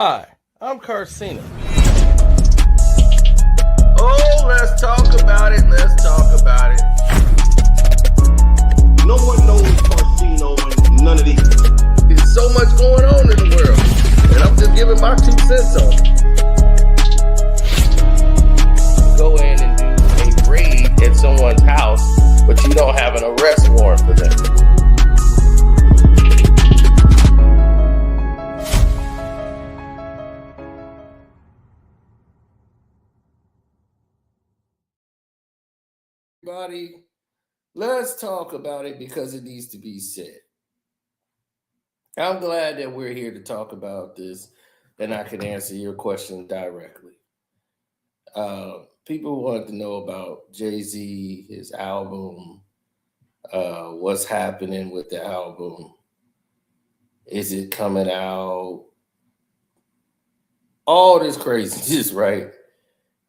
Hi, I'm Carcina. Oh, let's talk about it. Let's talk about it. No one knows Carcino and none of these. There's so much going on in the world, and I'm just giving my 2 cents on it. Go in and do a raid at someone's house, but you don't have an arrest warrant for them. Everybody, let's talk about it because it needs to be said. I'm glad that we're here to talk about this and I can answer your question directly. People wanted to know about Jay-Z, his album, what's happening with the album. Is it coming out? All this craziness, right?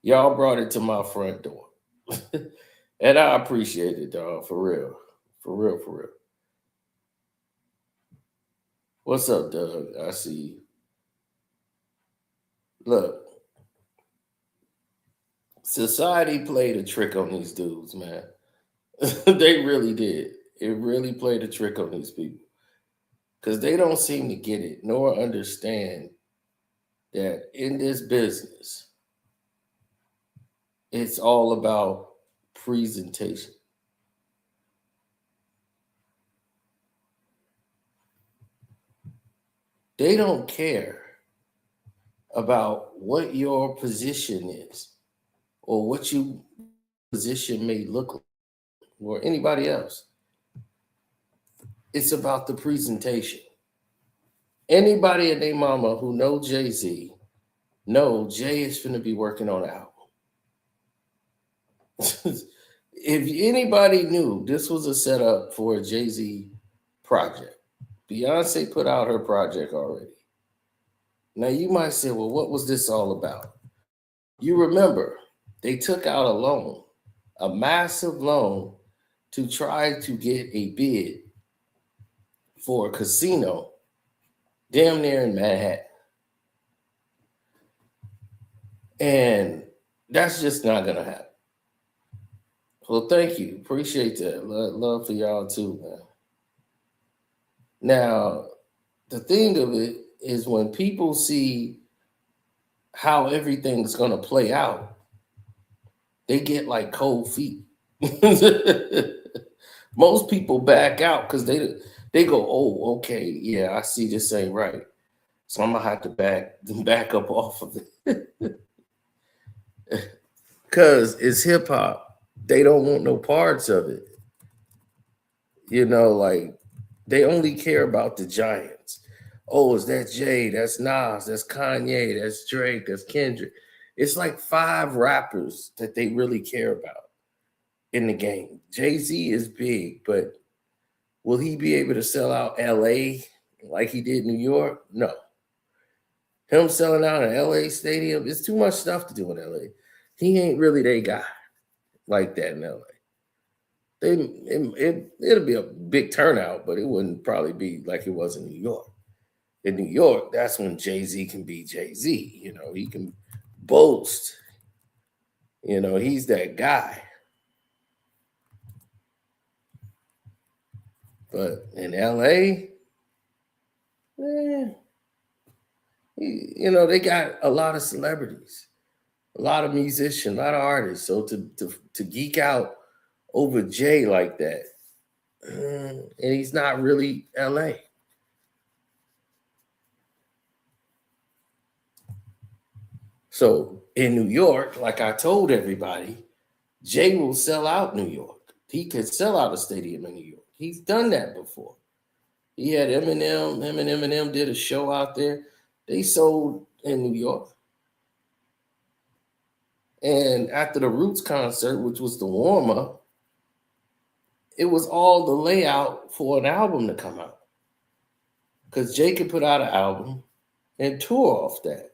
Y'all brought it to my front door. And I appreciate it, dog, for real. For real, for real. What's up, Doug? I see you. Look, society played a trick on these dudes, man. They really did. It really played a trick on these people because they don't seem to get it nor understand that in this business, it's all about presentation. They don't care about what your position is or what your position may look like or anybody else. It's about the presentation. Anybody and their mama who know Jay-Z know Jay is going to be working on an album. If anybody knew this was a setup for a Jay-Z project, Beyonce put out her project already. Now you might say, well, what was this all about? You remember they took out a loan, a massive loan, to try to get a bid for a casino damn near in Manhattan. And that's just not going to happen. Well, thank you. Appreciate that. Love for y'all too, man. Now, the thing of it is when people see how everything's going to play out, they get like cold feet. Most people back out because they go, oh, okay, yeah, I see this ain't right. So I'm gonna have to back up off of it. Cause it's hip hop. They don't want no parts of it. You know, like they only care about the giants. Oh, is that Jay? That's Nas, that's Kanye, that's Drake, that's Kendrick. It's like 5 rappers that they really care about in the game. Jay-Z is big, but will he be able to sell out LA like he did New York? No. Him selling out an LA stadium, it's too much stuff to do in LA. He ain't really their guy like that in LA. It'll be a big turnout, but it wouldn't probably be like it was in New York. In New York, that's when Jay-Z can be Jay-Z. You know, he can boast. You know, he's that guy. But in LA, you know, they got a lot of celebrities, a lot of musicians, a lot of artists. So to geek out over Jay like that, and he's not really LA. So in New York, like I told everybody, Jay will sell out New York. He could sell out a stadium in New York. He's done that before. He had Eminem. Him and Eminem did a show out there. They sold in New York. And after the Roots concert, which was the warm up, it was all the layout for an album to come out. Because Jay could put out an album and tour off that.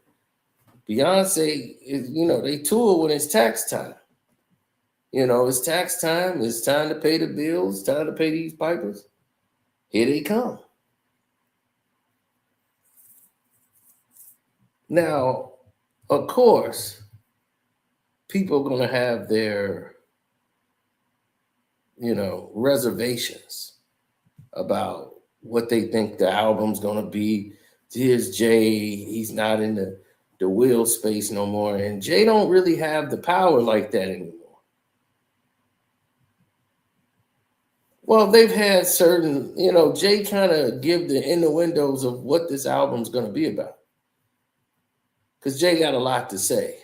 Beyonce is, you know, they tour when it's tax time. You know, it's tax time. It's time to pay the bills. Time to pay these pipers. Here they come. Now, of course, people are going to have their, reservations about what they think the album's going to be. Here's Jay. He's not in the wheel space no more. And Jay don't really have the power like that anymore. Well, they've had certain, Jay kind of give the innuendos of what this album's going to be about. Because Jay got a lot to say.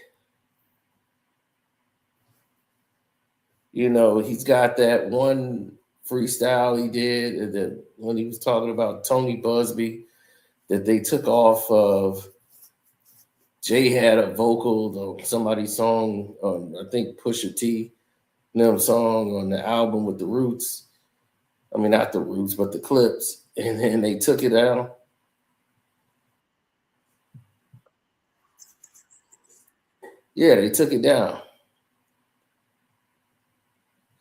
He's got that one freestyle he did that when he was talking about Tony Busby that they took off of. Jay had a vocal of somebody's song, I think Pusha T, song on the album with the Roots. I mean, not the Roots, but the Clips. And then they took it out. Yeah, they took it down.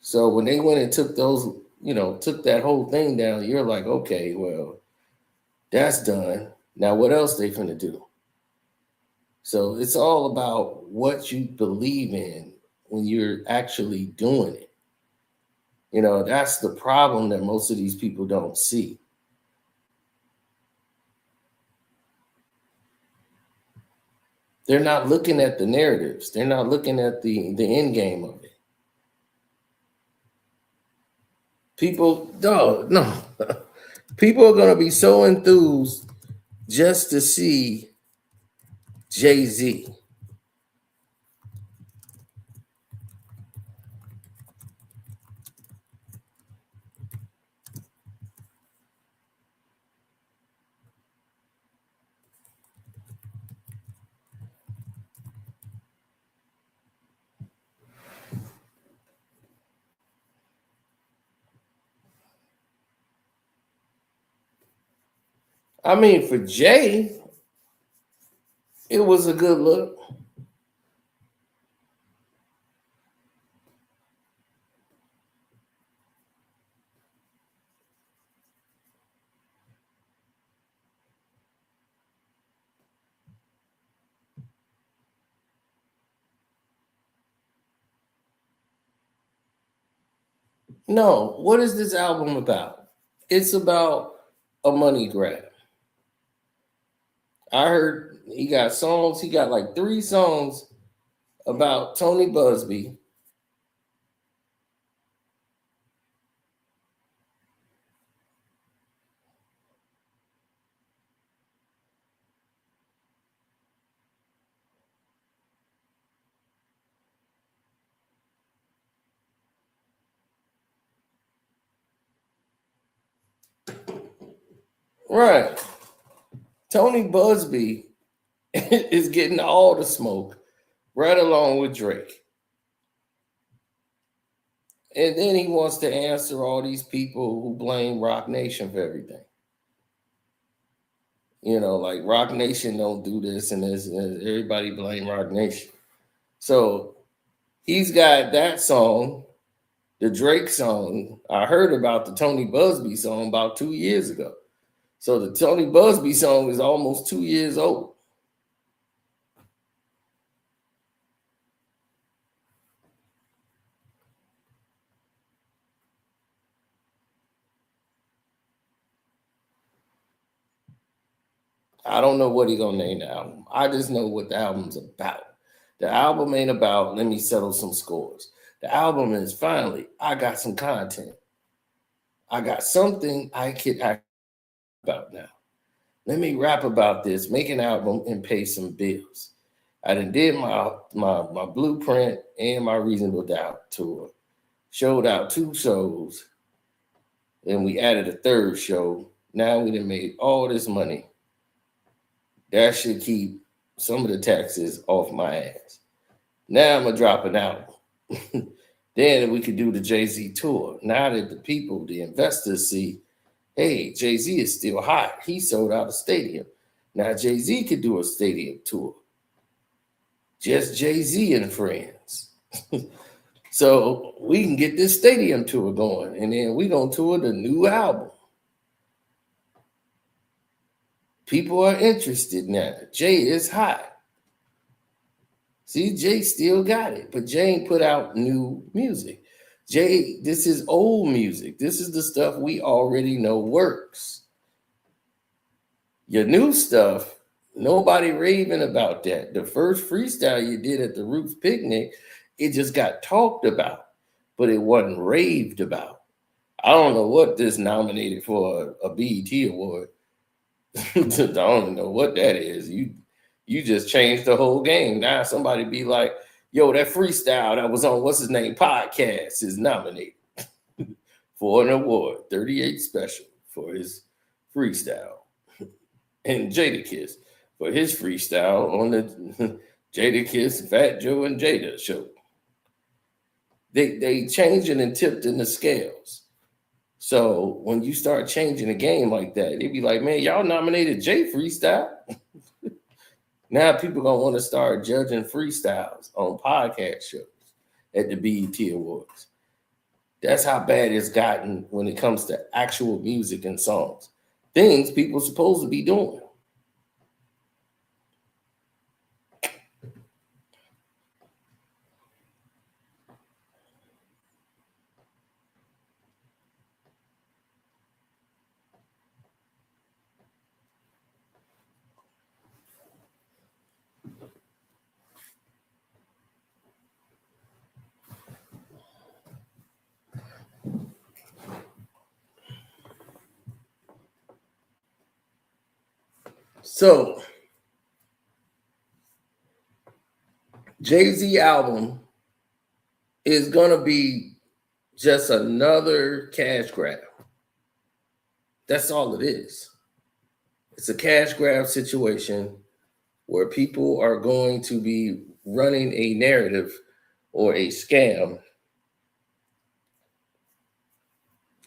So when they went and took those, took that whole thing down, you're like, okay, well, that's done. Now what else they finna do? So it's all about what you believe in when you're actually doing it. That's the problem that most of these people don't see. They're not looking at the narratives. They're not looking at the end game of it. People, no. People are going to be so enthused just to see Jay-Z. I mean, for Jay, it was a good look. No, what is this album about? It's about a money grab. I heard he got songs. He got like 3 songs about Tony Busby. Right. Tony Busby is getting all the smoke right along with Drake. And then he wants to answer all these people who blame Rock Nation for everything. Like Rock Nation don't do this and this, and everybody blame Rock Nation. So he's got that song, the Drake song. I heard about the Tony Busby song about 2 years ago. So the Tony Busby song is almost 2 years old. I don't know what he's gonna name the album. I just know what the album's about. The album ain't about let me settle some scores. The album is finally, I got some content. I got something I could act about now. Let me rap about this, make an album, and pay some bills. I done did my Blueprint and my Reasonable Doubt tour. Showed out 2 shows, and we added a 3rd show. Now we done made all this money. That should keep some of the taxes off my ass. Now I'm gonna drop an album. Then we could do the Jay-Z tour. Now that the people, the investors see, hey, Jay-Z is still hot. He sold out a stadium. Now Jay-Z could do a stadium tour. Just Jay-Z and friends. So we can get this stadium tour going. And then we gonna tour the new album. People are interested now. Jay is hot. See, Jay still got it, but Jay ain't put out new music. Jay, this is old music. This is the stuff we already know works. Your new stuff, nobody raving about that. The first freestyle you did at the Roots Picnic, it just got talked about, but it wasn't raved about. I don't know what this nominated for a BET award. I don't know what that is. You just changed the whole game. Now somebody be like, yo, that freestyle that was on what's his name podcast is nominated for an award, 38 special for his freestyle. And Jadakiss for his freestyle on the Jadakiss, Fat Joe, and Jada show. They changed it and tipped in the scales. So when you start changing the game like that, they be like, man, y'all nominated Jay freestyle. Now people gonna want to start judging freestyles on podcast shows at the BET Awards. That's how bad it's gotten when it comes to actual music and songs. Things people supposed to be doing. So, Jay-Z album is going to be just another cash grab. That's all it is. It's a cash grab situation where people are going to be running a narrative or a scam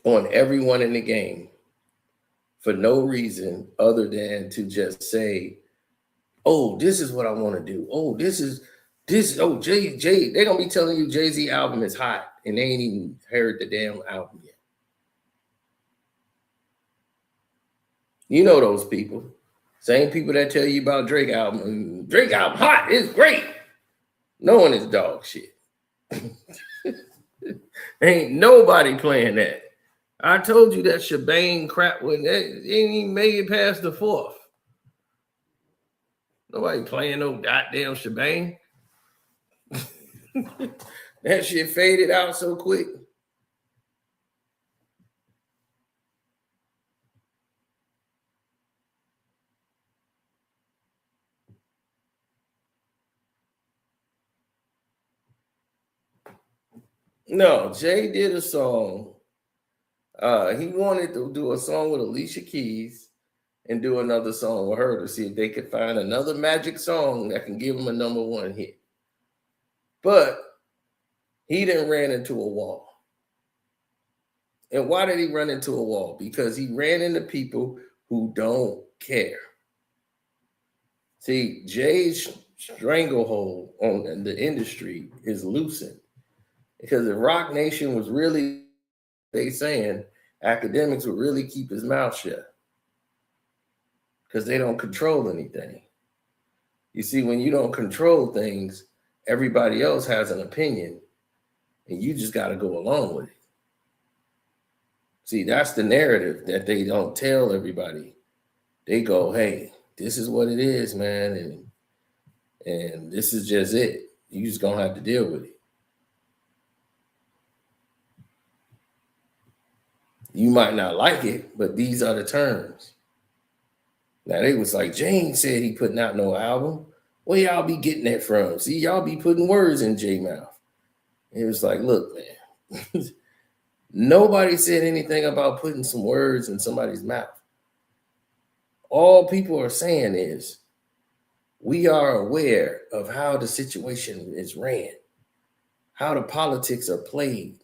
on everyone in the game for no reason other than to just say, oh, this is what I want to do. Oh, Jay, they're going to be telling you Jay-Z album is hot and they ain't even heard the damn album yet. You know those people. Same people that tell you about Drake album. Drake album hot, it's great. Knowing it's dog shit. Ain't nobody playing that. I told you that shebang crap when it ain't even made it past the fourth. Nobody playing no goddamn shebang. That shit faded out so quick. No, Jay did a song. He wanted to do a song with Alicia Keys and do another song with her to see if they could find another magic song that can give him a #1 hit. But he didn't ran into a wall. And why did he run into a wall? Because he ran into people who don't care. See, Jay's stranglehold on the industry is loosened. Because if Rock Nation was really, they saying, academics would really keep his mouth shut. Because they don't control anything. You see, when you don't control things, everybody else has an opinion, and you just got to go along with it. See, that's the narrative that they don't tell everybody. They go, hey, this is what it is, man, and this is just it. You just going to have to deal with it. You might not like it, but these are the terms. Now, they was like, James said he putting out no album. Where y'all be getting that from? See, y'all be putting words in Jay mouth. It was like, look, man, nobody said anything about putting some words in somebody's mouth. All people are saying is we are aware of how the situation is ran, how the politics are played.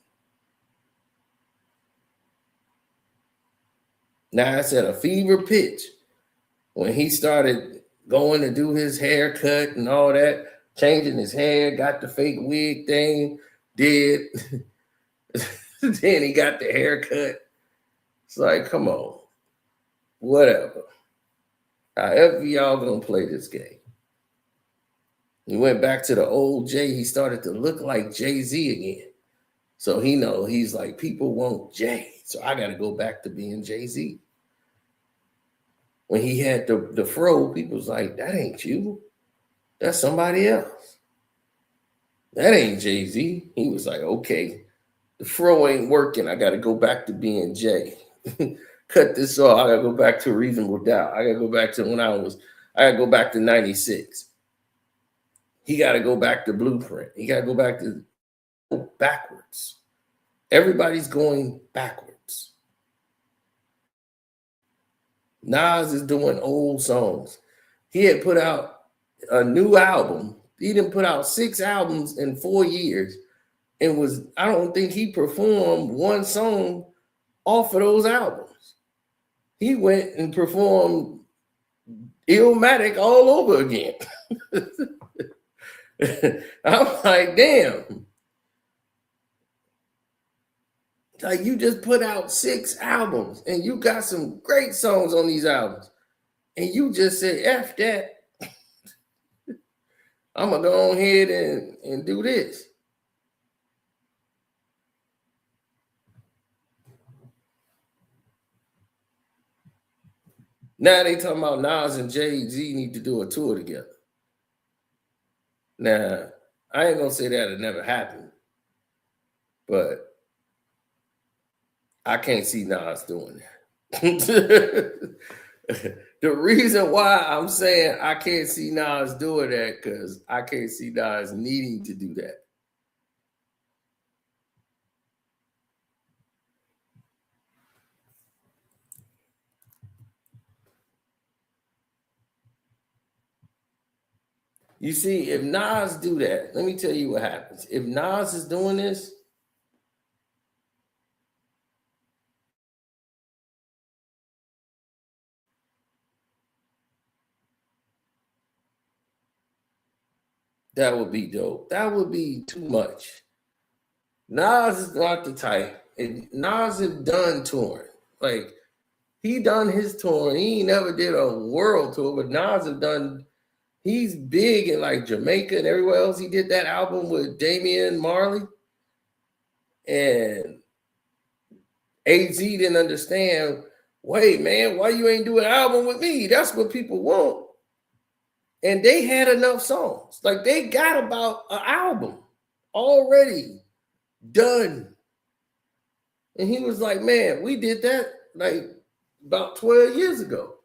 Now, it's at a fever pitch when he started going to do his haircut and all that, changing his hair, got the fake wig thing, did. Then he got the haircut. It's like, come on, whatever. However y'all gonna play this game. He went back to the old Jay. He started to look like Jay-Z again. So he's like, people want Jay. So I got to go back to being Jay-Z. When he had the fro, people was like, that ain't you. That's somebody else. That ain't Jay-Z. He was like, okay, the fro ain't working. I got to go back to being Jay. Cut this off. I got to go back to Reasonable Doubt. I got to go back to I got to go back to 96. He got to go back to Blueprint. He got to go back to backwards. Everybody's going backwards. Nas is doing old songs. He had put out a new album. He didn't put out 6 albums in 4 years. And I don't think he performed one song off of those albums. He went and performed Illmatic all over again. I'm like, damn. Like, you just put out 6 albums and you got some great songs on these albums. And you just said, F that. I'm going to go ahead and do this. Now they talking about Nas and Jay-Z need to do a tour together. Now, I ain't going to say that it never happened, but I can't see Nas doing that. The reason why I'm saying I can't see Nas doing that, because I can't see Nas needing to do that. You see, if Nas do that, let me tell you what happens. If Nas is doing this, that would be dope. That would be too much. Nas is not the type. Nas has done touring. Like, he done his touring. He never did a world tour, but Nas have done. He's big in like Jamaica and everywhere else. He did that album with Damian Marley. And AZ didn't understand, wait, man, why you ain't doing an album with me? That's what people want. And they had enough songs. Like, they got about an album already done. And he was like, man, we did that like about 12 years ago.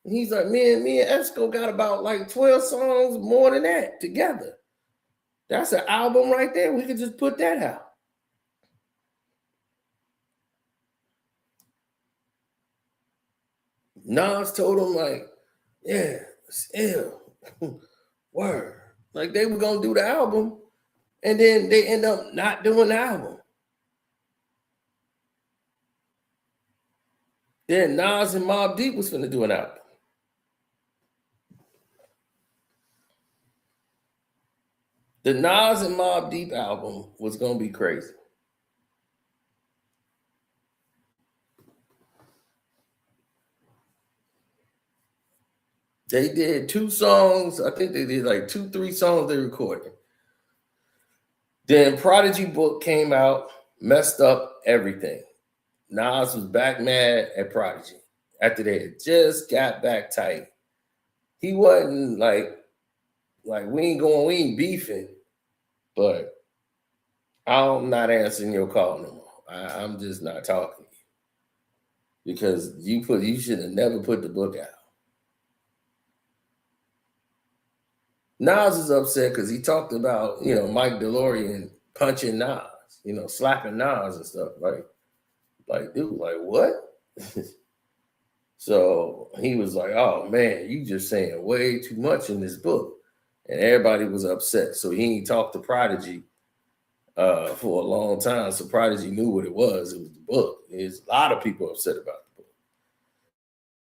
And he's like, me and Esco got about like 12 songs more than that together. That's an album right there. We could just put that out. Nas told him, like, yeah, it's ill. Word. Like, they were going to do the album, and then they end up not doing the album. Then Nas and Mobb Deep was going to do an album. The Nas and Mobb Deep album was going to be crazy. They did 2 songs. I think they did like 2-3 songs they recorded. Then Prodigy book came out, messed up everything. Nas was back mad at Prodigy after they had just got back tight. He wasn't like we ain't beefing, but I'm not answering your call no more. I'm just not talking to you because you should have never put the book out. Nas is upset because he talked about, Mike DeLorean punching Nas, slapping Nas and stuff. Like, dude, like, what? So he was like, oh, man, you just saying way too much in this book. And everybody was upset. So he ain't talked to Prodigy for a long time. So Prodigy knew what it was. It was the book. There's a lot of people upset about the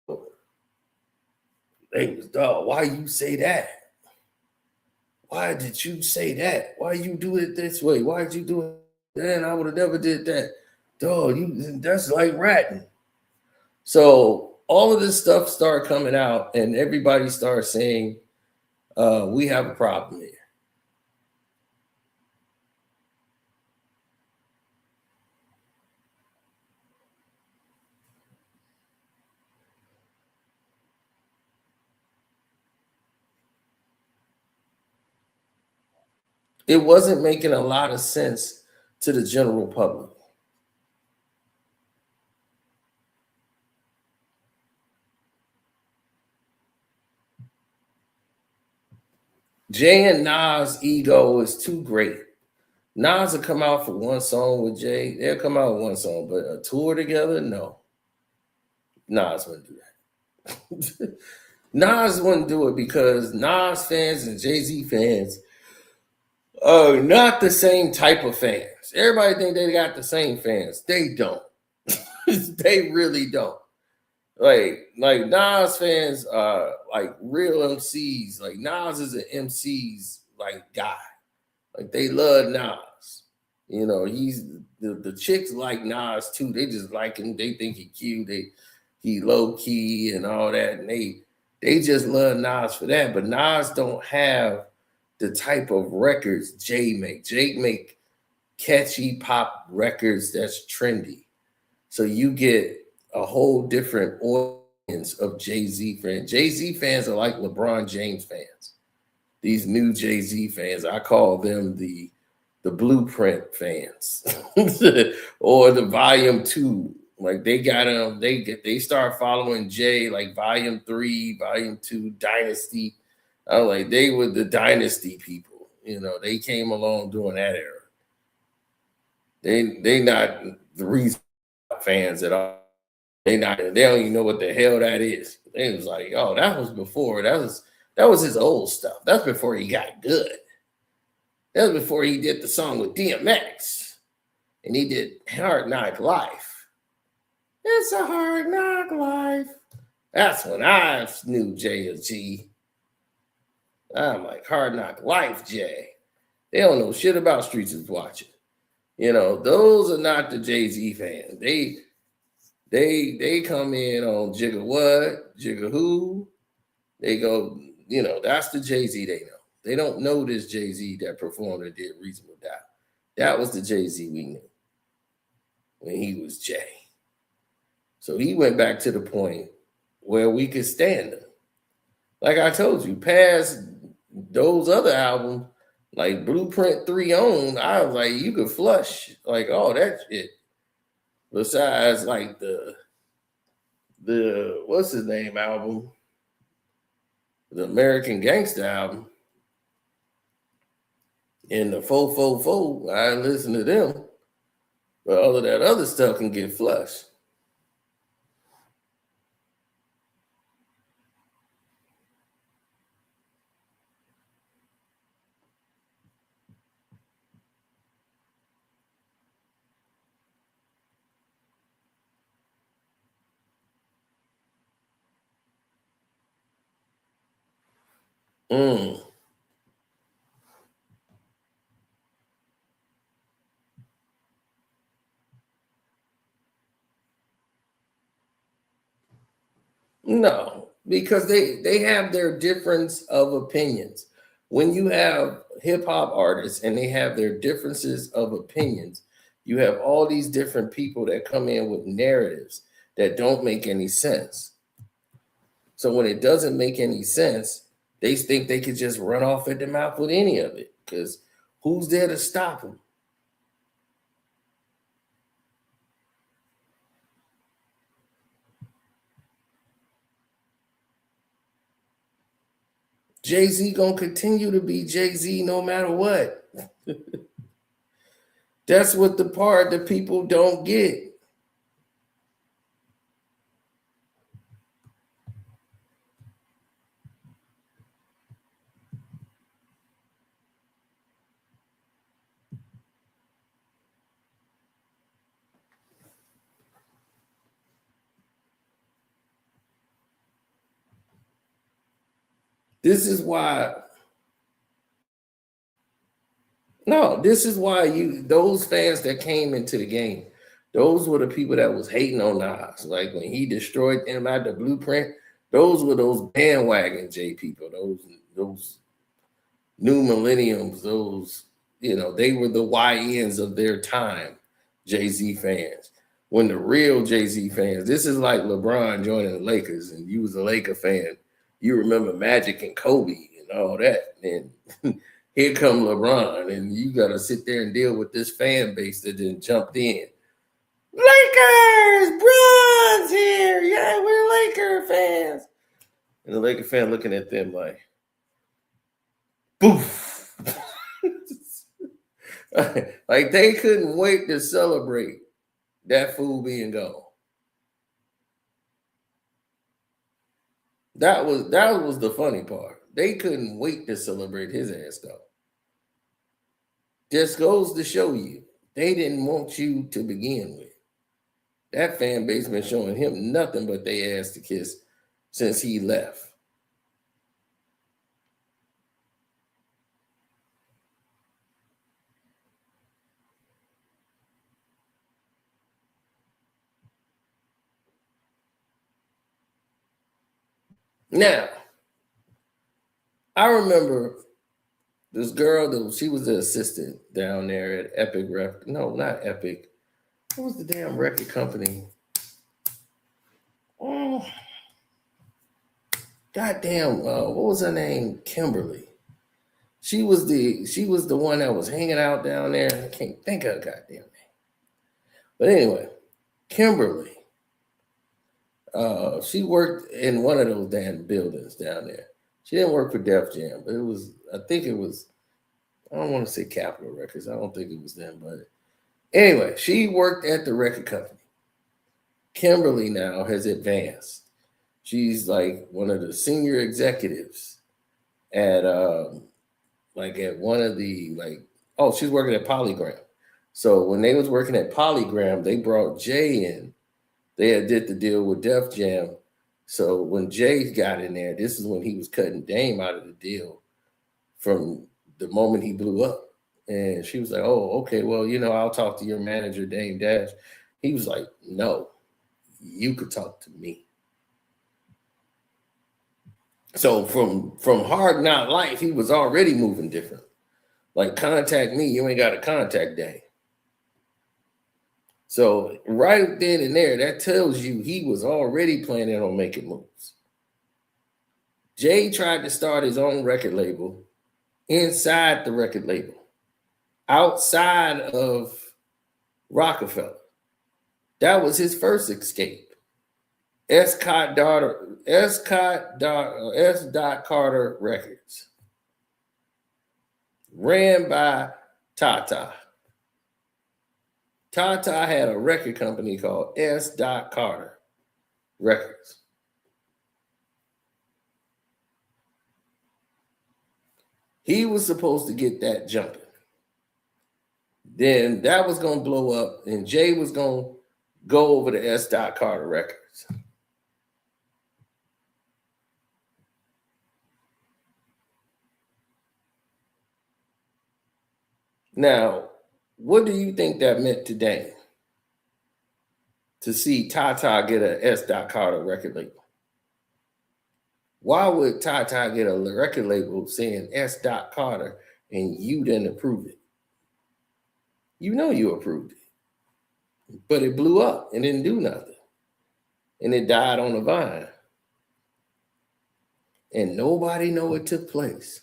book. They was, dog, why you say that? Why did you say that? Why you do it this way? Why did you do it? Then I would have never did that. Dog, that's like ratting. So all of this stuff started coming out, and everybody started saying, we have a problem here. It wasn't making a lot of sense to the general public. Jay and Nas' ego is too great. Nas will come out for one song with Jay. They'll come out with one song, but a tour together, no. Nas wouldn't do that. Nas wouldn't do it because Nas fans and Jay-Z fans are not the same type of fans. Everybody think they got the same fans. They don't. They really don't. Like Nas fans are like real MCs. Like Nas is an MC's like guy. Like they love Nas. You know, he's the chicks like Nas too. They just like him. They think he cute. He low key and all that. And they just love Nas for that. But Nas don't have the type of records Jay make. Jay make catchy pop records that's trendy. So you get a whole different audience of Jay-Z fans. Jay-Z fans are like LeBron James fans. These new Jay-Z fans, I call them the Blueprint fans or the Volume 2. Like they got them, they start following Jay like Volume 3, Volume 2, Dynasty. Like they were the Dynasty people. You know, they came along during that era. They not the reason fans at all. They don't even know what the hell that is. They was like, oh, that was before. That was his old stuff. That's before he got good. That was before he did the song with DMX. And he did Hard Knock Life. It's a hard knock life. That's when I knew Jay as G. I'm like, Hard Knock Life, Jay. They don't know shit about Streets is Watching. You know, those are not the Jay-Z fans. They come in on Jigga what, Jigga who. They go, you know, that's the Jay-Z they know. They don't know this Jay-Z that performed and did Reasonable Doubt. That was the Jay-Z we knew when he was Jay. So he went back to the point where we could stand him. Like I told you, past those other albums, like Blueprint 3 on, I was like, you could flush. Like, oh, that shit. Besides, like the what's his name album? The American Gangster album. And the 444, I listen to them. But all of that other stuff can get flushed. No, because they have their difference of opinions. When you have hip hop artists and they have their differences of opinions, you have all these different people that come in with narratives that don't make any sense. So when it doesn't make any sense, they think they could just run off at the mouth with any of it because who's there to stop them? Jay-Z gonna continue to be Jay-Z no matter what. That's what the part that people don't get. This is why. No, this is why those fans that came into the game Those were the people that was hating on Nas. Like when he destroyed them at the Blueprint, those were those bandwagon J people, those new millenniums, those, they were the YNs of their time, Jay-Z fans. When the real Jay-Z fans, this is like LeBron joining the Lakers, and you was a Laker fan. You remember Magic and Kobe and all that. And here come LeBron, and you got to sit there and deal with this fan base that then jumped in. Lakers, Bron's here. Yeah, we're Laker fans. And the Laker fan looking at them like, poof. Like they couldn't wait to celebrate that fool being gone. That was the funny part. They couldn't wait to celebrate his ass though. Just goes to show you, they didn't want you to begin with. That fan base been showing him nothing but they ass to kiss since he left. Now, I remember this girl, she was the assistant down there at Epic Rep. No, not Epic. What was the damn record company? Oh, goddamn! What was her name? Kimberly. She was the one that was hanging out down there. I can't think of her goddamn name. But anyway, Kimberly. She worked in one of those damn buildings down there. She didn't work for Def Jam, but I don't want to say Capitol Records. I don't think it was them, but anyway, she worked at the record company. Kimberly now has advanced. She's like one of the senior executives at at one of the she's working at Polygram. So when they was working at Polygram, they brought Jay in. They had did the deal with Def Jam. So when Jay got in there, this is when he was cutting Dame out of the deal from the moment he blew up. And she was like, oh, okay, well, I'll talk to your manager, Dame Dash. He was like, no, you could talk to me. So from Hard Knock Life, he was already moving different. Like, contact me, you ain't got to contact Dame. So right then and there, that tells you he was already planning on making moves. Jay tried to start his own record label inside the record label, outside of Rockefeller. That was his first escape. S. Carter Records, ran by Tata. Tata had a record company called S. Carter Records. He was supposed to get that jumping. Then that was going to blow up, and Jay was going to go over to S. Carter Records. Now, what do you think that meant to Dame? To see Tata get a S. Carter record label? Why would Tata get a record label saying S. Carter and you didn't approve it? You approved it. But it blew up and didn't do nothing. And it died on the vine. And nobody know it took place.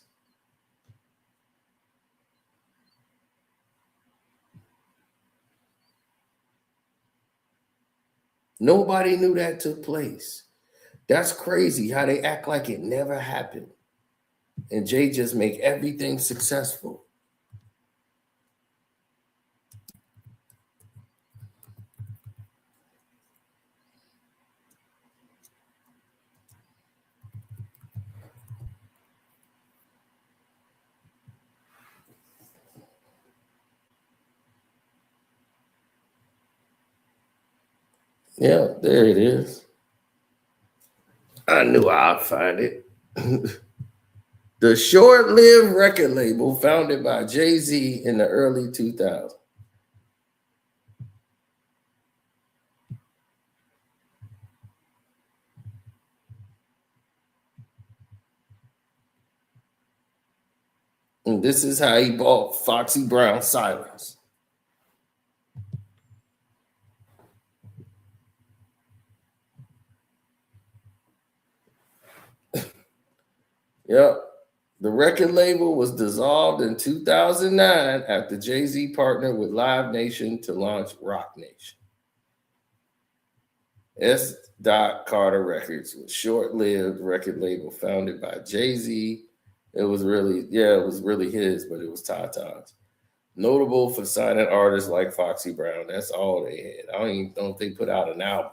Nobody knew that took place. That's crazy how they act like it never happened. And Jay just make everything successful. Yeah, there it is. I knew I'd find it. The short-lived record label founded by Jay-Z in the early 2000s. And this is how he bought Foxy Brown Silence. Yep. The record label was dissolved in 2009 after Jay-Z partnered with Live Nation to launch Roc Nation. S. Carter Records was short-lived record label founded by Jay-Z. It was really his, but it was Tata's. Notable for signing artists like Foxy Brown. That's all they had. I don't even know if they put out an album.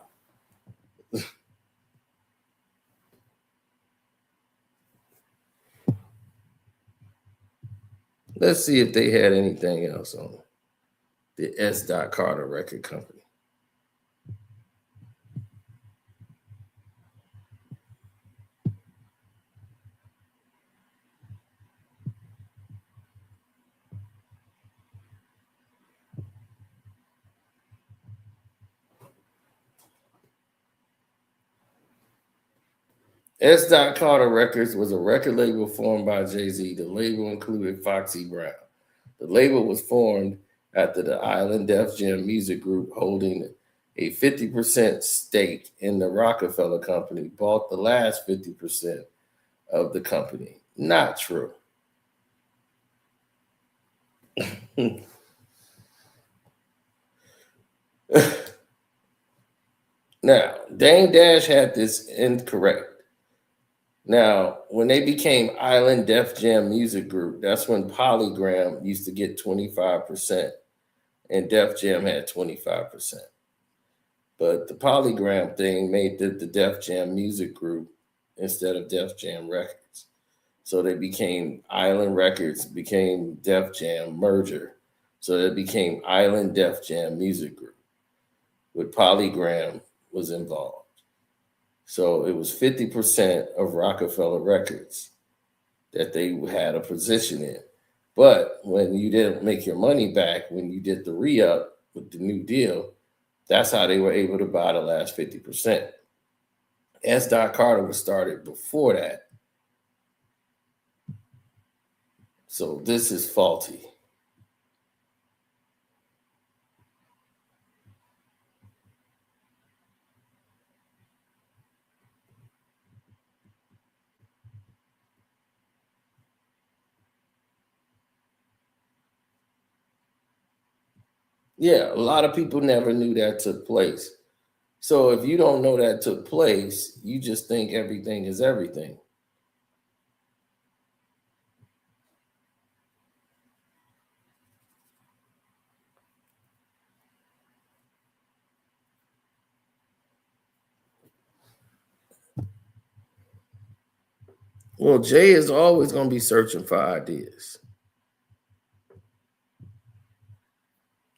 Let's see if they had anything else on the S. Carter Record Company. S. Carter Records was a record label formed by Jay-Z. The label included Foxy Brown. The label was formed after the Island Def Jam Music Group, holding a 50% stake in the Rockefeller Company, bought the last 50% of the company. Not true. Now, Dame Dash had this incorrect. Now, when they became Island Def Jam Music Group, that's when Polygram used to get 25% and Def Jam had 25%. But the Polygram thing made the Def Jam Music Group instead of Def Jam Records. So they became Island Records, became Def Jam merger. So it became Island Def Jam Music Group, with Polygram was involved. So it was 50% of Rockefeller Records that they had a position in. But when you didn't make your money back, when you did the re-up with the new deal, that's how they were able to buy the last 50%. S. Carter was started before that. So this is faulty. Yeah, a lot of people never knew that took place. So if you don't know that took place, you just think everything is everything. Well, Jay is always going to be searching for ideas.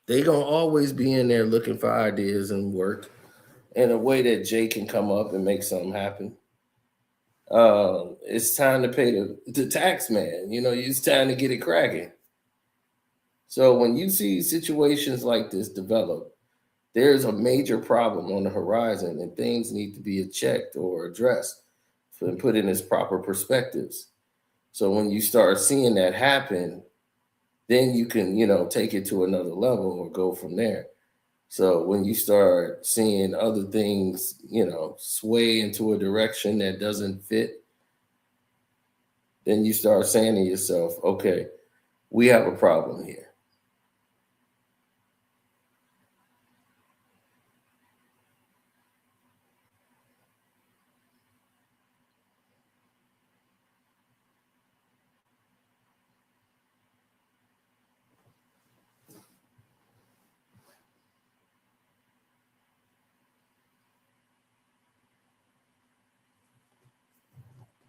They're going to always be in there looking for ideas and work in a way that Jay can come up and make something happen. It's time to pay the tax man. You know, it's time to get it cracking. So when you see situations like this develop, there's a major problem on the horizon and things need to be checked or addressed and put in its proper perspectives. So when you start seeing that happen, then you can, take it to another level or go from there. So when you start seeing other things, sway into a direction that doesn't fit, then you start saying to yourself, okay, we have a problem here.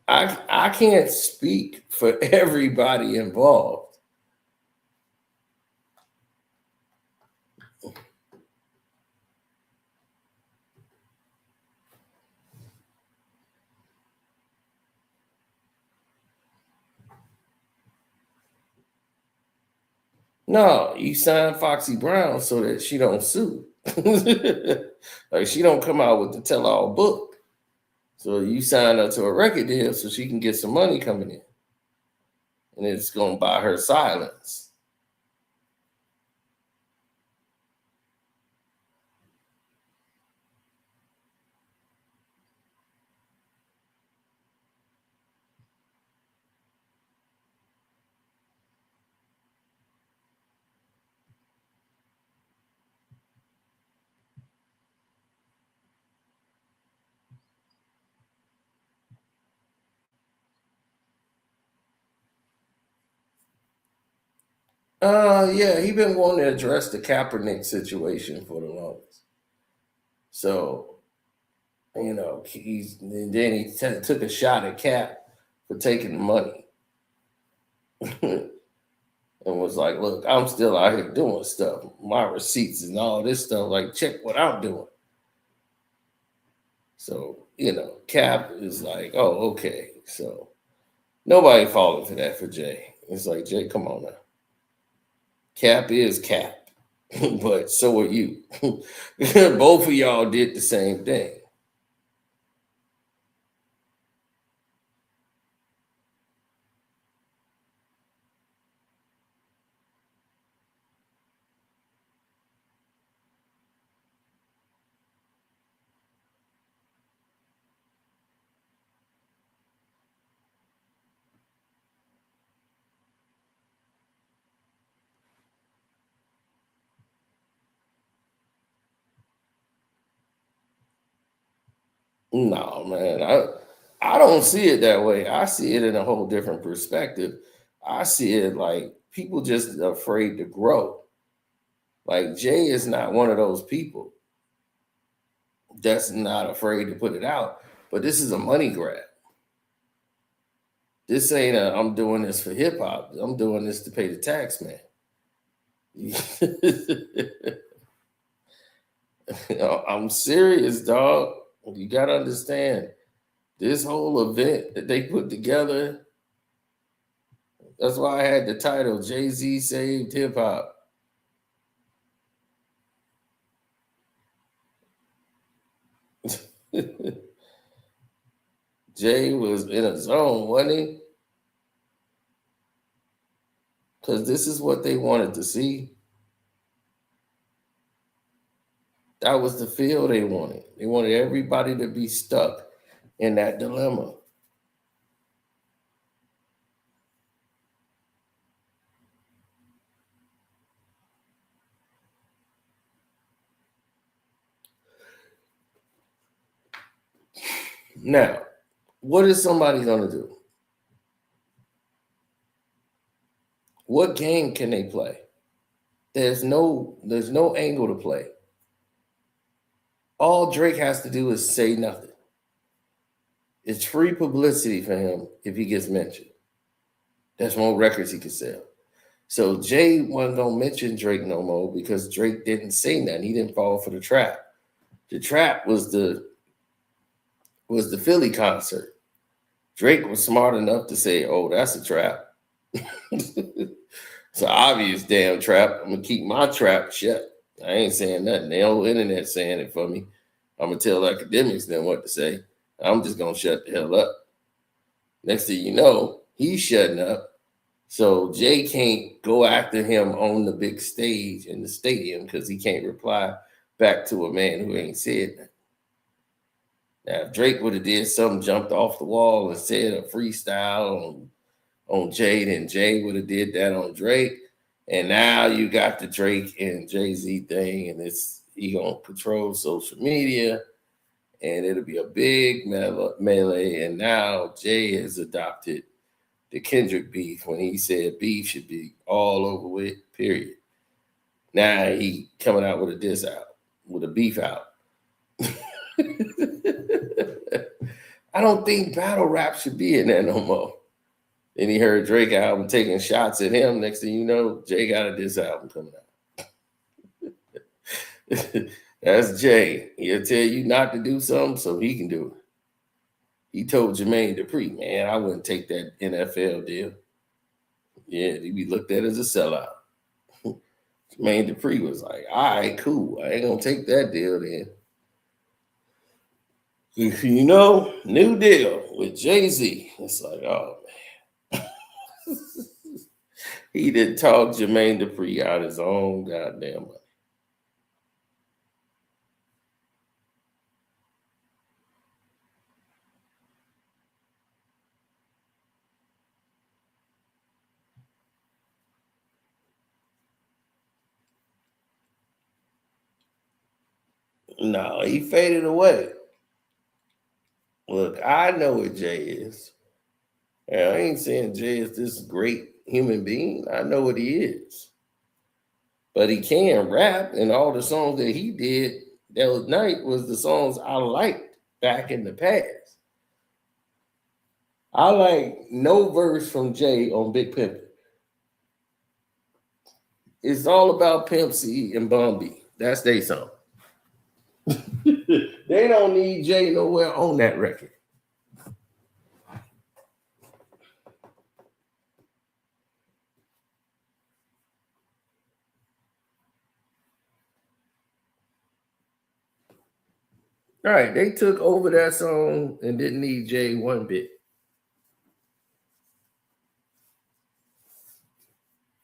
I can't speak for everybody involved. No, you signed Foxy Brown so that she don't sue. Like she don't come out with the tell-all book. So you sign her to a record deal so she can get some money coming in. and it's gonna buy her silence. Yeah, he been wanting to address the Kaepernick situation for the longest. So, you know, and then he took a shot at Cap for taking the money. And was like, look, I'm still out here doing stuff. My receipts and all this stuff, like, check what I'm doing. So, you know, Cap is like, oh, okay. So nobody falling for that for Jay. It's like, Jay, come on now. Cap is Cap, but so are you. Both of y'all did the same thing. No, man, I don't see it that way. I see it in a whole different perspective. I see it like people just afraid to grow. Like Jay is not one of those people that's not afraid to put it out. But this is a money grab. This ain't I'm doing this for hip hop. I'm doing this to pay the tax man. I'm serious, dog. You got to understand this whole event that they put together. That's why I had the title Jay-Z Saved Hip Hop. Jay was in a zone, wasn't he? Because this is what they wanted to see. That was the feel they wanted. They wanted everybody to be stuck in that dilemma. Now, what is somebody going to do? What game can they play? There's no angle to play. All Drake has to do is say nothing. It's free publicity for him if he gets mentioned. That's more records he could sell. So Jay wasn't gonna mention Drake no more because Drake didn't say nothing. He didn't fall for the trap. The trap was the Philly concert. Drake was smart enough to say, "Oh, that's a trap." It's an obvious damn trap. I'm gonna keep my trap shut. I ain't saying nothing. The whole internet saying it for me. I'm gonna tell academics then what to say. I'm just gonna shut the hell up. Next thing you know, he's shutting up. So Jay can't go after him on the big stage in the stadium because he can't reply back to a man who ain't said nothing. Now, if Drake would have did something, jumped off the wall and said a freestyle on Jay, then Jay would have did that on Drake. And now you got the Drake and Jay-Z thing, and he gonna control social media, and it'll be a big melee. And now Jay has adopted the Kendrick beef when he said beef should be all over with, period. Now he coming out with a diss out, with a beef out. I don't think battle rap should be in there no more. Then he heard Drake album taking shots at him. Next thing you know, Jay got a diss album coming out. That's Jay. He'll tell you not to do something so he can do it. He told Jermaine Dupri, man, I wouldn't take that NFL deal. Yeah, he'd be looked at as a sellout. Jermaine Dupri was like, all right, cool. I ain't going to take that deal then. You know, new deal with Jay-Z. It's like, oh, man. He did talk Jermaine Dupri out his own goddamn money. No, he faded away. Look, I know what Jay is. And I ain't saying Jay is this great human being. I know what he is. But he can rap, and all the songs that he did that night was the songs I liked back in the past. I like no verse from Jay on Big Pimpin'. It's all about Pimp C and Bun B. That's their song. They don't need Jay nowhere on that record. All right, they took over that song and didn't need Jay one bit.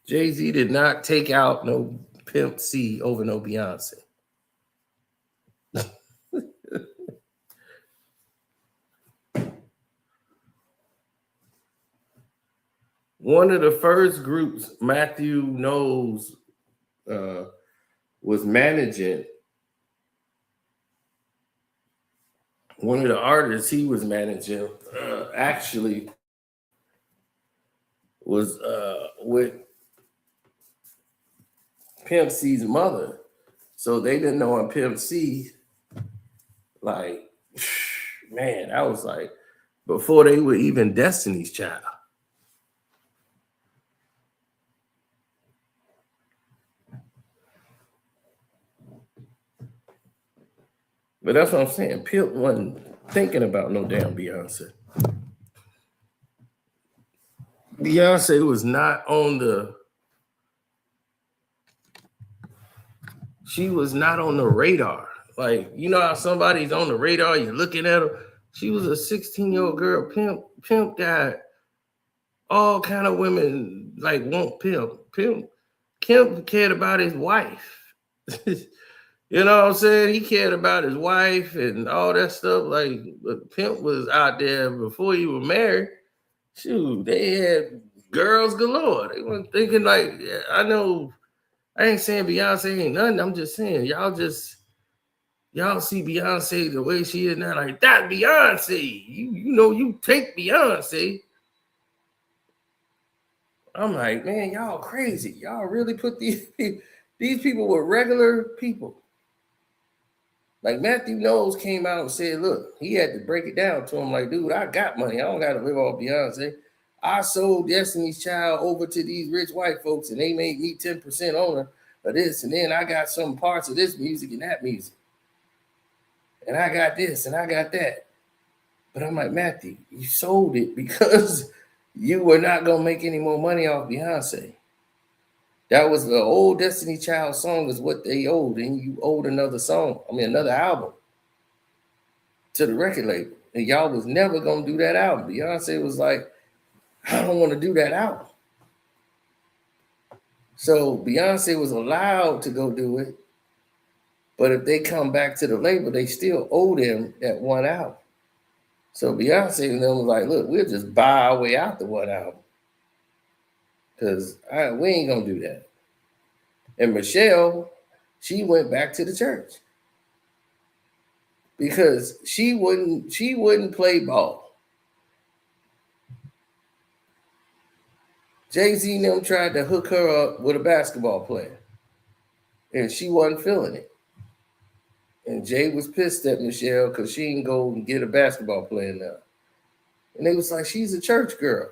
Jay-Z did not take out no Pimp C over no Beyonce. One of the first groups Matthew Knowles was managing, one of the artists he was managing actually was with Pimp C's mother. So they didn't know on Pimp C, like, man, I was like, before they were even Destiny's Child. But that's what I'm saying. Pimp wasn't thinking about no damn Beyonce. Beyonce was not on the. She was not on the radar. Like, you know how somebody's on the radar, you're looking at her. She was a 16-year-old girl. Pimp got all kind of women like want Pimp. Pimp cared about his wife. You know what I'm saying? He cared about his wife and all that stuff. Like, Pimp was out there before he was married. Shoot, they had girls galore. They weren't thinking like, yeah, I know, I ain't saying Beyonce ain't nothing. I'm just saying, y'all see Beyonce the way she is now, like, that Beyonce. You know, you take Beyonce. I'm like, man, y'all crazy. Y'all really put these people were regular people. Like Matthew Knowles came out and said, look, he had to break it down to him like, dude, I got money. I don't got to live off Beyonce. I sold Destiny's Child over to these rich white folks and they made me 10% owner of this. And then I got some parts of this music and that music. And I got this and I got that. But I'm like, Matthew, you sold it because you were not going to make any more money off Beyonce. That was the old Destiny Child song is what they owed, and you owed another song, another album to the record label. And y'all was never going to do that album. Beyonce was like, I don't want to do that album. So Beyonce was allowed to go do it, but if they come back to the label, they still owe them that one album. So Beyonce and them was like, look, we'll just buy our way out the one album because we ain't going to do that. And Michelle, she went back to the church because she wouldn't play ball. Jay-Z and them tried to hook her up with a basketball player, and she wasn't feeling it. And Jay was pissed at Michelle because she didn't go and get a basketball player now. And they was like, she's a church girl.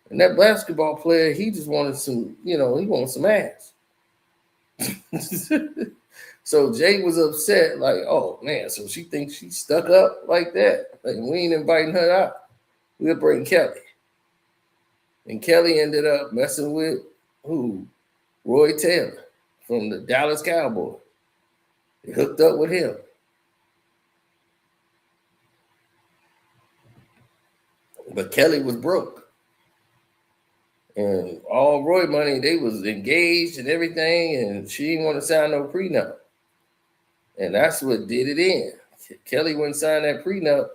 And that basketball player, he just wanted some, he wanted some ass. So Jay was upset, like, oh man, so she thinks she's stuck up like that. Like, we ain't inviting her out. We'll bring Kelly. And Kelly ended up messing with who? Roy Taylor from the Dallas Cowboys. They hooked up with him. But Kelly was broke. And all Roy money, they was engaged and everything, and she didn't want to sign no prenup. And that's what did it in. Kelly wouldn't sign that prenup,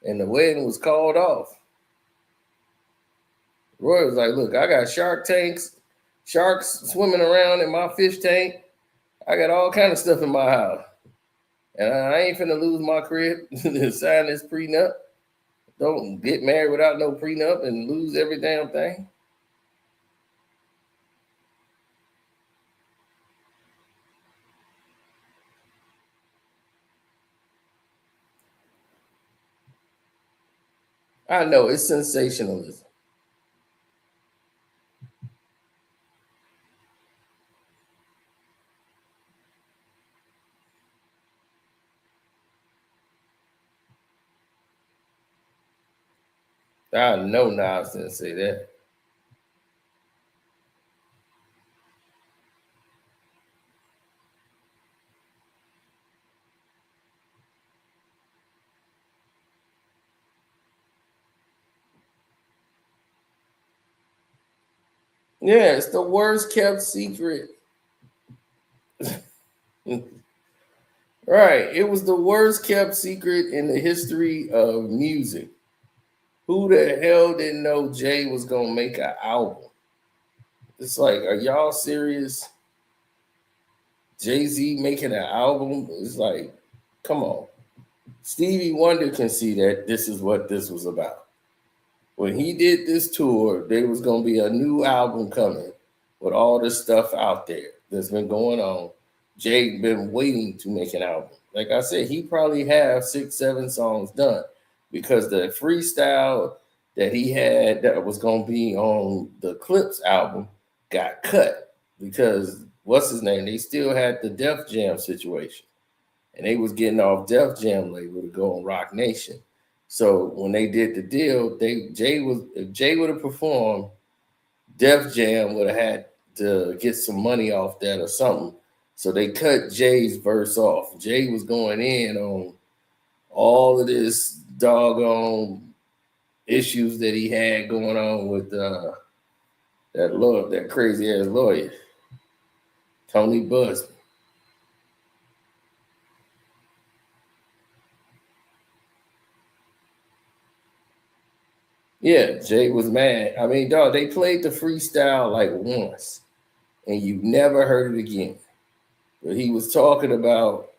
and the wedding was called off. Roy was like, look, I got sharks swimming around in my fish tank. I got all kind of stuff in my house. And I ain't finna lose my crib to sign this prenup. Don't get married without no prenup and lose every damn thing. I know it's sensationalism. I know Nas didn't say that. Yeah, it's the worst kept secret. Right. It was the worst kept secret in the history of music. Who the hell didn't know Jay was gonna make an album? It's like, are y'all serious? Jay-Z making an album is like, come on. Stevie Wonder can see that this is what this was about. When he did this tour, there was gonna be a new album coming with all this stuff out there that's been going on. Jay been waiting to make an album. Like I said, he probably have 6-7 songs done because the freestyle that he had that was gonna be on the Clips album got cut because what's his name? They still had the Def Jam situation, and they was getting off Def Jam label to go on Rock Nation. So when they did the deal, if Jay would have performed, Def Jam would have had to get some money off that or something. So they cut Jay's verse off. Jay was going in on all of this doggone issues that he had going on with that crazy ass lawyer, Tony Busby. Yeah, Jay was mad. I mean, dog, they played the freestyle like once, and you never heard it again. But he was talking about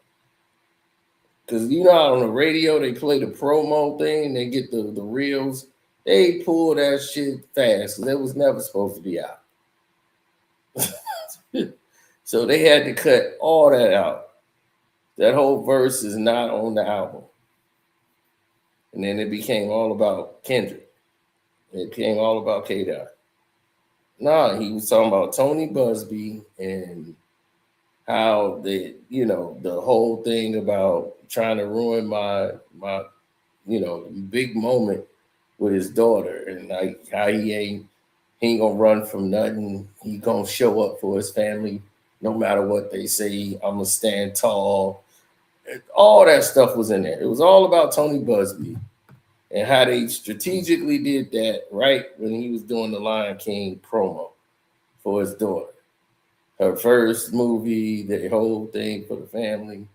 because you know how on the radio they play the promo thing, they get the reels. They pull that shit fast because it was never supposed to be out. So they had to cut all that out. That whole verse is not on the album. And then it became all about Kendrick. It became all about K Dot. Nah, he was talking about Tony Busby and how the whole thing about trying to ruin my big moment with his daughter, and like how he ain't gonna run from nothing. He gonna show up for his family no matter what they say. I'm gonna stand tall. All that stuff was in there. It was all about Tony Busby and how they strategically did that right when he was doing the Lion King promo for his daughter. Her first movie, the whole thing for the family.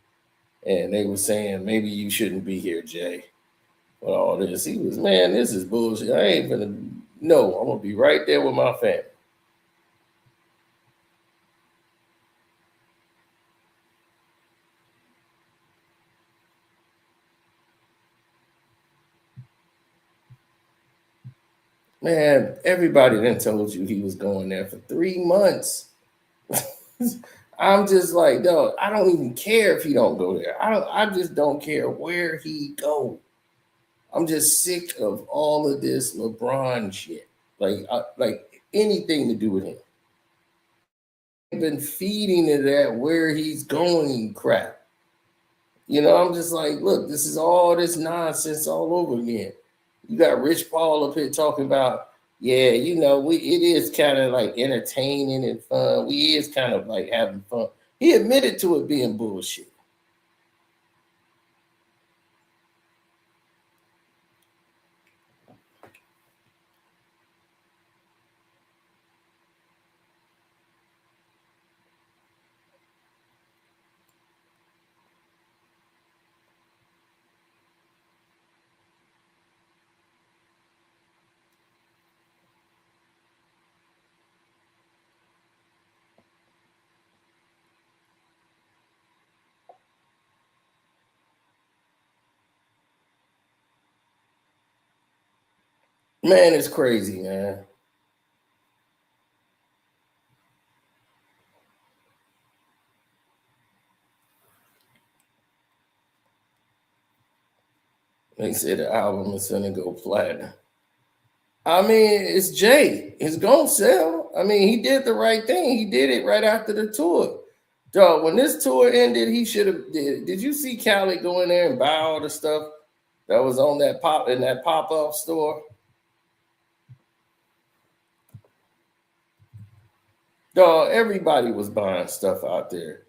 And they were saying, maybe you shouldn't be here, Jay. With all this. He was, man, this is bullshit. I ain't gonna, no, I'm gonna be right there with my family. Man, everybody then told you he was going there for 3 months. I'm just like, no, I don't even care if he don't go there. I just don't care where he go. I'm just sick of all of this LeBron shit. Like anything to do with him. I've been feeding it at where he's going crap. I'm just like, look, this is all this nonsense all over again. You got Rich Paul up here talking about, yeah, it is kind of like entertaining and fun. We is kind of like having fun. He admitted to it being bullshit. Man, it's crazy, man. They said the album is gonna go platinum. I mean, it's Jay. It's gonna sell. I mean, he did the right thing. He did it right after the tour. Dog, when this tour ended, he should have did you see Khaled go in there and buy all the stuff that was on that pop-up store? Dog, everybody was buying stuff out there.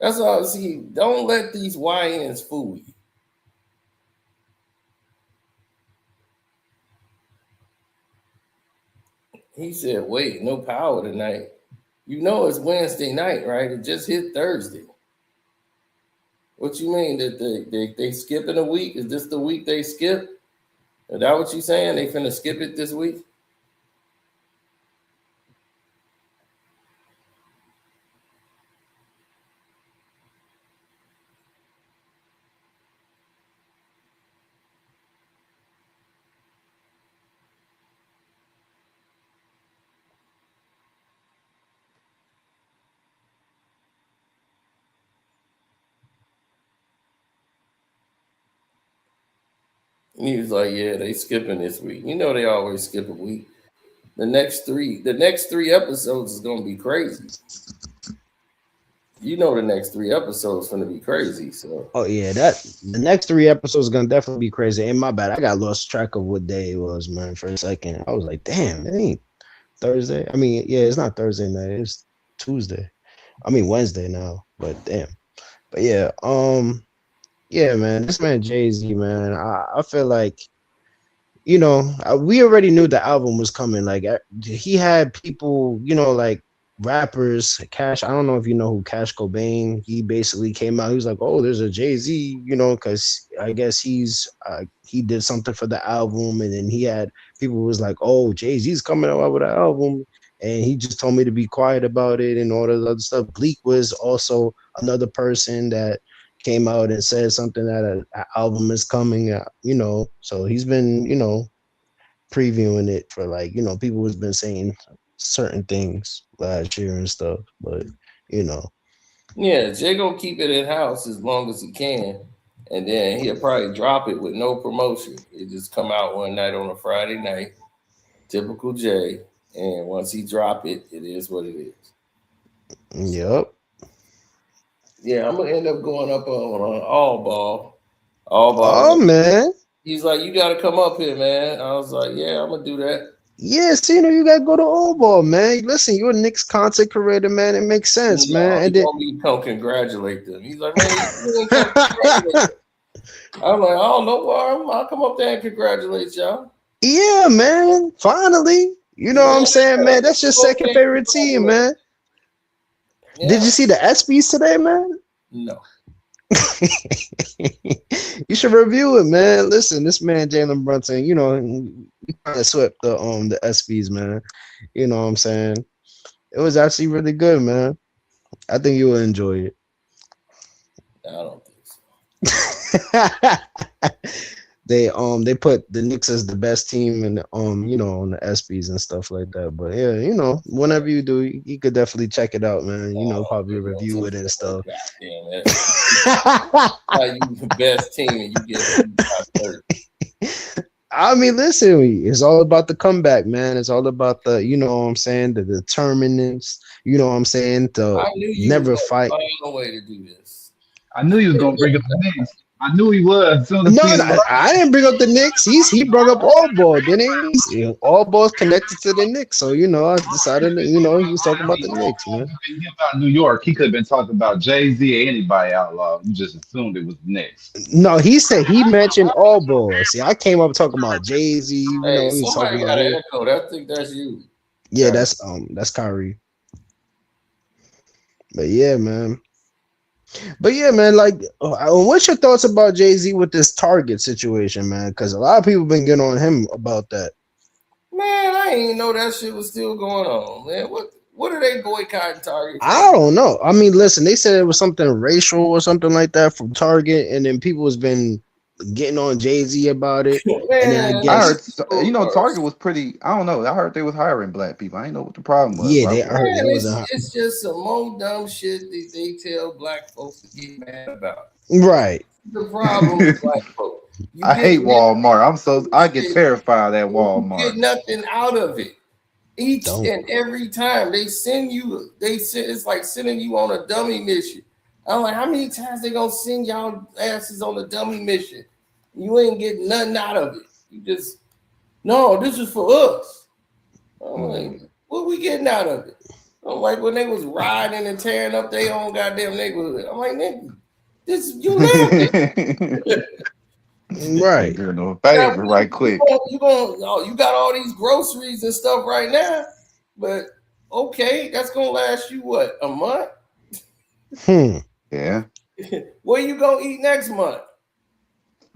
That's all. See, don't let these YNs fool you. He said, wait, no power tonight. You know it's Wednesday night, right? It just hit Thursday. What you mean that they skipping a week? Is this the week they skip? Is that what you saying? They finna skip it this week? And he was like, yeah, they skipping this week. You know they always skip a week. The next three episodes is gonna be crazy. You know the next 3 episodes gonna be crazy. So Oh yeah, the next 3 episodes are gonna definitely be crazy. And my bad, I got lost track of what day it was, man. For a second, I was like, damn, it ain't Thursday. I mean, yeah, it's not Thursday night. It's Tuesday. I mean Wednesday now. But damn. But yeah, yeah, man, this man Jay-Z, man, I feel like, you know, we already knew the album was coming. Like, he had people, you know, like rappers, Cash. I don't know if you know who Cash Cobain. He basically came out. He was like, "Oh, there's a Jay-Z," you know, because I guess he did something for the album, and then he had people who was like, "Oh, Jay-Z's coming out with an album," and he just told me to be quiet about it and all the other stuff. Bleak was also another person that came out and said something that an album is coming out, you know. So he's been, you know, previewing it for, like, you know, people has been saying certain things last year and stuff, but you know. yeah, Jay gonna keep it in house as long as he can, and then he'll probably drop it with no promotion. It just come out one night on a Friday night, typical Jay. And once he drop it, it is what it is. Yep. Yeah, I'm gonna end up going up on All Ball. All Ball. Oh man. He's like, you gotta come up here, man. I was like, yeah, I'm gonna do that. Yes, you know, you gotta go to Old Ball, man. Listen, you're a Knicks content creator, man. It makes sense, man. He And then, want me to come congratulate them. He's like, man, you ain't come congratulate them. I'm like, I don't know why. I'll come up there and congratulate y'all. yeah, man. Finally, you know what I'm saying, man. That's your second favorite team, man. Yeah. Did you see the ESPYs today, man? No. You should review it, man. Listen, this man Jalen Brunson, you know, he kind of swept the ESPYs, man. You know what I'm saying? It was actually really good, man. I think you will enjoy it. I don't think so. They put the Knicks as the best team and you know, on the ESPYs and stuff like that. But yeah, you know, whenever you do, you could definitely check it out, man. You know, probably review it and stuff. Damn it. You the best team and you get third. I mean, listen, it's all about the comeback, man. It's all about the, you know what I'm saying, the determinants, you know what I'm saying, to never fight. Find a way to do this. I knew he was gonna bring up the Knicks. I knew he was. No, I didn't bring up the Knicks. He brought up All Ball, didn't he? All Ball's connected to the Knicks, so you know, I decided, you know, he was talking about the Knicks, man. About New York, he could have been talking about Jay-Z or anybody outlaw. You just assumed it was the Knicks. No, he said he mentioned All Ball. See, I came up talking about Jay-Z. You know, Hey, he was somebody talking got about an it. echo. I think that's you. Yeah, that's Kyrie. But yeah, man. But yeah, man, like, what's your thoughts about Jay-Z with this Target situation, man? Because a lot of people been getting on him about that. Man, I ain't know that shit was still going on, man. What are they boycotting Target? I don't know. I mean, listen, they said it was something racial or something like that from Target, and then people has been getting on Jay-Z about it. And then I Man, I guess heard, Target was pretty. I don't know. I heard they was hiring black people. I didn't know what the problem was. yeah, Why- I heard man, they wasn't it's just some more dumb shit that they tell black folks to get mad about. right. The problem with black folks. I hate Walmart. I get terrified at You get Walmart. nothing out of it. Each Don't. and every time it's like sending you on a dummy mission. I'm like, how many times they gonna send y'all asses on a dummy mission? You ain't getting nothing out of it. You just no, this is for us. I'm like, what we getting out of it? I'm like, when they was riding and tearing up their own goddamn neighborhood. I'm like, nigga, this you live it. Right. You're no favor right quick. You got all these groceries and stuff right now, but okay, that's gonna last you what, a month? Yeah. Where you gonna eat next month?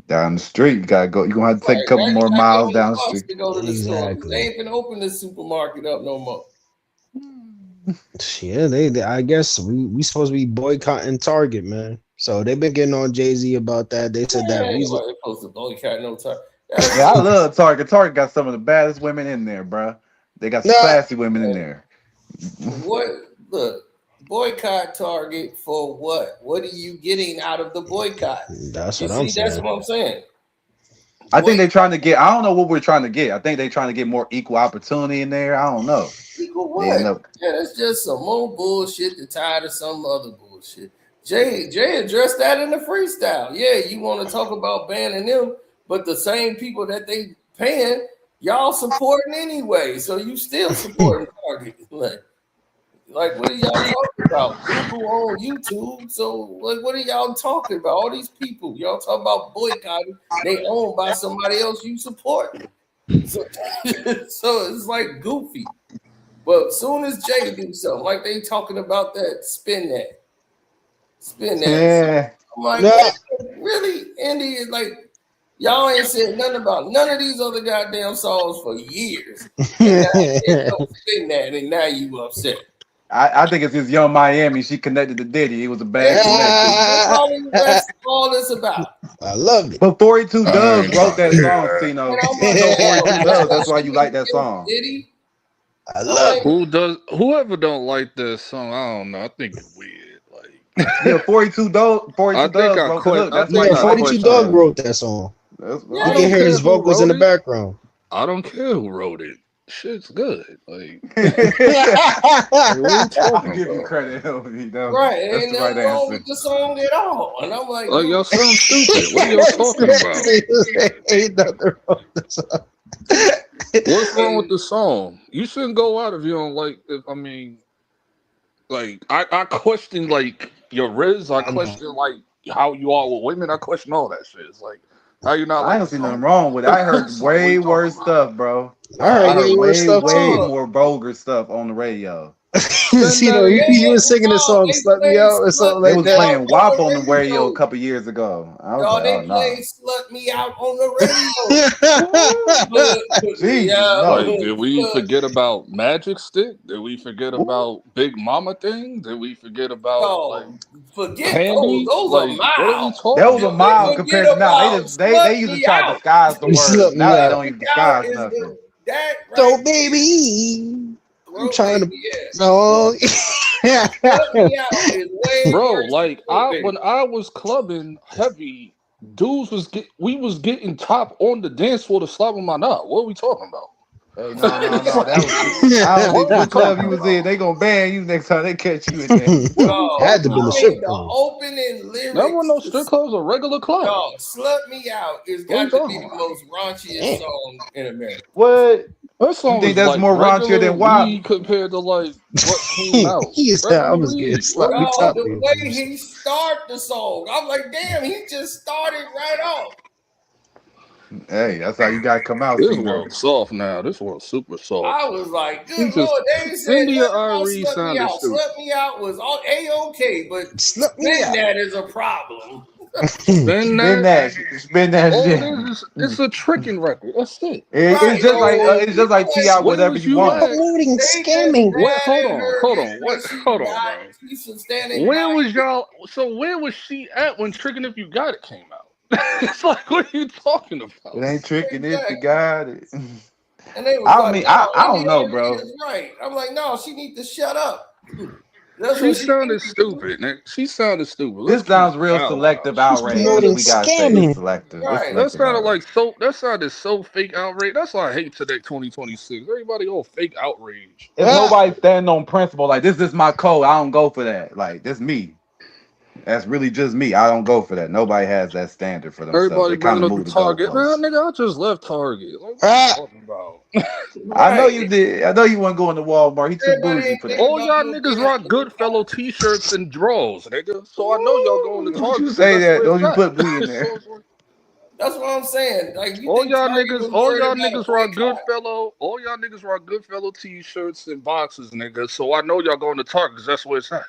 Down the street. You gotta go. You're gonna have to take a couple more miles down the street. To go to the store. Exactly. They ain't been open the supermarket up no more. Yeah, they I guess we supposed to be boycotting Target, man. So they've been getting on Jay-Z about that. They said that Man, reason. ain't supposed to boycott no time. Yeah, I love Target. Target got some of the baddest women in there, bro. They got some Nah. classy women in there. What look, boycott Target for what? What are you getting out of the boycott? That's You what I'm see, that's saying. what I'm saying. I think they're trying to get. I don't know what we're trying to get. I think they're trying to get more equal opportunity in there. I don't know. Equal what? Yeah, no. Yeah, that's just some more bullshit to tie to some other bullshit. Jay addressed that in the freestyle. Yeah, you want to talk about banning them, but the same people that they paying, y'all supporting anyway. So you still supporting Target. Like what are y'all talking about? People on YouTube. So like what are y'all talking about? All these people, y'all talk about boycotting, they owned by somebody else you support. So, so it's like goofy. But as soon as Jay do something, like they talking about that spin that. Yeah. I'm like, Nah. really? Andy is like, y'all ain't said nothing about none of these other goddamn songs for years. And now spin that, and now you upset. I think it's just Young Miami. She connected to Diddy. It was a bad connection. That's all it's about. I love it. But 42 Dubs ain't wrote that trying to song, hear Tino. And I'm You know 42 Dubs. That's why you like that song. Diddy? I love it. Whoever don't like this song, I don't know. I think it's weird. Like, Yeah, 42 Dubs. 42 I Dubs think I wrote the quit- hook. That's I why think Yeah, you I like 42 it. quit. Dog wrote that song. That's- Yeah, You I can don't hear his who vocals in the wrote it. background. I don't care who wrote it. Shit's good. Like, what are you I'll talking give you about? credit, LV, though. Right, That's ain't the right nothing wrong answer. with the song at all. And I'm like, Like, y'all dude, sound stupid. What are y'all talking about? Ain't nothing wrong with the song. What's wrong with the song? You shouldn't go out if you don't like it. I mean, like, I question, like, your Riz. I question, like, how you are with women. I question all that shit. It's like, how you not I like ain't the see song? nothing wrong with it. I heard So what way you talking worse about? stuff, bro. I heard way worse stuff way too. more vulgar stuff on the radio. You know, you was singing the song "Slut Me Out" or something They like was that. playing WAP on the radio radio. a couple years ago. I was Y'all, like, they oh, no. play Slut Me Out on the radio. Jesus, Yeah, no. Like, did we forget about Magic Stick? Did we forget about Big Mama thing? Did we forget about like no, forget Candy? those Like, are what are we mild. talking That was a about? mild Forget compared to now. about They Slut used to Me try to Out. disguise the You word. slut me Now they out. don't even Out disguise is nothing. that So, right baby, there, I'm trying to. baby, yeah. No. Slut Me Out is way Bro, worse like than Baby. when I was clubbing heavy, dudes we was getting top on the dance floor to slap on my knob. What are we talking about? Hey, no. That was, I don't think what club you was in. They gonna ban you next time they catch you in there. No, Had to be I the strip mean, the club. opening lyrics. That wasn't no strip clubs, a regular club. No, Slut Me Out is What you got to be talking the about? most raunchiest song in America. What? That song You think is that's like more raunchier regular than WAP? weed compared to like what came out. He said, "I Regular was getting weed. slapped What? me No, top." the way he started the song, I'm like, damn, he just started right off. Hey, that's how you gotta come out. This See, world's soft now. This world's super soft. I was like, He good just Lord, they ain't said India nothing about Irie Slut Me sounded Out. stupid. Slut Me Out was all A-OK, but Slut me then out. that is a problem. Then spin that all shit. it is it's a tricking record. That's it. It's just like T out Where whatever was you you want. at? Promoting They just scamming. What? Hold ratted on, her hold on, because what? she Hold on, got- bro. She was standing Where by was y'all? So where was she at when Tricking If You Got It came out? It's like, what are you talking about? It ain't tricking if Exactly. you got it. And they was I like, mean, no, I don't know, Indiana bro. is right. I'm like, no, she need to shut up. That's She what she sounded needs to do. stupid, nigga. She sounded stupid. This Let's keep sounds it real down, selective bro. She's outrage. promoting We gotta say it's scamming. selective. It's Right. That selective sounded outrage. like so. That sounded so fake outrage. That's why I hate today, 2026. Everybody all fake outrage. If nobody standing on principle, like this is my code, I don't go for that. Like this me. That's really just me. I don't go for that. Nobody has that standard for themselves. Everybody They kind bringing of up the move the Target. Man, goalposts. nigga, I just left Target. Like, what Ah. you talking about? I know Right. you did. I know you wasn't going to Walmart. He too Everybody bougie ain't for thinking that. All about y'all no niggas damn rock Goodfellow t-shirts and drawers, nigga. So I know y'all going to Don't Target you 'cause say that's that. where Don't it's you at. put we in So there. it's like, That's what I'm saying. Like you all think y'all Target niggas, was all worried y'all about a niggas rock boycott? Goodfellow. All y'all niggas rock Goodfellow t-shirts and boxes, nigga. So I know y'all going to Target 'cause that's where it's at.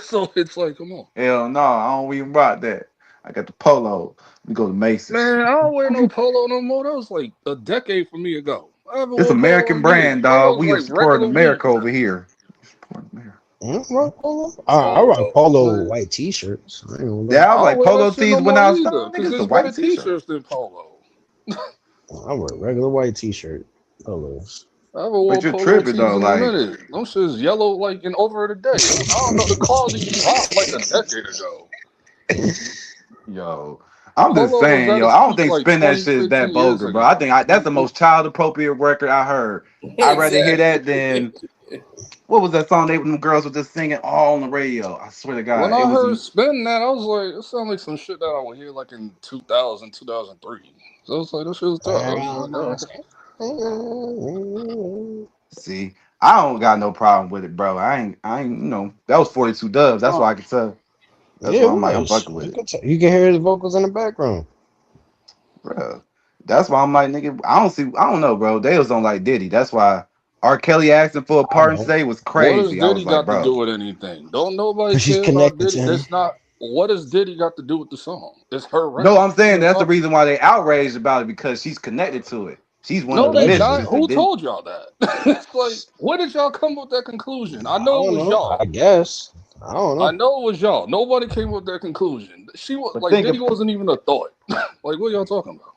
So it's like, come on. Hell no, I don't even rock that. I got the polo. We go to Macy's. Man, I don't wear no polo no more. That was like a decade for me ago. I haven't It's worn polo American in years. brand, dog. Polo's We are like supporting regular America weed. over here. Support America. Rock polo? I rock Polo. polo Man, white t-shirts. I ain't gonna lie. Yeah, I I was don't like, wear polo that shit no tees went more out of either. style. Because Niggas, the there's better white t-shirt. t-shirts than polo. I wear a regular white t-shirt. Polos. I haven't worn But you're polo tripping tees though, in a like, minute. Them shit's yellow like in over a day. I don't know. The quality dropped like a decade ago. yo. I'm just Polo was saying, at yo, its I don't peak think like spin that shit is 15 that years vulgar, bro. I ago. think that's the most child appropriate record I heard. I'd rather hear that than Exactly. what was that song they them girls were just singing all on the radio. I swear to When God, it I was heard spin that, I was like, it sounded like some shit that I would hear like in 2000, 2003. So I was like, this shit was tough. I was like, oh, see, I don't got no problem with it, bro. I ain't, that was 42 dubs. That's why I could tell. That's Yeah, why it I'm like, I'm was. fucking with it. You can hear his vocals in the background. Bro. That's why I'm like, nigga, I don't know, bro. They was on like Diddy. That's why R. Kelly asking for a I pardon know. today was what does crazy. I was Diddy like, got to bro, do with anything? Don't nobody Because she's care about connected to Diddy. him. That's not. What does Diddy got to do with the song? It's her no, record. I'm saying What are you that's the talking reason why they outraged about it because she's connected to it. She's one of No, the they not. businesses Allegedly. that Who did. told y'all that? It's like, where did y'all come with that conclusion? I I know it don't was know. I y'all. guess. I don't I know. know it was y'all. Nobody came with that conclusion. She was But like, think Diddy of wasn't even a thought. Like, what are y'all talking about?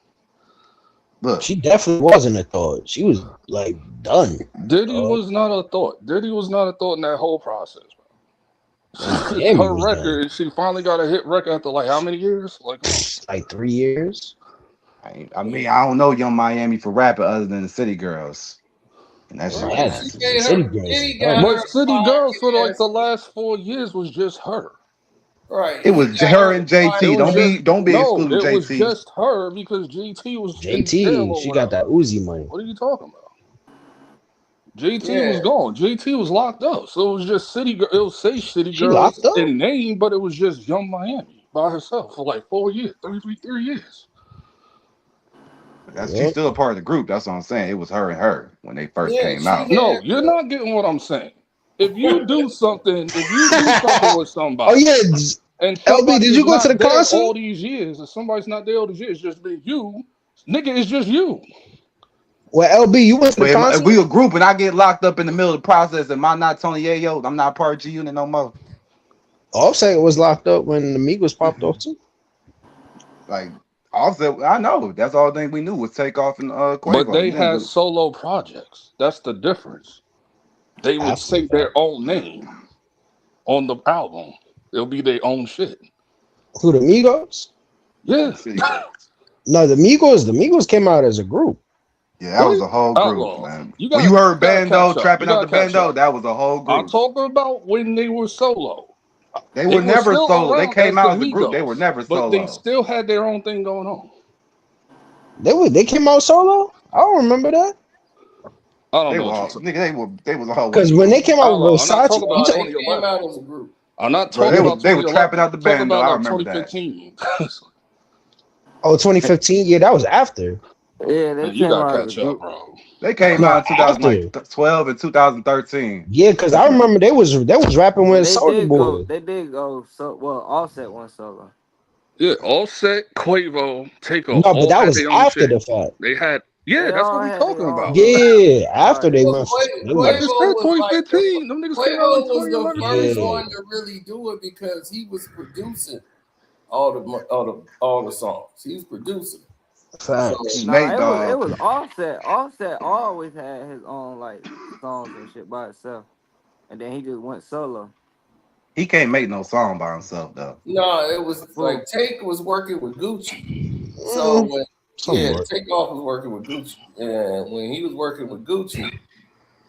look, She definitely wasn't a thought. She was like done. Diddy was not a thought. Diddy was not a thought in that whole process, bro. When It's Miami her was done. record. She finally got a hit record after like how many years? Like, come on. Like 3 years. I mean, I don't know Young Miami for rapping other than the City Girls, and that's just Right. me. She That's gave City her Girls. Diddy Oh, got But her City Girls for like the last 4 years was just her. right. It He was got her her and It JT. was just Don't be no. excluding It was JT. just her because GT was in jail JT, or she got whatever. that Uzi money. What are you talking about? JT Yeah. was gone. JT was locked up. So it was just City Girl. It was say City She locked Girls up? in name, but it was just Young Miami by herself for like 4 years, 3 years. She's Yep. still a part of the group. That's what I'm saying. It was her and her when they first Yeah, came she out. No, had you're not getting what I'm saying. If you do something with somebody, Oh yeah, and LB, somebody did is you go to not the there concert? all these years, and somebody's not there all these years, just been you, nigga, it's just you. Well, LB, you went to the But if concert? we a group and I get locked up in the middle of the process, am I not Tony Yayo? I'm not part of G Unit no more. Offset was locked up when the Migos popped off too. Like Offset, I know. That's all thing we knew was Takeoff and But Quavo. they You didn't had really. solo projects. That's the difference. They would After the say fact. their own name on the album. It'll be their own shit. Who, the Migos? Yeah. City Girls. No, the Migos came out as a group. Yeah, that was a whole group, Outlaw. man. You When got you heard gotta Bando catch up. trapping You out the gotta catch Bando, up. that was a whole I'm group. talking about when they were solo. They They were were never still solo. They around as came the out as a group. They were Migos, never but they solo. still had their own thing going on. They came out solo? I don't remember that. I don't They know were what you're all talking nigga. They was all one Because when they group. came out with Outlaw. I'm not Versace, talking you about no, they talk, came 2011. out as a group. I'm not Bro, talking about they were 2011. trapping out the I'm talking Bando. about I like remember that. 2015. 2015, yeah, that was after. Yeah, they Man, you came gotta out as a catch up, group. bro. They came No, out in after. 2012 and 2013. Yeah, because I remember they was rapping But with Soulja Boy. they did go so well. Offset went solo. Yeah, Offset, Quavo, Takeoff, No, but all that had was their own after shit. the fact. They had, yeah, They that's all what we had their talking own about. little. Yeah, after they Right. Well, went. They I went. just Quavo said was like 2015. Them niggas came out Quavo in was the first 2011. Yeah. one to really do it because he was producing all the songs. He was producing. Facts. He Nah, Nate it Dogg. was Offset. Offset always had his own like songs and shit by itself, and then he just went solo. He can't make no song by himself though. No, it was Who? like Take was working with Gucci. So Mm, when somewhat. Takeoff was working with Gucci, and when he was working with Gucci,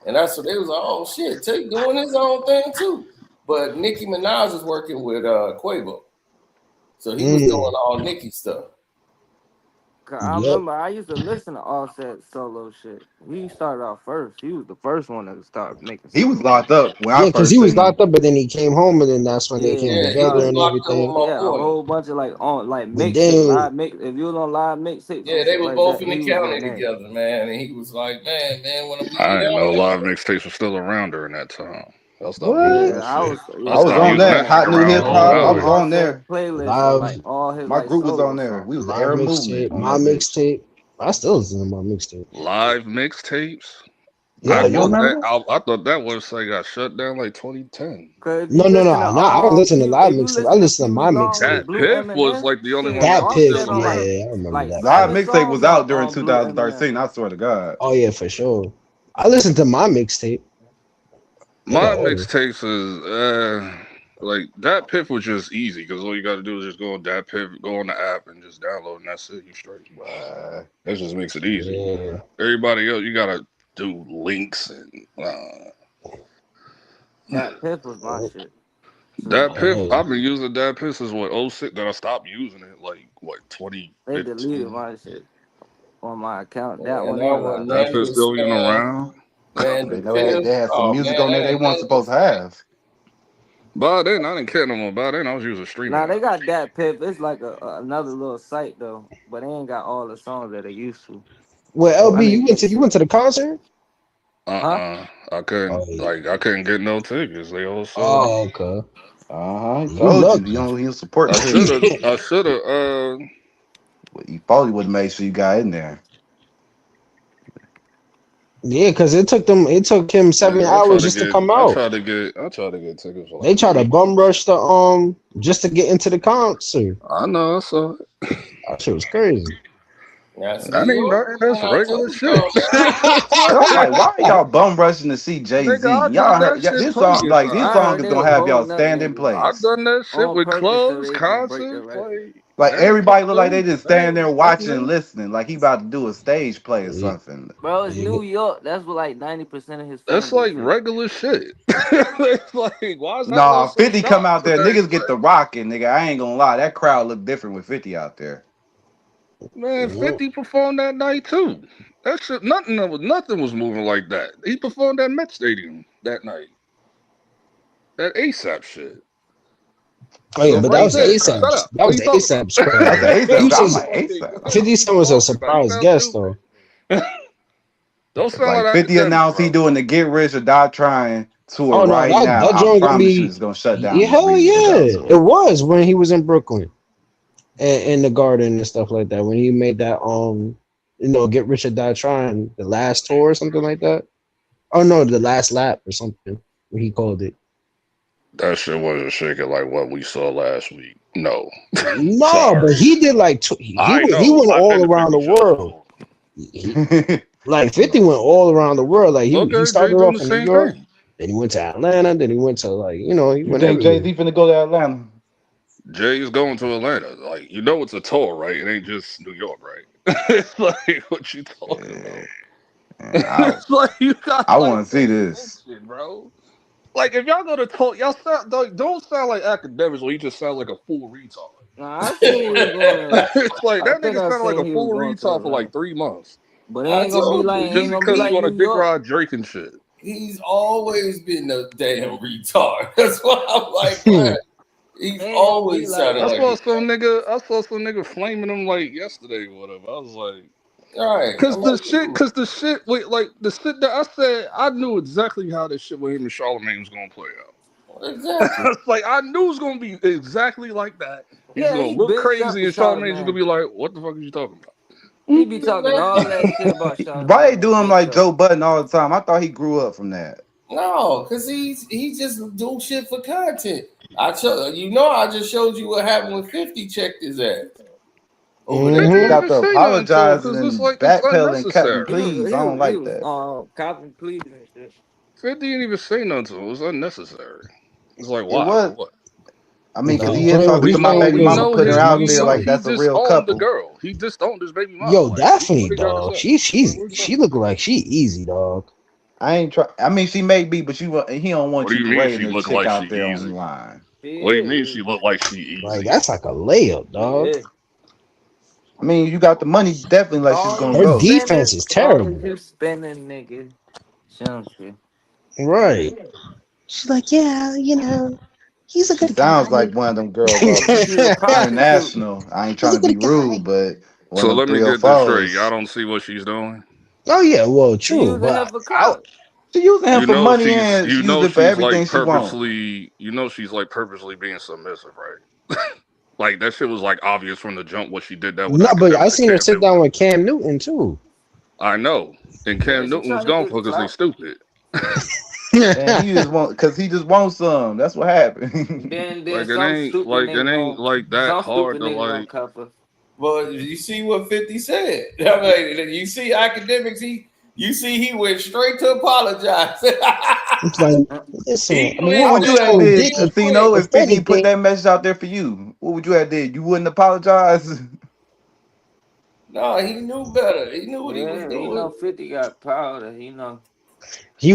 and that's what they was like, oh shit, Take doing his own thing too. But Nicki Minaj was working with Quavo, so he was doing all Nicki stuff. 'Cause I Yep. remember I used to listen to Offset solo shit. He started out first. He was the first one that started making. He was solo locked shit. up when I Yeah, because first he was seen him. locked up, but then he came home, and then that's when they Yeah, came Yeah, he together was and locked up with everything. my Yeah, a boy. whole bunch of like on like But mixtape, then, live mix. If you was on live mixtapes Yeah, and they shit was like both that, in the he was county on there. together, man. And he was like, man, when we I get didn't out know there, live mixtapes were still around during that time. I stopped what? using Yeah, that I shit. was. I Yeah, I was stopped I on was using that that on shit Hot New around Hip on Hop. I on was 09. on Offset there. playlist of Live, like all his My like group was solo on there. songs. We was the live Arab mixtape, movement on my that bitch. mixtape. I still listen to my mixtape. Live mixtapes. Yeah, I You thought remember? I thought that website got shut down like 2010. Cause if you no, listen to I don't listen to live if you mixtape. I listen to listen to Pee Wee my Long mixtape. with That Blue Piff was M&M, like the only shit, one I That was Piff, Offset on listening like yeah, I remember like that. Live 7 mixtape was songs out during on Blue M&M. 2013. I swear to God. Oh yeah, for sure. I listen to my mixtape. They My got old. mixtapes is like that Piff was just easy because all you got to do is just go on that Piff, go on the app and just download, and that's it. You straight. That just makes it easy. Yeah. Everybody else, you gotta do links and That Piff was my shit. that Piff. Hey. I've been using that Piff since what 06. Then I stopped using it like what They deleted 2015. my shit on my account. That and one that and one, That Piff Memphis, still even around. man, They the know Piff. they had some Oh music man, on there they that weren't supposed to have. By then, I didn't care no more. By then, I was using streaming. Nah, they apps. got that Piff. It's like another little site though, but they ain't got all the songs that they used to. Well, I LB, need you went to the concert? huh? I Oh, couldn't yeah. I couldn't get no tickets. They all sold out. Oh, okay. He You told you. lucky. He don't support I the hood. should have You probably would have made sure you got in there. Yeah, because it took him 7 yeah, hours just to come I out. tried to get tickets for They like a tried to week. bum rush the just to get into the concert. I know, I saw it. That shit was crazy. That's That New ain't York. nothing. That's Man, I tell regular you, shit. And I'm like, why are y'all bum rushing to see Jay-Z? Nigga, I Y'all did heard that shit this plenty song, of like this I times. song heard is they gonna was have y'all holding up stand in niggas I place. done that shit on with purpose so clubs, they can break the concerts, record. Like that ain't everybody look like fucking they just that standing ain't there watching and fucking listening, like he about to do a stage play or Yeah, something. Bro, it's yeah. New York. That's what like 90% of his fan that's base like is. regular shit. It's like, why is everyone Nah, so 50 come shocked out there, today? niggas get the rocking, nigga. I ain't gonna lie, that crowd look different with 50 out there. Man, Yeah. 50 performed that night too. That shit, nothing was moving like that. He performed at Met Stadium that night. That ASAP shit. Oh yeah, So but that right was there, shut ASAP's. up. That What are was you talking about? ASAP's crowd. That's an He ASAP. was I'm just like ASAP. 50 Cent was a Talking about. You surprise sound guest stupid. though. Don't sound Like like 50 academics, announced he bro. doing the Get Rich or Die Trying tour Oh no, right now. that I joint gonna promise you be it's gonna shut down yeah, these hell regions of yeah. Belgium. It was when he was in Brooklyn and in the garden and stuff like that. When he made that Get Rich or Die Trying, the last tour or something like that. Oh no, the last lap or something. What he called it. That shit wasn't shaking like what we saw last week. No. No, but Sorry. he did like I he know. went I've been all to around 50 the shows world. before. He, like 50 went all around the world. Like he Okay, Jay started doing the off in New same York, thing. then he went to Atlanta, then he went to he You went think everywhere. Jay-Z finna go to Atlanta? Jay is going to Atlanta. Like, you know it's a tour, right? It ain't just New York, right? It's like, what you talking about? Man, It's like, you got I like want to see full this. attention, bro. Like, if y'all go to talk, y'all sound, don't sound like academics or you just sound like a full retard. Nah, I seen he was going to. It's like, I that think nigga I sounded like seen a he was full going to retard for Atlanta, like 3 months. but it I ain't gonna be told like you, Just because he New want to dick York. ride Drake and shit. he's always been a damn retard. That's why I'm like, man, he's It ain't gonna be always like sounded I like saw a some nigga flaming him like yesterday or whatever. I was like, all right. cause I'm the like, shit, dude, cause the shit, wait, like the shit that I said, I knew exactly how this shit with him and Charlamagne was gonna play out. exactly. It's like I knew it was gonna be exactly like that. He's yeah, gonna he look been crazy, jumping and Charlamagne's gonna Charlamagne. be like, "What the fuck are you talking about?" He be talking all Exactly. that shit about Why they Charlamagne do on him Big like Show. Joe Budden all the time? I thought he grew up from that. No, because he just do shit for content. I just showed you what happened when 50 checked his ass. Over They there, didn't you got even to say nothing to him apologize because and it's then like it's backpedal and cut and unnecessary. please. I don't like that. Copping please and shit. 50 didn't even say nothing to him. It was unnecessary. It's like, It why? For was. what? I mean, because No, he is talking We to my know, baby we mama, know putting her his, out we there know like he that's a real disowned the couple. girl. He disowned his baby mama. yo, Like, what definitely, he got to dog. say? She look like she easy, dog. I ain't try. I mean, she may be, but he don't What want do you you mean she parading a look chick like she out there easy? online. What do you mean Yeah, she look like she Like easy? that's like a layup, dog. yeah. I mean, you got the money, definitely like she's Long gonna as Her you go. defense spending, is long as terrible. you spending, nigga. Some shit. Right. She's like, yeah, he's a She good guy. sounds like one of them girls off She a prostitute. International. I ain't He's trying a to be good guy. rude, but one So of them let me get this straight. Y'all 304s. don't see what she's doing. Oh yeah, well, She true, using her but for clout. She using him You for know money she's and you she use know it for she's everything like she want. purposely being submissive, right? Like that shit was like obvious from the jump what she did that with no, but I academics and seen her Cam sit Newton. down with Cam Newton too. I know. And Yeah, Cam she Newton was trying to gone get the for because they clout. stupid. And he just want because he just wants some. That's what happened. Then some stupid It nigga ain't like that hard to gonna like. cuff her. But you see what 50 said. I mean, you see academics, he went straight to apologize. It's like, listen, He I mean, What cleaned would it you up have also did, real quick. Casino, if if 50 put anything, that message out there for you? What would you have did? You wouldn't apologize? No, he knew better. He knew what he was Yeah, doing. 50 got power.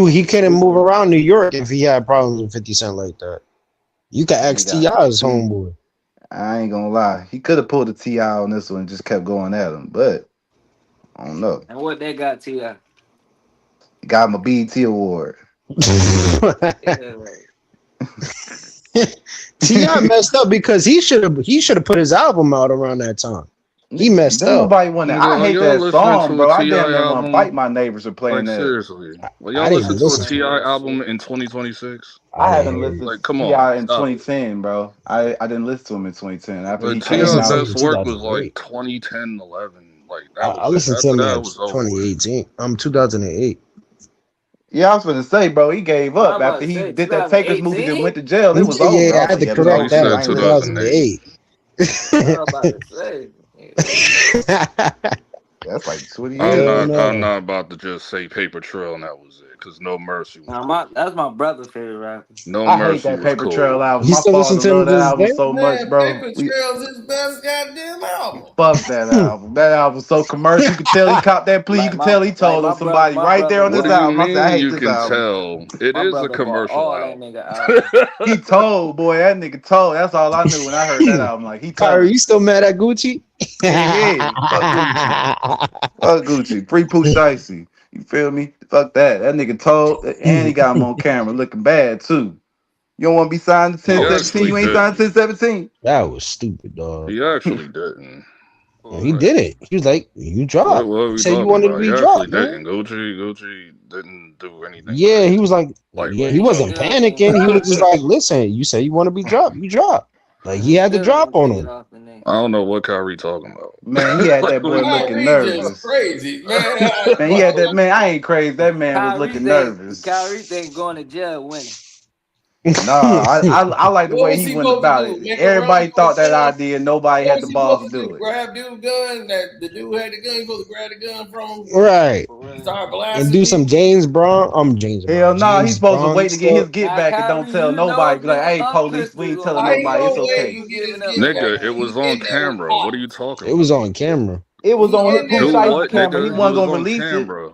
he couldn't move around New York if he had problems with 50 Cent like that. You could ask T.I.'s homeboy. I ain't gonna lie. He could have pulled a T.I. on this one and just kept going at him, but I don't know. And what they got T.I.? He got him a BET award. Yeah, T.I. messed up because he should have put his album out around that time. He messed Don't up. nobody want to. I When hate y'all that listening song, to a bro. I damn T.I. near want to fight album, my neighbors for playing like that. seriously. When I y'all didn't listen even to a listen to T.I. it. album in 2026, I I haven't didn't. listened like to come on, T.I. in stop it. 2010, bro. I didn't listen to him in 2010. After But he I came listened T.I. to out, him in best work was like 2008. 2010, 11. Like I, that I was it. listened to After him that, at it was over with. 2018. 2008. yeah, I was gonna say, bro, he gave I'm up about after to he say did that Takers movie. Then 2018. went to jail. It was over. Yeah, I I was had like, to yeah, this No, he correct over for. that. I said ain't listening. 2008. I'm about to 2008. say. That's like 20 I'm years. Hell not. I'm no. not about to just say Paper Trail and that was it. Cause No Mercy was cool. That's my brother's favorite rapper. No I hate Mercy that was Paper Trail cool. album. You My still listen father to him loved to that this album day? so much, Man, bro. Paper Trail's his best goddamn album. Fuck that album. That album so commercial. You could tell he copped that plea. You Like could tell he told on somebody my right there brother on What this do you bought album. I said, I mean hate you this can album. tell? It my is a brother bought commercial all that album. nigga album. He told, boy, that nigga told. That's all I knew when I heard that album. Like, he Kyrie, telling. you still mad at Gucci? Yeah, yeah. Fuck Gucci. Fuck Gucci. Free Pooh Dicey. You feel me? Fuck that. That nigga told, and he got him on camera looking bad, too. You don't want to be signed to He That was 1017. actually You stupid. ain't signed to didn't. 1017. That was stupid, dog. He actually didn't. And he did it. He was like, "You What dropped. are You we said you talking wanted to about? He be actually dropped, man." didn't. Gucci didn't do anything Yeah, he crazy. was like, Like yeah, what he he He wasn't told. still didn't panicking. get He off was the just nigga. like, "Listen, you say you want to be dropped. You drop." Like he He had the still drop didn't on take it him. off the nigga. I don't know what Kyrie talking about. Man, he had Like that what boy are you looking talking Kyrie about? just nervous. crazy, man. Man, he had that, man, I ain't crazy. That man was Kyrie looking think nervous. going to jail winning. Nah, I like the What way was he he went supposed to about do? it. Make a run Everybody for thought a that gun? idea. Nobody What had was the he balls to supposed to do do? it. Grab dude's gun? That the dude had the gun. He supposed to grab the gun from him, Right. For real. start And blasting do some people. Hell nah, he's James supposed to Brown wait to get stuff. his get Now, back and don't Kyrie, tell you know nobody. Be like, giving hey, up police, we pistols ain't on telling How you, he nobody. bro. It's gonna You wait okay. ain't and get his giving up get no back? Nigga, it He was pistols. on in there with camera. What are you cops. talking It was about? on camera. It was You on his know Pooh giving Do up Shiesty what, camera. pistols He nigga? on It wasn't you. was gonna on release it. camera.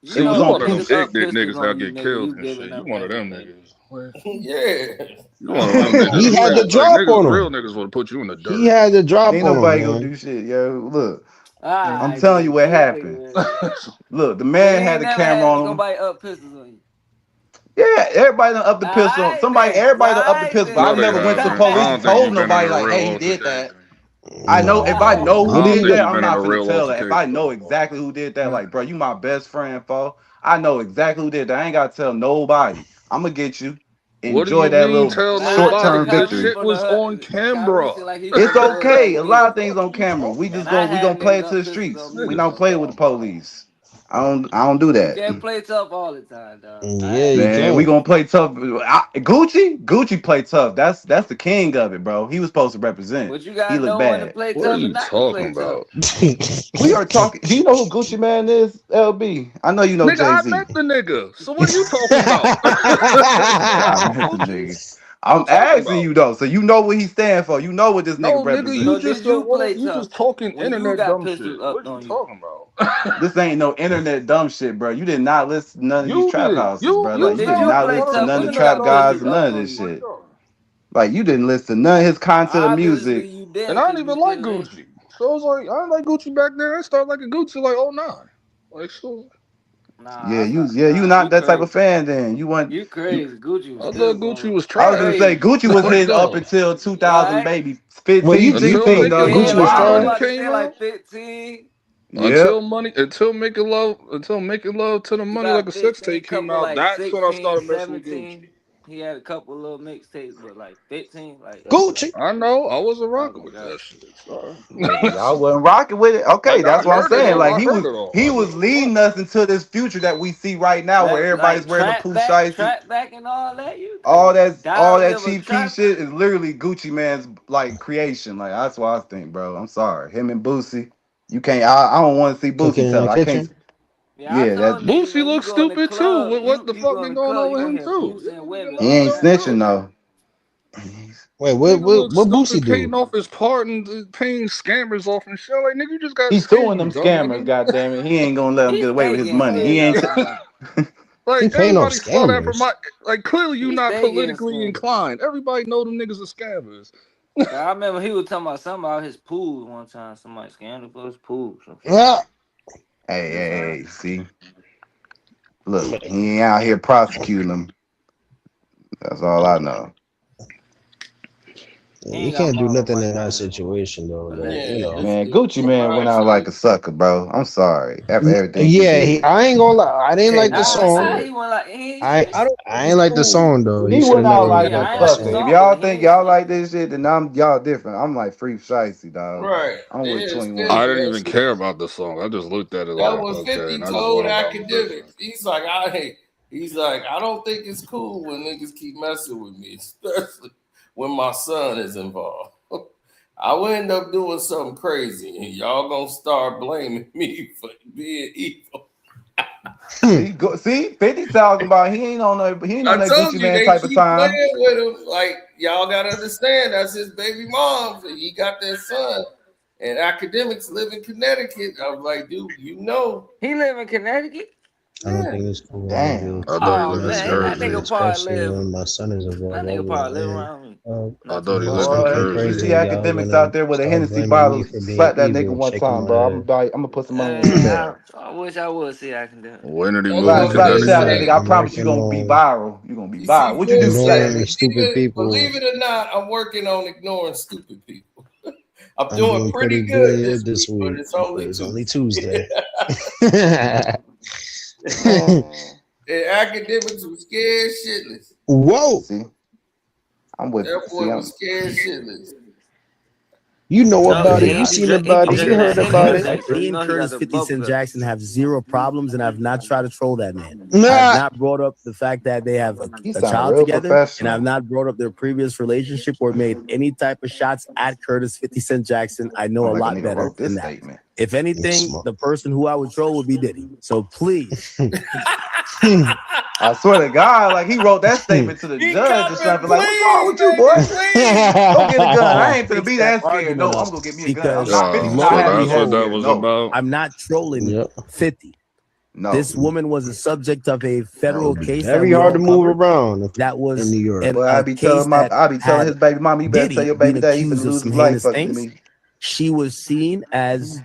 You It See, was know you on one when of Pooh. them niggas up ignorant pistols niggas on that you, get nigga, killed you and shit. giving You up one of them everything. niggas. Well, Yeah. you one of them niggas. He Them had the niggas like drop niggas, on real him. niggas would have put you in the He dirt. had the drop Ain't on him, nobody gonna man. do shit, yo. Look, I'm Alright, telling you what Gucci. happened. Look, the You man had ain't the never camera had on him. somebody up pistols on you. Yeah, everybody done up the pistol. Everybody done up the pistol, but I No, they never went to the haven't. I police and don't think told you've been in nobody a like, real hey, he did that. altercation. I know if I Nah. know I who What don't he did think that, you've I'm been in not a finna real tell that. If I altercation. know exactly who did that, like, bro, you my best friend, fo. I know exactly who did that. I ain't gotta tell nobody. I'm gonna get you. What do Enjoy you that mean little tell Man, I short know nobody? term This Kyrie victory. shit from the was on hood. Kyrie camera. seem like he It's from the hood okay. like A me. lot of things on camera. We Man, just I gonna had play niggas it to up the pistols streets. on We me. don't play with the police. I don't do You that. can't play tough all the time, dog. Yeah, you Man, can. we gonna play tough. Gucci play tough. That's the king of it, bro. He was supposed to represent. But you He gotta look know when to bad. play What are tough you and not to talking play tough. about? We are talking. Do you know who Gucci Man is? LB. I know you know Nigga, I Jay-Z. met the nigga. So what are you talking about? I met the nigga. I'm asking you though, so you know what he stand for. You know what this nigga No, nigga, represents. you So just did you play you tough just talking when you internet got dumb pistols shit. up What you on you? talking about? This ain't no internet dumb shit, bro. You did not listen to none of these You trap did. houses, bro. You Like you Did did sound you like not play one listen to of tough none the of the when you trap internet got dumb guys pistols and niggas. up none of on this you? shit. Like you didn't listen to none of his content or music. Obviously you did. And I 'Cause didn't you even like couldn't listen. Gucci. So I was like, I didn't like Gucci back then. I started liking Gucci like 09. Like so Yeah, you Nah, not you that type of crazy. fan. Then you want You you. crazy. Gucci was I still thought going Gucci on. was I was gonna trash. say Crazy. Gucci was Like hit up dog. until 2000, Right? maybe Well, 15, you Until think 16, dog. Making He was Gucci Love was or Yeah, I was wilding. trash? something about to came say like out. 15. Yep. Until making love to the You money like got a sex 15, tape came couple out. like That's when I 16, started messing with Gucci. 17. He had a couple little mixtapes, but like 15, like Gucci. I know I wasn't I rocking was with like, that shit. Sorry. Nigga, y'all wasn't rocking with it. Okay, Like I that's what I'm heard it saying. all. Like I heard it all. he I was just ain't rock leading with us into this future that we see right now, where everybody's like wearing the pooh shiesty. trap back and all that. You All crazy. that all Dial that liver cheap key trap. shit is literally Gucci Man's like creation. Like that's what I think, bro. I'm sorry. Him and Boosie, you can't. I don't want to see Cooking Boosie in the tough. I can't. kitchen. Yeah, I Yeah, that told it. niggas, Boosie man, you looks go in the stupid too. club, What the you fuck go in been the going club, on you with gonna him hear too? Boosie and women he all ain't night snitching long. though. Wait, Nigga looks what stupid Boosie paying do? off his part and paying scammers off and shit. Like nigga, you just got He's suing them scammed, scammers. dummy. God damn it, he ain't gonna let him He get away stay with his getting money. He scammed ain't. out some money. He Like paying off everybody saw that from scammers. my like clearly you He not stay getting politically scammed. inclined. Everybody know them niggas are scammers. I remember he was talking about something about his pool one time. Somebody scammed him for his pool. Some shit. Ah, Hey, see, look, he ain't out here prosecuting them. That's all I know. He you ain't got can't do Marlon nothing White in that down there. situation though. But Allegedly. you Yeah, know, this Man, dude Gucci Man went out like survived. a sucker, bro. I'm sorry. After everything he yeah, did, I ain't gonna lie. I didn't Hey, like the like I song. How said, he went like he ain't I shit. I don't think I ain't it's like the cool. song though. He he should have went out never like Yeah, made a I that ain't like the sucker. If song. song, but y'all he think ain't y'all shit. like this shit, then y'all different. I'm like free shicey, dog. Right. I'm with Yeah, 21. I especially didn't that even shit. care about the song. I just looked at it That like, was okay, 50 and I just told went about my academics. business. He's like, I don't think it's cool when niggas keep messing with me, especially when my son is involved. I will end up doing something crazy, and y'all gonna start blaming me for being evil. See, 50 talking about he ain't on that I told Gucci you Man they type of keep time. playing with him. Like y'all gotta understand, that's his baby mom. So he got that son, and academics live in Connecticut. I was like, dude, you know, He live in Connecticut. I don't yeah. think it's cool when Damn. niggas I thought keep he Oh lived in messing man, with that me, Jersey. nigga probably especially live. when my son is That involved. I'll nigga be probably like, live hey, around me. I Not too thought he far lived from in me. Boy, if you Jersey. see crazy, y'all academics gonna out there with a start Hennessy blaming bottle, me for being slap that nigga evil, one shaking time, my bro. head. I'm gonna put some money on your bet. I wish I would see I can do it. When did he That's move to what Slap the they shit out of that Connecticut? say. nigga. I I'm promise you working gonna be on viral. You gonna be You see, viral. What you do, Fib said, ignoring Shay? stupid people. believe it or not, I'm working on ignoring stupid people. I'm I'm doing doing pretty pretty good good this this week, but week. it's only It's two. only Tuesday. Man, And academics was scared shitless. Whoa! see, I'm with. That See, boy I'm. was scared shitless. You know No, about he it. You ain't be seen drink. He be about it. You drinking Okay, heard that about Henny it. today, so me you and know he got Curtis the 50 bubble Cent guts. Jackson have zero problems, and I've not tried to troll that man. I have Nah. not brought up the fact that they have He a sound child real together, and I've professional. not brought up their previous relationship or made any type of shots at Curtis 50 Cent Jackson. I know I'm a like a lot nigga better wrote than this that. statement. If anything, Smart. the person who I would troll would be Diddy. So please, I swear to God, like he wrote that statement to the He judge or copping, something. Like, what's wrong please, with you, boy? baby, please. Go get a gun. I that ain't finna takes be that that scared. argument No, I'm off gonna go get me a gun. I'm because not 50 not lo and So having me that's that what behold, that scared. was No, about. I'm not trolling Yep. 50. no. This woman was a subject of a That federal would be case that very we hard to all move covered. around That in was New York. Boy, a I be case that telling had his baby mama, you better tell Diddy your being baby dad he finna accused of lose some his life heinous fucking to things. me. She was seen as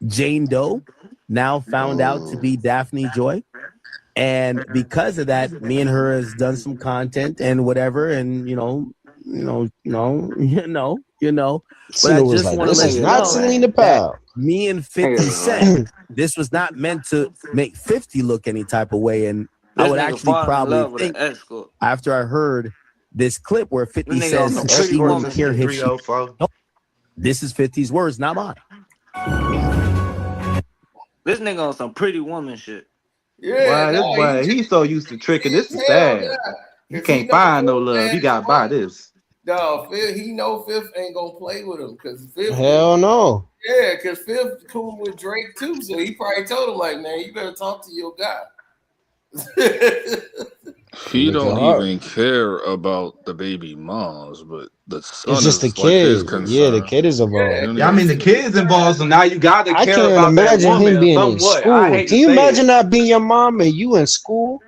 Jane Doe, now found out to be Daphne Joy. And because of that, me and her has done some content and whatever, and you know. But I Cena was just like, want to "This let is you not know Selena that Powell." me and 50 Niggas Cent, lame. this was not meant to make 50 look any type of way. And I This would nigga actually falling in probably love with an think escort. after I heard this clip where This 50 nigga on says some No pretty she escort wouldn't woman system care shit. if she, 304. no, this is 50's words, not mine. This nigga on some Pretty Woman shit. Yeah, Boy, this nah, boy, he's so used to tricking. This is hell sad. yeah. You 'Cause he can't know find no Fifth love. He bad got to as buy fuck. this. No, he know Fifth ain't gonna play with him because Fifth. Hell no. Yeah, because Fifth cool with Drake too, so he probably told him like, man, you better talk to your guy. He Make it don't hard. even care about the baby moms, but the son It's just the is like his kid. concern. Yeah, the kid is involved. You know Yeah, I what mean the kids involved, so now you got to I care can't about that imagine woman him being in somewhat. school. I hate Can to you say imagine it. that being your mom and you in school?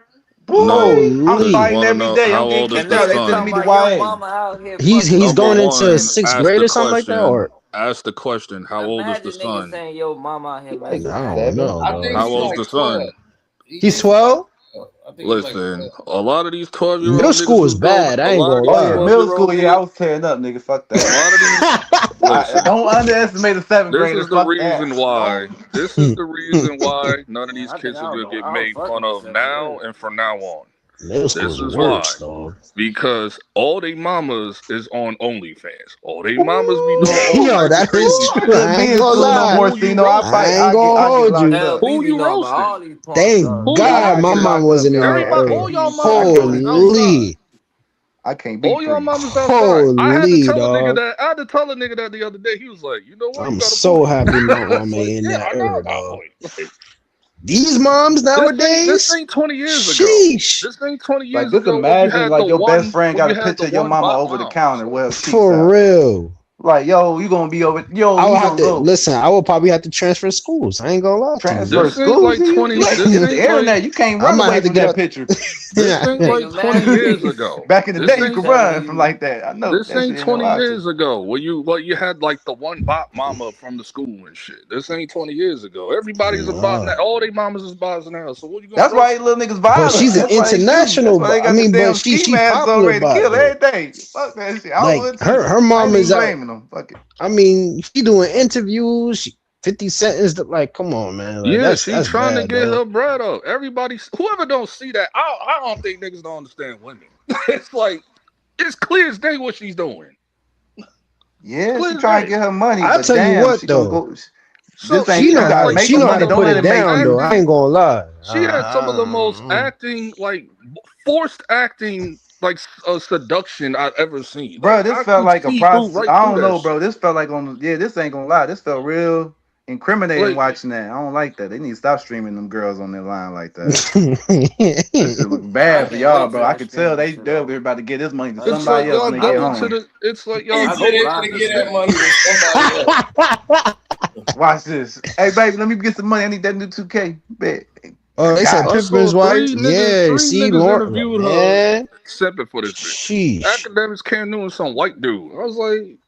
Boy, Holy. I'm Just fighting wanna every know day. how I'm getting old is kicked the out. They Niggas sending son? me talking to about your YA. mama out here He's fucking Number going niggas. into one, sixth ask grade the or something like that, or question. Ask the question. How old is the Imagine niggas son? saying your mama out here He like messing I around. don't 7. know, I think dog. How he's old's like the 12. son? He's 12. I think he's like Listen, 12. a lot of these 12-year-old Middle niggas school is who's doing bad. a I ain't lot of gonna these Oh yeah, lie. middle 12-year-old school. Yeah, I niggas, was tearing up, nigga. Fuck a that. lot of these listen, Don't underestimate a 7th this grader. is the Fuck that. reason why. This is the reason why none of Man, these I think kids are gonna get I was made fucking fun in of 7th now grade. and from now on. Middle school This is is why. worse, though. Because all they mamas is on OnlyFans. All they mamas be doing all Yo, type of that crazy is I shit. true. couldn't I be ain't in gonna school So no lie. more, who you Cino. I roasting? ain't gonna I get hold locked you. up. LB Who be you knowing about all roasting? these porn Thank stars. Who you God my I get roasting? mom locked up, wasn't in y'all. that Everybody, era. all y'all I mamas can't be is free. outside. Holy. I can't be All y'all free. mamas outside. I had to Holy, tell a nigga dog. that. I had to tell a nigga that the other day. He was like, you know what? You I'm got a so point. happy my mom It's ain't like, in yeah, that I know I era, got a dog. point. Like, These moms this nowadays, ain't 20 years ago. sheesh. This ain't 20 Like years just ago when you imagine had the like your best one friend when got you a had picture the of your one mama bot over the moms. counter Like, with her cheeks For out. real. Like, yo, you gonna be over. Yo, I would you have gonna to go listen. I would probably have to transfer schools. I ain't gonna lie to you, transfer bro. this ain't schools. like You 20. like This it's the ain't like internet. You can't I run might away have to from get that up. picture. this ain't Nigga, like 20 years imagine ago. Back in the This day, you ain't could telling run from you like that. I know this that shit ain't ain't no 20 option. years ago where you had like the one bot mama from the school and shit. This ain't 20 years ago. Everybody's a bot now. Nah. All they mamas is bots now. So what you gonna That's why roast? these little niggas But violent. she's an That's why they shoot. That's international. why they I got the mean, but damn she ski she masks on popular ready to bot kill though. every day. Fuck that shit. I Like would her too. her I mom ain't is even out. blaming them. Fuck it. I mean, she doing interviews. 50 seconds. Like, come on, man. Like Yeah, she that's trying to bad, get dog. her bread up. Everybody, whoever don't see that, I don't think niggas don't understand women. It's like it's clear as day what she's doing. It's Yeah, clear she as trying to day. get her money, I'll but tell you damn, what she gonna though. go. So This She ain't. she You know has gotta how like make she the some know how money. to most Don't put let it it make down though. you. I acting. ain't gonna lie. She has some of the most acting, like forced acting, like seduction I've ever seen. Bro, Like this I felt can like a see through process. right I through don't that know, bro. shit. This felt like on. Yeah, this ain't gonna lie. This felt real incriminating Like watching that. I don't like that. They need to stop streaming them girls on their line like that. That shit look I bad for can't y'all, wait for bro. I that could tell streaming they shit they're off. about to get this money to That it's shit, like somebody else y'all when they get go I to home. the. It's like He y'all I said be go. they're gonna blocking get that niggas. money to somebody else. Watch this. Hey, baby, let me get some money. I need that new 2K. Bet. Oh, I they said got I you. Pimpin's saw wife. Yeah, three see, niggas Lauren, interviewed her, man. simping for this bitch. Sheesh. Academics came new and some white dude. I was like,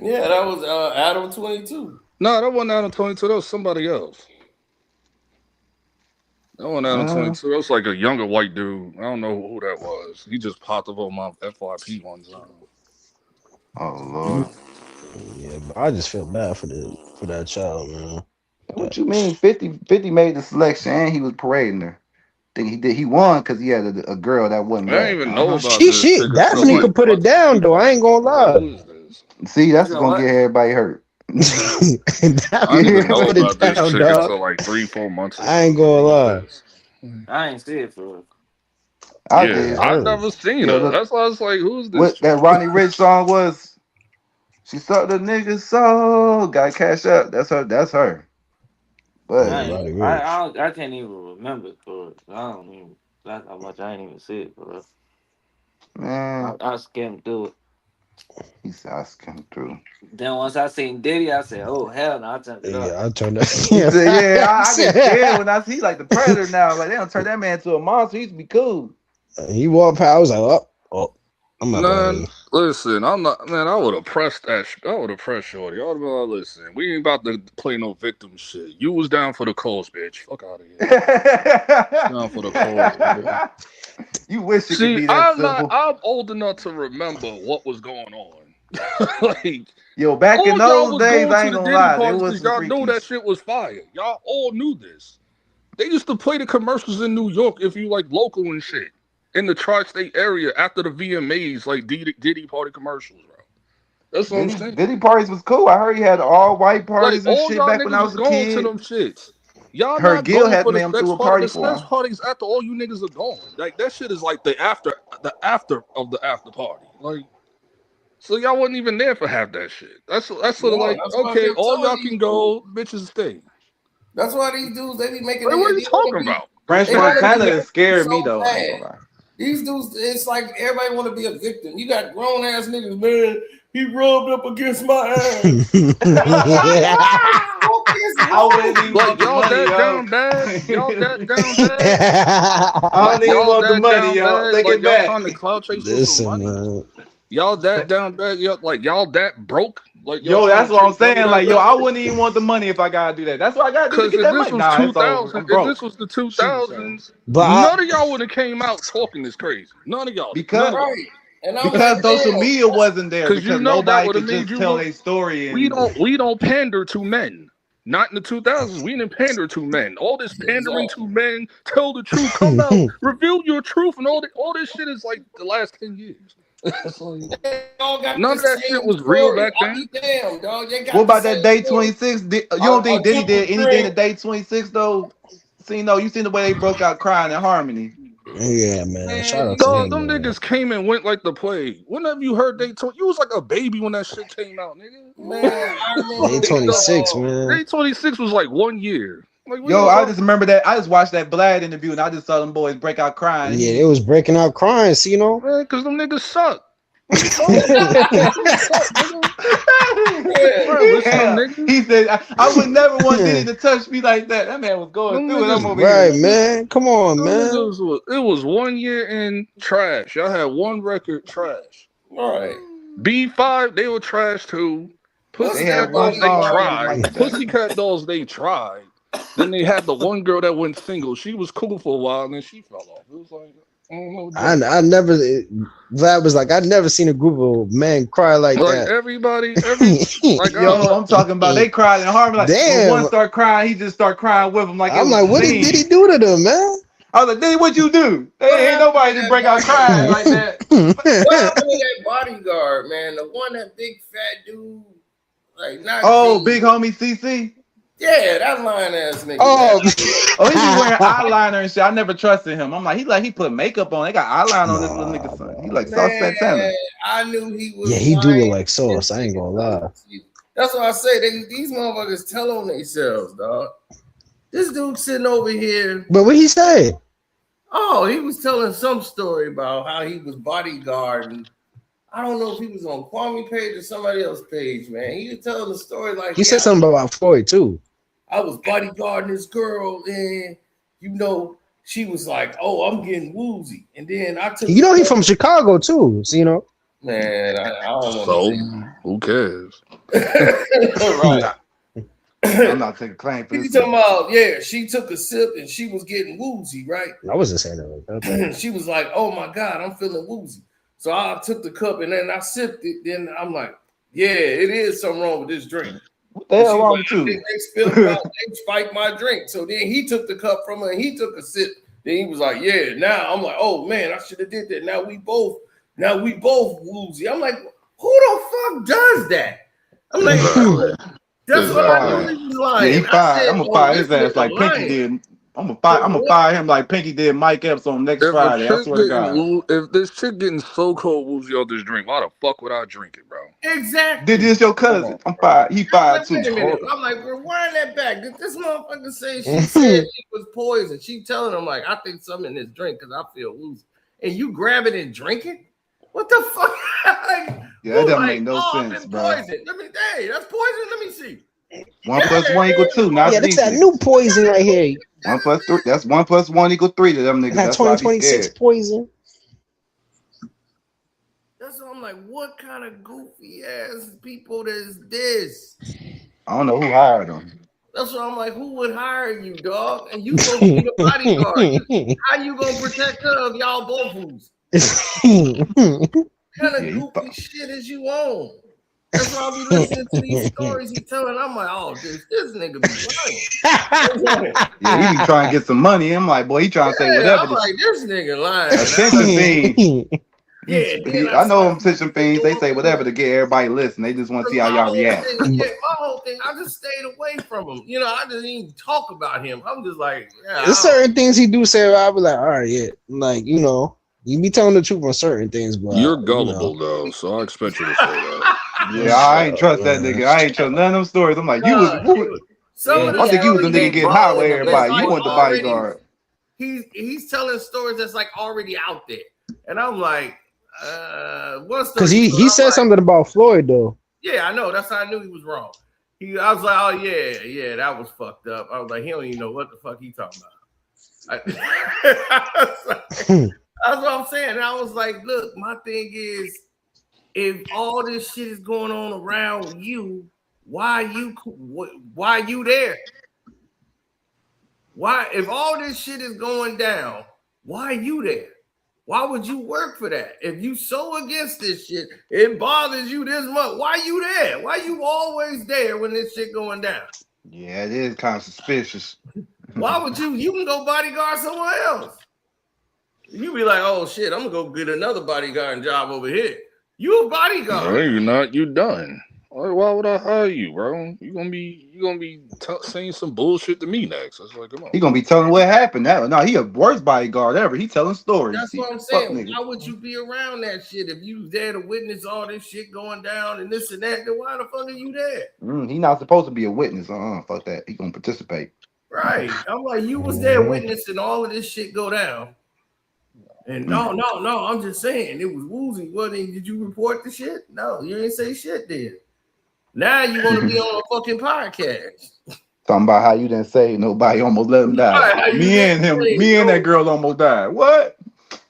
Yeah, that was Adam 22. no, that wasn't Adam 22. That was somebody else. That wasn't Adam 22. That was like a younger white dude. I don't know who that was. He just popped up on my FYP one time. Oh Lord. Yeah, but I just feel bad for that child, man. What you mean? 50 made the selection and he was parading her. Think he did. He won because he had a girl that wasn't I didn't black. even know about She this chick until definitely like could put it fucking down 2 though. I months ain't ago. gonna I was like, lie. who is this? See, You that's know gonna what? get everybody hurt. I didn't even Definitely know put it about this down, chick dog. until like 3-4 months ago. I ain't I was like, gonna who is lie. this? I ain't see it for real. I Yeah, did. I've never seen Yo, her. look, That's why I was like, who's this what chick? that Ronnie Rich song was? She sucked the nigga soul. Got cash up. That's her. That's her. Yeah, But Roddy Rich. I can't even remember it for real. I don't even. That's how much I ain't even see it for real. man, I skimmed through it. he said I skimmed through. Then once I seen Diddy, I said, "Oh hell no!" I turned it up. Yeah, I turned up. He said, "Yeah, I get scared Yeah. when I see like the predator now. Like they don't turn that man to a monster. He used to be cool." He walked past. I was like, oh, I'm not Man, bad. listen, I'm not. Man, I would have pressed that. I would have pressed Shorty. I would have been like, listen, we ain't about to play no victim shit. You was down for the cause, bitch. Fuck out of here. Down for the cause, nigga. You wish it could See, be that I'm not. simple. I'm old enough to remember what was going on. Like, Yo, back in all y'all those was days, going I to ain't the gonna Diddy lie, there parties was because some y'all knew that freakies. shit was fire. Y'all all knew this. They used to play the commercials in New York if you like local and shit in the tri-state area after the VMAs, like Diddy party commercials, bro. That's what I'm saying. Diddy parties was cool. I heard he had all white parties Like and all shit y'all back when I niggas was is a going to kid. them shits. Y'all Her not Gil going had for the made him sex through a party. party The for sex him. party's after all you niggas are going. Like that shit is like the after of the after party. Like so y'all wasn't even there for half that shit. That's sort of No, like that's why I okay, kept all telling y'all these can dudes. go, bitches stay. That's why these dudes they be making Like it. what are you They want talking to be. about? French They want to Montana be has scared me so though. I ain't bad. gonna lie. These dudes, it's like everybody want to be a victim. You got grown ass niggas, man. He rubbed up against my ass. I wouldn't even Like want the y'all money, that yo. down bad, y'all that down bad. I Like don't even y'all want the that money, down yo. bad. Take Like it y'all back. trying to cloud chase for some Listen, money. man. Y'all that down bad. Y'all that broke. Like y'all Yo, trying that's to what I'm chase money saying. that Like, yo, bad. I wouldn't even want the money if I gotta do that. That's what I gotta do to Because get if that this money. was Nah, it's over. 2000, I'm if broke. this was the Shoot, 2000s, son. none of y'all would have came out talking this crazy. None of y'all. Because None of y'all. Right. And I'm because like, social damn. media wasn't there. Because you Because know that nobody would have could made just you tell look. their story We and don't pander to men. Not in the 2000s. We didn't pander to men. All this pandering Exactly. to men, tell the truth, come out, reveal your truth, and all this shit is like the last 10 years. It's like, They all got none the of that shit same was real story. back I then. be damn, dog. They what got the about that same day story. 26? You I don't think Diddy took a did anything to drink. day 26 though? See, no, you seen the way they broke out crying in harmony. Yeah, man. Man, Shout out you to Dog, him, them man. niggas came and went like the plague. Whenever you heard they told you was like a baby when that shit came out, nigga. man, I remember Day when 26, man. Day 26 was like 1 year. Like what Yo, you I talking just remember that. I just watched that Vlad interview and I just saw them boys break out crying. Yeah, they was breaking out crying, see, you know? man? Because them niggas suck. What you talking about? Niggas suck, nigga. Bro, listen, them Yeah. niggas. He said, I would never want Diddy to touch me like that. That man was going Them through it. I'm niggas, over Right, here. man. Come on, them man. niggas was, it was 1 year in trash. Y'all had one record trash. right. B5, they were trash too. They had Pussycat one Dolls, they song that was tried. like that. Pussycat Dolls, they tried. Then they had the one girl that went single. She was cool for a while, and then she fell off. It was like, I don't know. I never, Vlad was like, I'd never seen a group of men cry like Like that. everybody, like I Yo, don't know. I'm talking about they cried in harmony. Like when Damn. one start crying, he just start crying with him like it I'm was like, a what scene. did he do to them, man? I was like, Diddy, what you do? What Ain't happened nobody to just that break out crying like that. What happened to that bodyguard, man? The one, that big fat dude, like not. Oh, big big homie CC. Yeah, that lying ass nigga. Oh, man. Oh, he be wearing eyeliner and shit. I never trusted him. I'm like, he put makeup on. They got eyeliner on this little nigga son. He like Sauce Santana. Man, I knew he was. yeah, he do look lying. like Sauce. I ain't gonna lie. That's what I say. These motherfuckers tell on themselves, dog. This dude sitting over here. But what he say? Oh, he was telling some story about how he was bodyguarding. I don't know if he was on Kwame page or somebody else's page, man. He was telling the story like He said something about Floyd too. I was bodyguarding this girl, and you know, she was like, "Oh, I'm getting woozy," and then I took. You know, he from Chicago too. So you know. Man, I don't So want who cares? to. Right. I'm not taking claim for He's this. talking about, yeah, she took a sip and she was getting woozy, right? I wasn't saying that like that. She was like, "Oh my God, I'm feeling woozy." So I took the cup and then I sipped it. Then I'm like, "Yeah, it is something wrong with this drink." What the hell She wrong was with like, you? They spiked my drink. So then he took the cup from her and he took a sip. Then he was like, "Yeah." Now I'm like, "Oh man, I should have did that." Now we both woozy. I'm like, "Who the fuck does that?" I'm like, "That's what I knew he was Yeah, lying." he I fired. said, I'm gonna "Oh, fire this his ass nigga like Pinky lying." did. I'm gonna fire him like Pinky did Mike Epps on next If a Friday. I chick swear to God. getting if this chick getting so cold woozy off this drink, why the fuck would I drink it, bro? Exactly. Did this your cousin? I'm fired. He fired Wait too. a minute. I'm like, rewind that back. Did this motherfucker say she said she was poisoned? She telling him like, I think something in this drink because I feel woozy. And you grab it and drink it? What the fuck? Like, Yeah, that doesn't like, make no I've sense, been bro. poisoned. Let me, hey, that's poison. Let me see. 1 + 1 = 2. Not Yeah, that's these that niggas. new poison right here. 1 + 3. That's 1 + 1 = 3 to them niggas. That That's why I be 2026 scared. poison. That's why I'm like, what kind of goofy ass people is this? I don't know who hired them. That's why I'm like, who would hire you, dog? And you supposed to be the bodyguard. How you gonna protect her if y'all both who's? What kind of goofy shit is you on? That's why I be listening to these stories he telling. I'm like, oh, this nigga be lying. Yeah, he be trying to get some money. I'm like, boy, he trying to say whatever. I'm like, this nigga lying. Attention fiend. Yeah, then I I know them started attention fiends. They say whatever to get everybody listening. They just want to see how y'all react. my whole thing, I just stayed away from him. You know, I didn't even talk about him. I'm just like, yeah, There's certain things he do say. I'll be like, all right, yeah, like you know, you be telling the truth on certain things, but You're gullible though, so I expect you to say that. Yeah, I ain't trust that nigga. I ain't trust none of them stories. I'm like, you was who? some of I the think you was the stories nigga they getting high told with is everybody. You like want the already- bodyguard. He's telling stories that's like already out there, and I'm like, what's because he said something about Floyd though. Yeah, I know. That's how I knew he was wrong. I was like, oh yeah, that was fucked up. I was like, he don't even know what the fuck he talking about. That's what I'm saying. And I was like, look, my thing is, if all this shit is going on around you, why you there? Why, if all this shit is going down, why you there? Why would you work for that? If you so against this shit, it bothers you this much. Why you there? Why you always there when this shit going down? Yeah, it is kind of suspicious. Why would you can go bodyguard somewhere else? You be like, oh shit, I'm gonna go get another bodyguarding job over here. You a bodyguard. No, you're not. You done. Why would I hire you, bro? You gonna be saying some bullshit to me next. I was like, come on. He gonna be telling what happened. No, he a worst bodyguard ever. He telling stories. That's what I'm saying. Why would you be around that shit if you there to witness all this shit going down and this and that? Then why the fuck are you there? He not supposed to be a witness. Fuck that. He gonna participate. Right. I'm like, you was there witnessing all of this shit go down. And no, I'm just saying it was woozy. Did you report the shit? No, you ain't say shit then. Now you want to be on a fucking podcast. Talking about how you didn't say nobody almost let him die. Right, me and that girl almost died. What?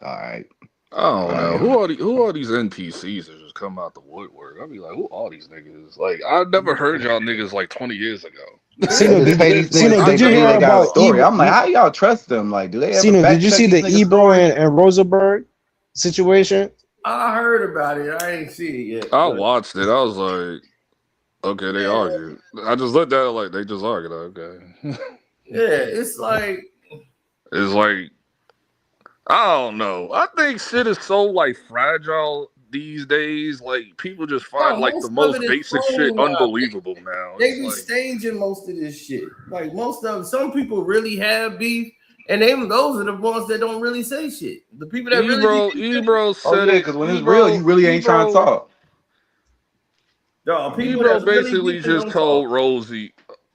All right. I don't know. Who are these NPCs that just come out the woodwork? I'll be like, who are these niggas? Like, I never heard y'all niggas like 20 years ago. Did you hear about story? I'm like, how y'all trust them? Like, do they ever did you see the Ebro and Rosenberg situation? I heard about it. I ain't see it yet. I watched it. I was like, okay, they argued. I just looked at it like they just argued. Okay. Yeah, it's like I don't know. I think shit is so like fragile these days. Like people just find like the most basic shit unbelievable now. They be staging most of this shit. Like some people really have beef, and those are the ones that don't really say shit. The people that Ebro said it because when it's real, you really ain't trying to talk. No, Ebro basically just told Rosie.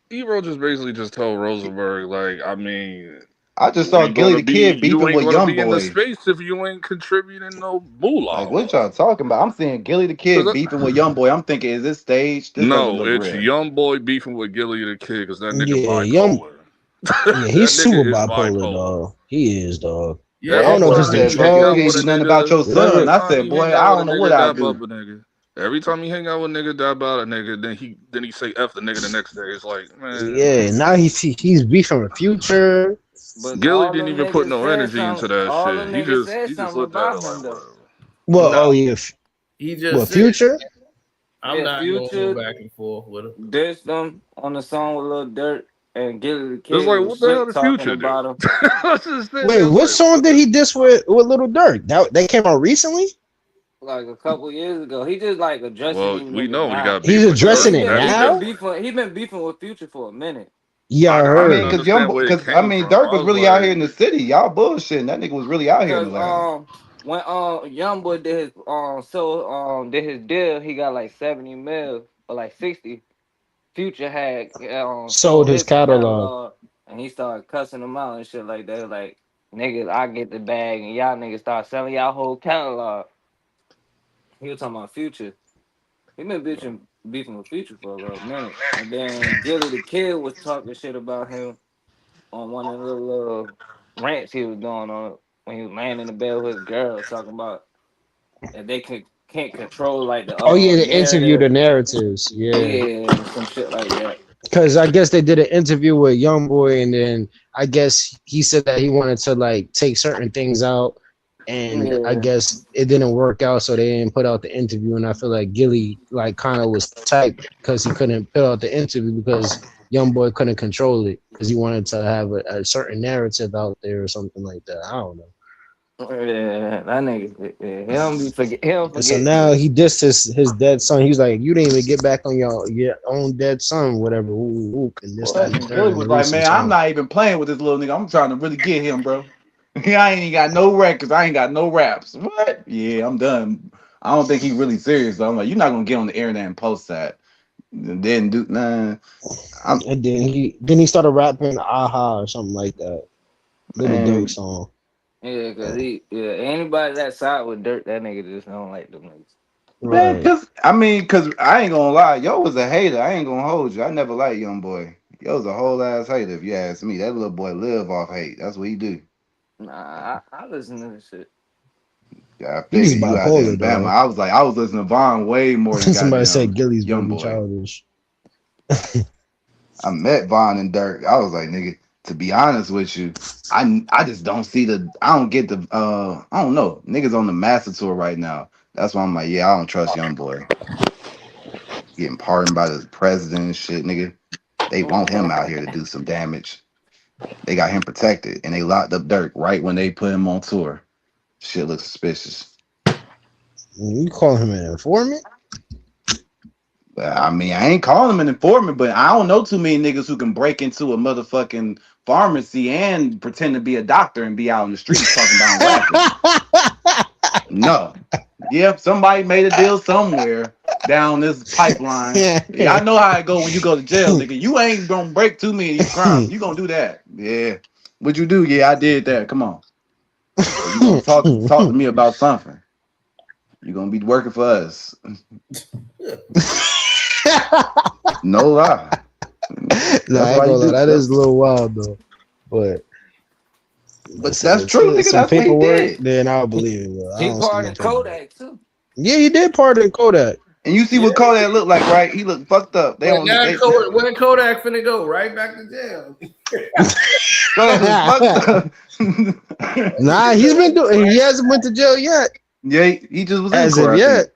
Ebro just basically just told Rosenberg, like, I mean, I just saw Gilly the Kid beefing with Young be in Boy. the space if you ain't contributing no moolah. Like, what y'all talking about? I'm seeing Gilly the Kid beefing with Young Boy. I'm thinking, is this staged? No, it's real. Young Boy beefing with Gilly the Kid because that nigga bipolar. He's super bipolar, dog. He is, dog. Yeah, I don't know if it's the drugs. He ain't nothing about your son. I said, boy, I don't know what I do. Every time he hang out with nigga, die about a nigga, then he say F the nigga the next day. It's like, man. Yeah, now he's beefing with Future. But Gilly didn't even put no energy into that shit. He just looked at it like, whatever. Well, he just Future? I'm not going to go back and forth with him. There's them on the song with Lil Durk and Gilly the Kid. It's like, what the hell did Future do? Wait, what song did he diss with Lil Durk? That came out recently? Like a couple years ago. He just like addressing. Well, we know he got. He's addressing it now. He been beefing with Future for a minute. Yeah, I heard. I mean, Durk was really out here in the city. Y'all bullshitting. That nigga was really out here in the land. When Youngboy did his did his deal, he got like 70 mil or like 60. Future had sold his catalog, and he started cussing them out and shit like that. Like, niggas, I get the bag, and y'all niggas start selling y'all whole catalog. He was talking about Future. He been beefing with Future for a little minute. And then Gilly the Kid was talking shit about him on one of the little rants he was doing on when he was laying in the bed with his girl, talking about that they can't control like the the interview, the narratives. Yeah, some shit like that. Because I guess they did an interview with Youngboy, and then I guess he said that he wanted to like take certain things out. And I guess it didn't work out, so they didn't put out the interview. And I feel like Gilly like kind of was tight because he couldn't put out the interview because Youngboy couldn't control it because he wanted to have a certain narrative out there or something like that. I don't know. Yeah, that nigga. Yeah, he don't be forget. He don't And so forget. now he dissed his dead son. He was like, "You didn't even get back on your own dead son, whatever." Ooh, ooh, and this, that, What? and the And third Billy in the was like, recent man, I'm time. not even playing with this little nigga. I'm trying to really get him, bro. I ain't got no records. I ain't got no raps. What? Yeah, I'm done. I don't think he really serious. Though. I'm like, you're not gonna get on the internet and post that. And then do nah. I'm And then he started rapping "Aha" or something like that. Little Dirk man, song. Yeah, cause anybody that side with Dirt, that nigga just don't like them niggas. Right. cause I ain't gonna lie, yo was a hater. I ain't gonna hold you. I never liked Young Boy. Yo was a whole ass hater. If you ask me, that little boy live off hate. That's what he do. Nah, I listen to this shit. Yeah, I He's figured you out there in bipolar, Bama. dog. I was listening to Vaughn way more than Somebody said goddamn Gilly's Young baby Boy. childish. I met Vaughn and Dirk. I was like, nigga, to be honest with you, I just don't see I don't get the I don't know. Niggas on the master tour right now. That's why I'm like, yeah, I don't trust Young Boy. Getting pardoned by the president and shit, nigga. They want him out here to do some damage. They got him protected and they locked up Dirk right when they put him on tour. Shit looks suspicious. You call him an informant? But, I mean, I ain't calling him an informant, but I don't know too many niggas who can break into a motherfucking pharmacy and pretend to be a doctor and be out in the streets talking about rapping. No. Yep, somebody made a deal somewhere down this pipeline. Yeah, I know how it go when you go to jail, nigga. You ain't gonna break too many of these crimes. You gonna do that. Yeah. What'd you do? Yeah, I did that. Come on. You gonna talk to me about something. You're gonna be working for us. No lie. Nah, I ain't gonna lie. That is a little wild though. But that's true, nigga. Some That's what he paperwork, did. then I'll believe it. Bro. I He don't see no pardoned paperwork. Kodak too. Yeah, he did pardon Kodak. And you see what Kodak look like, right? He look fucked up. They But on now they when Kodak finna go right back to jail. Kodak is fucked up. Nah, he's been doing. He hasn't went to jail yet. Yeah, he just was As in court. of yet,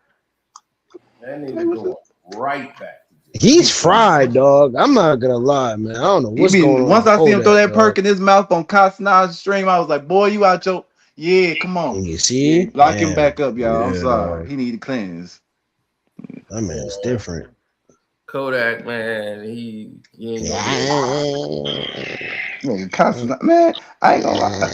That nigga going right back to jail. he's fried, dog. I'm not gonna lie, man. I don't know what's going on. Once I see him throw that dog. perk in his mouth on Casanaz stream, I was like, boy, you out your come on. You see, Lock him back up, y'all. I'm Yeah, sorry. dog. He need to cleanse. That man's different. Kodak, man, he ain't Nigga, Casanaz, man, I ain't gonna lie.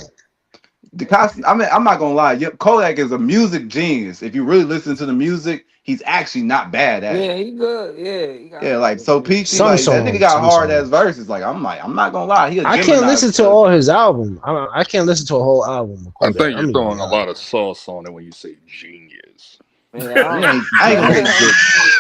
I'm not gonna lie. Kodak is a music genius. If you really listen to the music, he's actually not bad at Yeah, it. he good. Yeah, he got Yeah, like so peachy. Some Like that nigga got songs, hard some ass verses. Like I'm not gonna lie. He a I can't Gemini. listen to all his album. I can't listen to a whole album. Of I Kodak. think you're I'm throwing even a lot of sauce on it when you say genius. Yeah, I ain't gonna say a lot of sauce on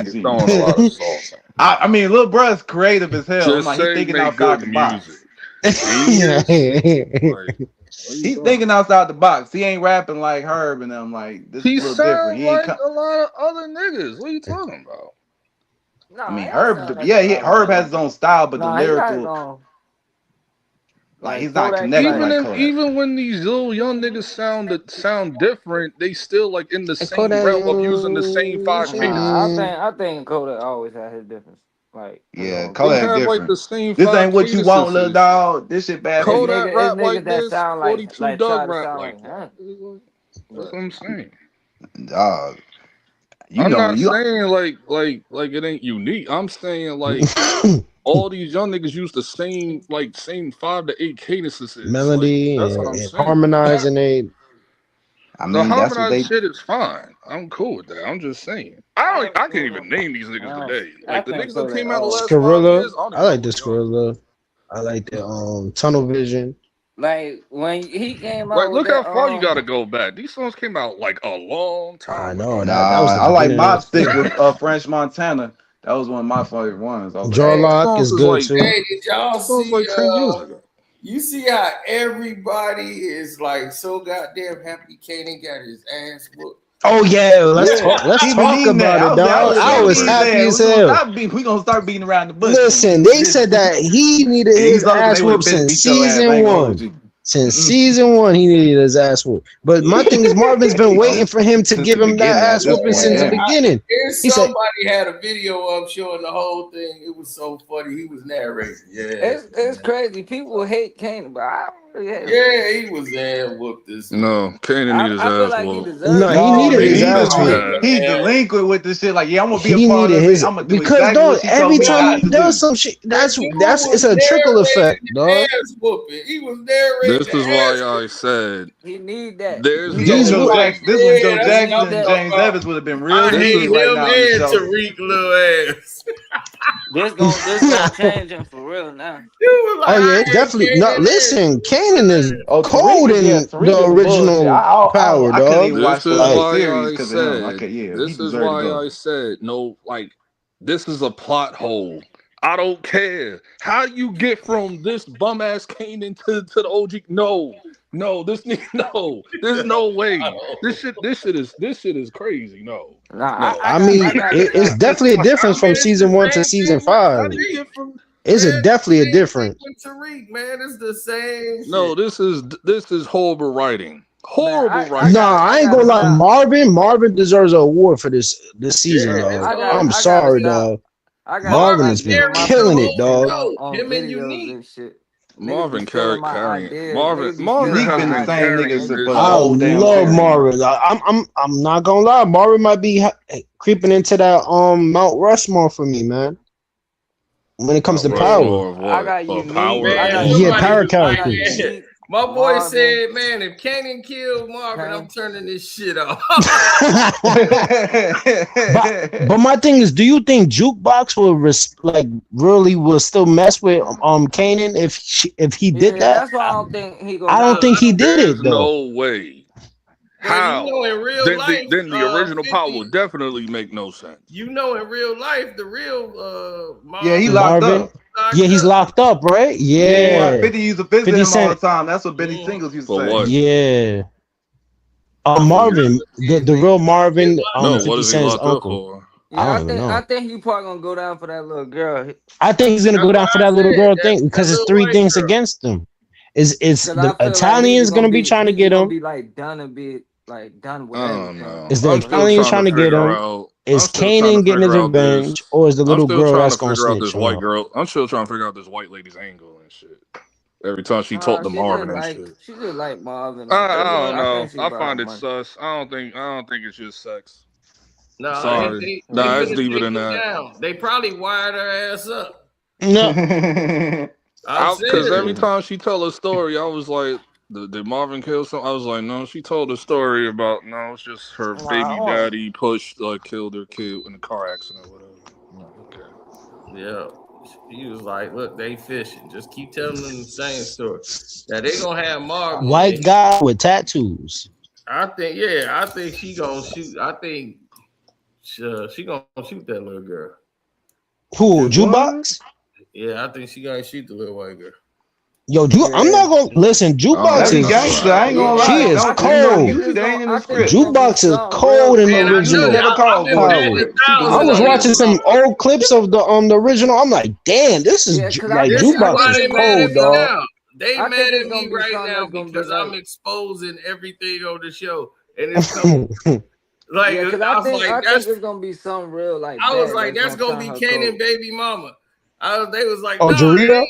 You're throwing a lot of sauce on it. I mean, little bruh's creative as hell. I'm Just like, say he's thinking make outside good the box. music. Genius? Like, He's thinking outside the box. He ain't rapping like Herb and them. Like this he is a little different. sounds He ain't. like a lot of other niggas. What are you talking about? I mean, Herb. Yeah, Herb has his own style, but the lyrical, like he's not connected like Kodak. Even when these little young niggas sound different, they still like in the same realm of using the same 5 cadences. I think Kodak always had his difference. Like Yeah, they Kodak have different. like the same. This 5 ain't what you want, little cadences. dog. This shit bad. Kodak rap niggas like that this. sound like 42 like Doug try to rap sound like like, that. That's what I'm saying. Dog. I'm not saying like it ain't unique. I'm saying like all these young niggas use the same 5 to 8 cadences. melody Like, that's what I'm and saying. harmonizing it. I mean, The that's what harmonized shit is fine. I'm cool with that. I'm just saying. I can't even name these niggas today. Like the niggas that came out the last 5 years. I like the Skrilla. I like the Tunnel Vision. Like when he came out. Like, look how that, far you gotta go back. These songs came out like a long time. I know. Nah, That was the I like beginning. Mob Stick with French Montana. That was one of my favorite ones. Jarlock is good too. Hey, did y'all see? Like 10 years ago. You see how everybody is like so goddamn happy Kanan got his ass whooped. Oh yeah, let's talk about it, dog. I was happy as hell. We gonna start beating around the bush. Listen, they said that he needed his ass whooped since season 1. Since season 1, he needed his ass whooped. But my thing is, Marvin's been waiting for him to Since give the him that beginning, at ass this whooping point, since the yeah. beginning. Here's He said- somebody had a video of showing the whole thing. It was so funny. He was narrating. Yeah, It's crazy. People hate Kane, but I don't really hate him. yeah, he was there. Whooped this. No, Kanan need his I feel ass like he whooped. deserves No, it. he needed his ass whooped. whooped. He's delinquent with this shit. Like, yeah, I'm gonna be He a part needed of his it. I'm gonna do because exactly dog, what she told every me time not he to does do. some shit, that's He it's was a trickle narrating effect, the dog. ass whooping. He was narrating. This the is ass why I said He need that. there's This These was no Joe whoop- way. Jackson. This was Joe Yeah, that's Jackson what and I'm James talking Evans would have been real I easy hate right him now on the and show. Tariq little ass. This gonna change him for real now. He was like, Oh yeah, I it's hate definitely Kanan no. and- Listen, Kanan is Oh, cold Tariq, in yeah, Tariq the is original bullshit. Power, I couldn't dog. even watch This the is whole why series I because of him. said. Yeah, he This is deserved to why go. I said no. Like this is a plot hole. I don't care how you get from this bum ass Kanan to the OG. No, this nigga, no. There's no way. This shit is crazy. No. Nah, I mean, got it's definitely a difference from season 1 to season 5. How do you get from? It's Man, definitely a same difference. thing with Tariq, man, it's the same. No, shit. this is horrible writing. Horrible Man, writing. Nah, I ain't gonna lie. Marvin deserves an award for this season, Yeah, dog. I I'm gotta sorry, stop. dog. I got Marvin has been killing it, dog. On Him and videos Unique. and shit. Marvin Niggas be stealing my carrying. ideas. Marvin Niggas be Marvin stealing Unique has my been the been same carrying nigga for this- the I whole damn love series. Marvin. I'm not gonna lie. Marvin might be creeping into that Mount Rushmore for me, man. When it comes to power. Rushmore of what? I got Of Unique. power. Man, I got Yeah, somebody power was like, characters. man, my boy Marvin. said, man, if Kanan killed Marvin, Okay. I'm turning this shit off. But my thing is, do you think Jukebox will still mess with Kanan if he did Yeah, that? that's why I don't think he gonna. I don't think he did There's it though. no way. Man, How? you know, in real Then life, the original 50, power would definitely make no sense. you know, in real life, the real Yeah, he locked Marvin? up. Yeah, he's locked up, right? Yeah. 50 used to visit 50 him all Cent. the time. That's what Benny Singles used to For say. what? Yeah. Marvin, the real Marvin, No, 50 what is he Cent's locked up uncle. for? Yeah, I I don't think know. I think he probably gonna go down for that little girl. I think he's gonna go down for that little girl thing because it's little 3 white things girl. against him. It's 'Cause I the feel like Italians he's gonna be trying to he's get gonna him. Be like done a bit, like done with I don't everything. know. Is the I'm still Italians trying to get figure him? out- Is I'm still trying Kanan to getting his figure out revenge, this- or is the I'm little still girl trying that's to gonna figure out snitch this on white him? girl. I'm still trying to figure out this white lady's angle and shit. Every time she talked to She Marvin just and like, shit. she just like Marvin. I don't know. think she I about find it money. sus. I don't think it's just sex. No, Sorry. they Nah, it's finna deeper take than him that. down. They probably wired her ass up. No, I'm Because serious. every time she tell a story, I was like, did Marvin kill something? I was like, no, she told a story about, no, it's just her baby Wow. daddy killed her kid in a car accident or whatever. Okay. Yeah. He was like, look, they fishing. Just keep telling them the same story. Now they gonna have Marvin. white guy with tattoos. I think she gonna shoot. I think she gonna shoot that little girl. Who? Jukebox? Yeah, I think she gonna shoot the little white girl. Yo, I'm not gonna listen. Jukebox That's a is gangster. I ain't gonna lie. She is Don't- cold. You they ain't in the script. Jukebox is cold in Man, the I original. knew that. Never called I've been for betting it. thousands I was on watching this. some old clips of the original. I'm like, damn, this is Yeah, 'cause I like think- This is Jukebox why Jukebox they is mad at cold, me dog. now. They I think mad it's at gonna me be right something now that's gonna be because like- I'm exposing everything on the show, and it's coming. Like Yeah, because I I was think like, that's. it's gonna be something real like. I was that like, that's gonna be turn her Kanan cold. baby mama. They was like, Oh, nah, Jarita?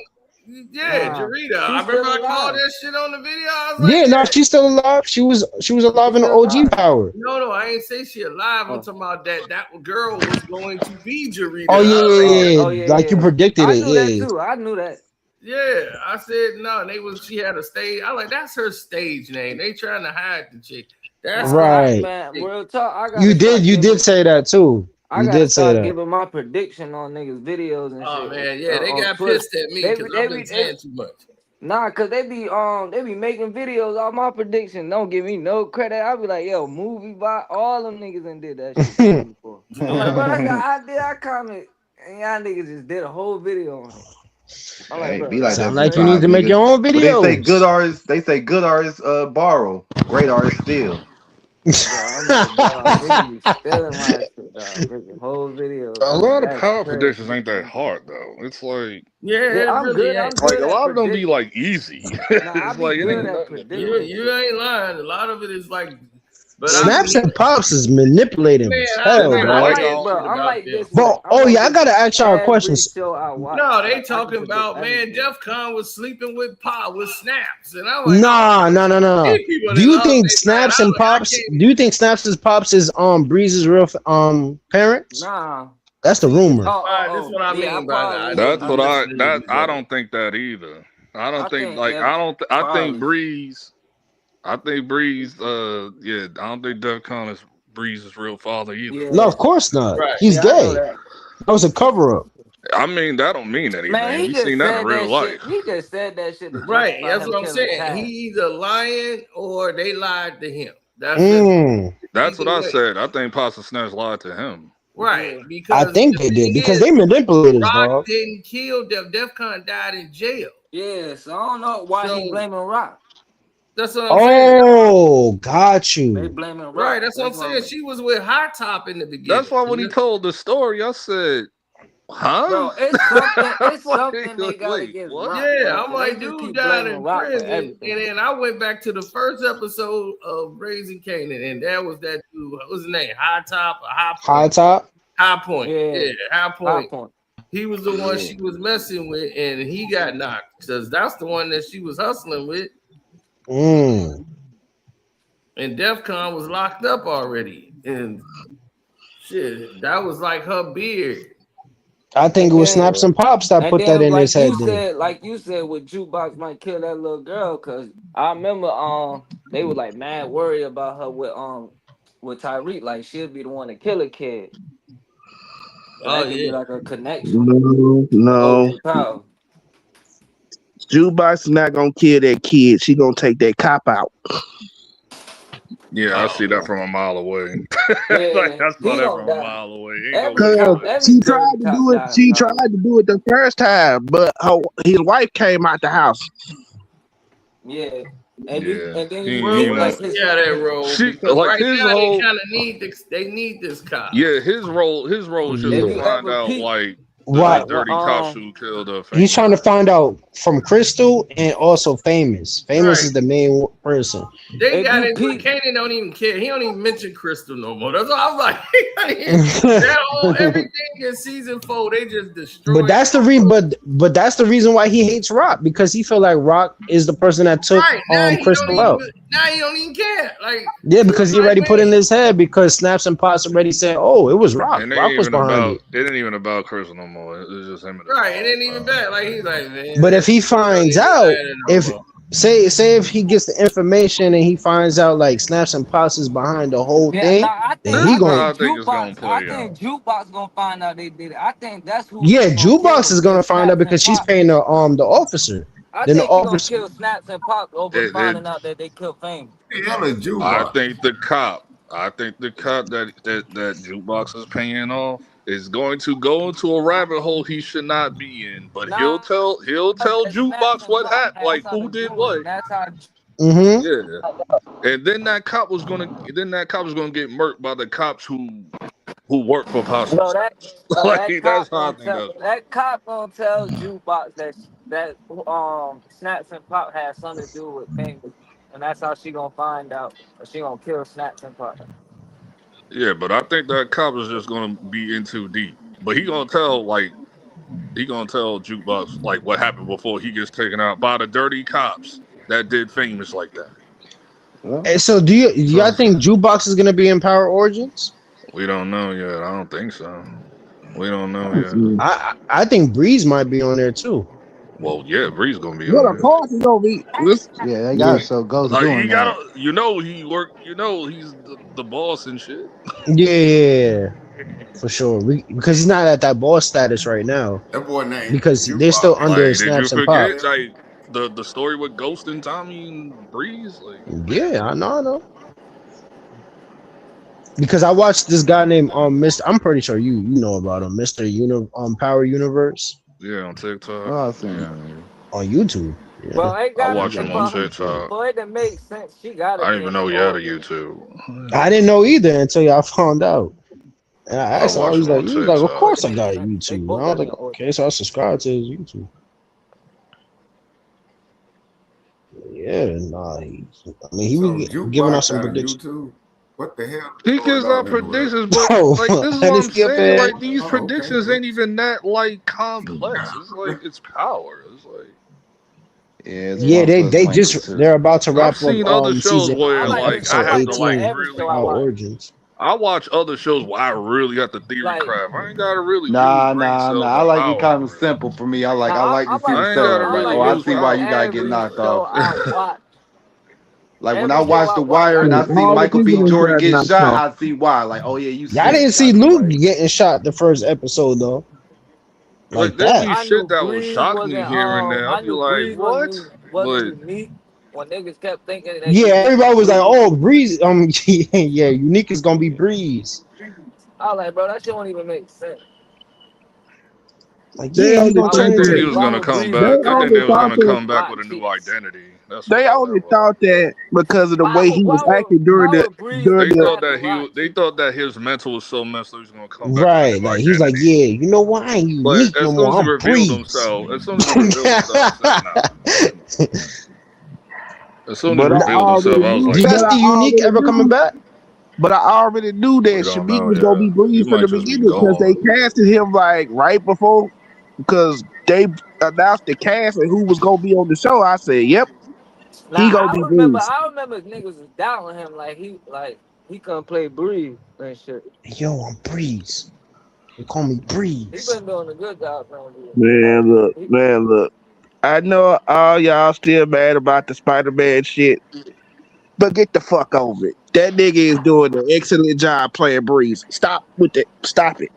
yeah, Nah, Jarita. I she's remember I still called alive. that shit on the video. I was like, Yeah, no, she's still alive. She was alive in the still OG alive. power. no, I ain't say she alive. I'm Oh. talking about that girl was going to be Jarita. Oh I was like, yeah, Oh, yeah, like you yeah. predicted I it. knew that Yeah, too. I knew that. yeah. I said no. She had a stage. I like that's her stage name. They trying to hide the chick. That's Right. Man, real talk. you did say that too. I You gotta did say start that. giving my prediction on niggas' videos and Oh shit. man, yeah, they on got Twitter. pissed at me They because be- I've they been be- saying too much. Nah, cause they be making videos off my prediction. Don't give me no credit. I be like, yo, movie by all them niggas and did that shit before. I'm like, bro, I got idea, I comment, and y'all niggas just did a whole video on it. I'm like, Hey, bro, be like Sound that like you sometimes, need to make niggas. your own But videos. they say good artists borrow, great artists steal. Nigga be spelling my shit, dog. Freaking whole video. A lot of That's power crazy. predictions ain't that hard though. It's like Yeah, Yeah, it I'm really good. ain't. I'm a good lot at of them be predicting. like easy. Nah, I It's be like it good ain't at nothing to do. predicting. You ain't lying. A lot of it is like, but I Snaps mean, and Pops is manipulative man, as I hell, Then never bro. like said all- shit I'm about like them. this. Bro, I'm oh like yeah, I this gotta ask y'all a question. every show I watch. No, they Like, I talking can predict about, man, everything. DEF CON was sleeping with Pop with Snaps, and I'm like, Nah. these people Do that you love think they Snaps man, and Pops? Do you think Snaps and Pops is Breeze's real parents? Nah. That's the rumor. This is what I Yeah, mean by that. probably That's I'm what listening to you, I brother. don't think that either. I don't I think think like that I don't I think probably. Breeze. I think Breeze. Yeah, I don't think DEF CON is Breeze's real father either. Yeah. No, of course not. Right. He's Yeah, I know gay. that. That was a cover up. I mean, that don't mean anything. Man, he We just seen that in said real that life. shit. He just said that shit to Right, justify that's him what I'm killing saying. Taz. He either lying or they lied to him. That's That's what either I way. said. I think Pasta Snatch lied to him. Right, Yeah. because I think the they did thing because is, they manipulators, Rock dog. didn't kill DEF CON died in jail. Yeah, so I don't know why he So- blaming Rock. That's what I'm saying. Oh, got They you. blaming Rock. Right, that's what I'm saying. She was with Hot Top in the beginning. That's why when he told the story, I said, "Huh?" Bro, it's something they Like, gotta wait, get what? Rock. Yeah, bro. I'm They like, just dude keep died blaming in Rock for prison. everything. And then I went back to the first episode of Raising Canaan, and that was that dude. What was his name? High Top or High High Point? top. High Point. Yeah. Yeah, High High Point. point. He was the one she was messing with, and he got knocked because that's the one that she was hustling with. And DEF CON was locked up already. And shit, that was like her beard. I think it was Snaps and Pops that And put then, that in like his head. you Then. said, with Jukebox might kill that little girl, cause I remember they were like mad worried about her with Tyreek, like she'll be the one to kill a kid. And that could be like a connection. No. Power. Jukebox is not gonna kill that kid. She gonna take that cop out. Yeah, I see that from a mile away. Yeah, Like, that's he not that don't from die. a mile away. He ain't Every gonna cop- do it. every She dirty tried to cop do it. dies, She dog. tried to do it the first time, but his wife came out the house. Yeah. And Yeah. then He- you Well, he we'll won't. see how that roll. She- Because like right his now whole- they kind of need this. They need this cop. Yeah, his role is just Yeah. to find Ever out peep- like Right. the dirty cops who killed her. He's trying to find out from Crystal and also Famous. Famous is the main person. They If got you it. peep- Kanan don't even care. He don't even mention Crystal no more. That's all I was like. that whole everything in season 4, they just destroyed. But that's the reason. But that's the reason why he hates Rock, because he feel like Rock is the person that took right now. He Crystal don't out. even, now he don't even care. Like Yeah, because he already put in his head because Snaps and Pots already said, "Oh, it was Rock. And it Rock ain't was even behind about. it." It ain't even about Chris no more. It's just him. And his right, mom, it ain't even bro. bad. Like he's like, man. But if he finds out, if more. say if he gets the information and he finds out like Snaps and Pots is behind the whole Yeah, thing, nah, I then think, he I gonna think it's gonna Jukebox. play I think Jukebox gonna find out they did it. I think that's who. yeah, he gonna Jukebox kill is gonna if find Snaps out because and she's Pop- paying the officer. I then think the he gonna officer- kill Snaps and Pop over It- finding out that they killed Fame. Hell is I Jukebox. think the cop. I think the cop that Jukebox is paying off is going to go into a rabbit hole he should not be in. But Nah. he'll tell Jukebox what happened, like who did what. That's how. Mm-hmm. Yeah, and then that cop was gonna get murked by the cops who work for Posse. Bro, Like, that's how I think that cop gonna tell Jukebox that Snaps and Pop had something to do with Fame, and that's how she gonna find out. She gonna kill Snaps and Pop. Yeah, but I think that cop is just gonna be in too deep. But he gonna tell Jukebox like what happened before he gets taken out by the dirty cops that did Famous like that. And so do y'all think Jukebox is gonna be in Power Origins? We don't know yet. I don't think so. We don't know yet. I think Breeze might be on there too. Well, yeah, Bree's gonna be Well, on of there. course it's gonna be. Yeah, they got so Ghost Like doing he that. gotta, he work. He's the boss and shit. Yeah, for sure. Because he's not at that boss status right now. That boy name. Because they're still Jukebox. under Like, did Snaps you and forget Pops. like the story with Ghost and Tommy and Breeze? Like, Yeah, I know. Because I watched this guy named Mr. I'm pretty sure you know about him, Mr. Power Universe yeah, on TikTok. Oh, I seen that. on YouTube. Bro, ain't I gotta watch be him on for TikTok. it to make sense. She gotta I didn't be even in know the he had a movie. YouTube. I didn't know either until y'all found out. And I I asked him, watch him on he was like, of TikTok. course To I make got a sense. They YouTube. And both I was gotta be like, in order. okay, so I subscribed to his YouTube. Yeah, nah, he So was giving us Jukebox some got a predictions. YouTube. What the hell is He going gives out on in the world? predictions, but Oh, like this is and what it's I'm still saying. bad. Like these Oh, okay. predictions ain't even that like complex. It's like it's power. It's like Yeah, it's Yeah, 1 plus they 1 equals just 2. they're about to I've wrap up seen other shows season I where like like I listen. episode have I to listen like to 18, every really show I our watch. origins. I watch other shows where I really got the theory Like, craft. I ain't gotta really use Nah, brain nah, cells nah. I or like it power kind of for real. simple for me. I like to I see the like I ain't gotta setup. I Like, really oh, like I use see listen to why you power. gotta get every knocked show off. I watch. Like when I Every show watch I The watch, Wire I and I listen see to All the Michael every B. people show. that Jordan got get knocked shot, out. I see why. Like, oh yeah, you Y'all didn't serious. see I see Luke why. getting shot the first episode though, Like like there that. be I knew shit that would Breeze shock me wasn't here and there. I'll I be knew like, Breeze what? wasn't But unique when niggas kept thinking that Yeah, unique was everybody was like, Breeze. "Oh, Breeze, yeah, Unique is gonna be Breeze." I was like, bro, that shit don't even make sense. Like, They yeah, he only gonna Why they turn think would think into that he Breeze? was Why gonna would come Breeze they back. be I think out only they was thought there gonna that come back by with a new cheat? identity. That's what they I thought only that was. thought that because of the way he was acting Why would Breeze during They come the thought back that around they cheat? thought that his mental was so messed up he was gonna come back with a right. new Like he's like, identity. yeah, you know what? I ain't But Unique no as soon as more. he I'm revealed Breeze. himself, I said, nah. As soon as he but I revealed himself, I was already like, Do y'all but I nah. see Unique already ever coming knew back? but I already knew that We don't Shamik know was gonna be yet. He Breeze from might the just be beginning because they gone. casted him like right before because they announced the cast and who was gonna be on the show. I said, "Yep, he Now gonna be Breeze." I remember niggas was doubting him like he couldn't play Breeze and shit. Yo, I'm Breeze. They call me He Breeze. been doing a good job around here. He, Man, look. I know all y'all still mad about the Spider-Man shit, but get the fuck over it. That nigga is doing an excellent job playing Breeze. Stop with it. Stop it.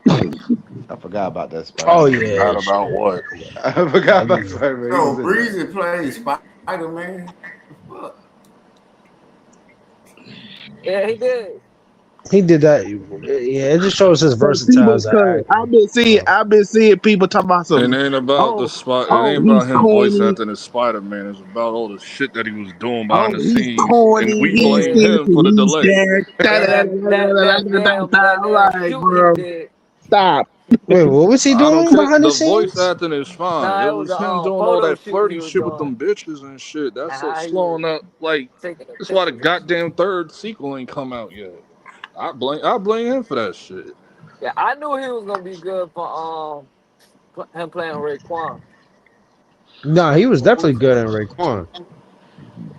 I forgot about that Oh Spider-Man. yeah, Not about shit. what? I forgot about Yeah. Spider-Man. He was So in there. Breezy playing Spider-Man. Fuck. yeah, he did. He did that. Yeah, it just shows his Cause versatile as an actor. I've been seeing people talking about It some. ain't about the Oh, spot. It oh, ain't he's about him voice corny. acting as Spider Man. It's about all the shit that he was doing behind Oh, the he's scenes, and corny. we He's blame Yeah. this him for and the he's delay. that. And that I'm damn like, shoot he bro, did. stop. Wait, what was he I don't doing care. behind the The voice scenes? acting is fine. Nah, It it was was a him doing all photo that shoot he flirty was shit with doing. them bitches and shit. And That's how what's he was slowing up. Like taking the that's why the pictures and shit. goddamn third sequel ain't come out yet. I blame him for that shit. Yeah, I knew he was gonna be good for him playing Raekwon. No, he was definitely good in Raekwon.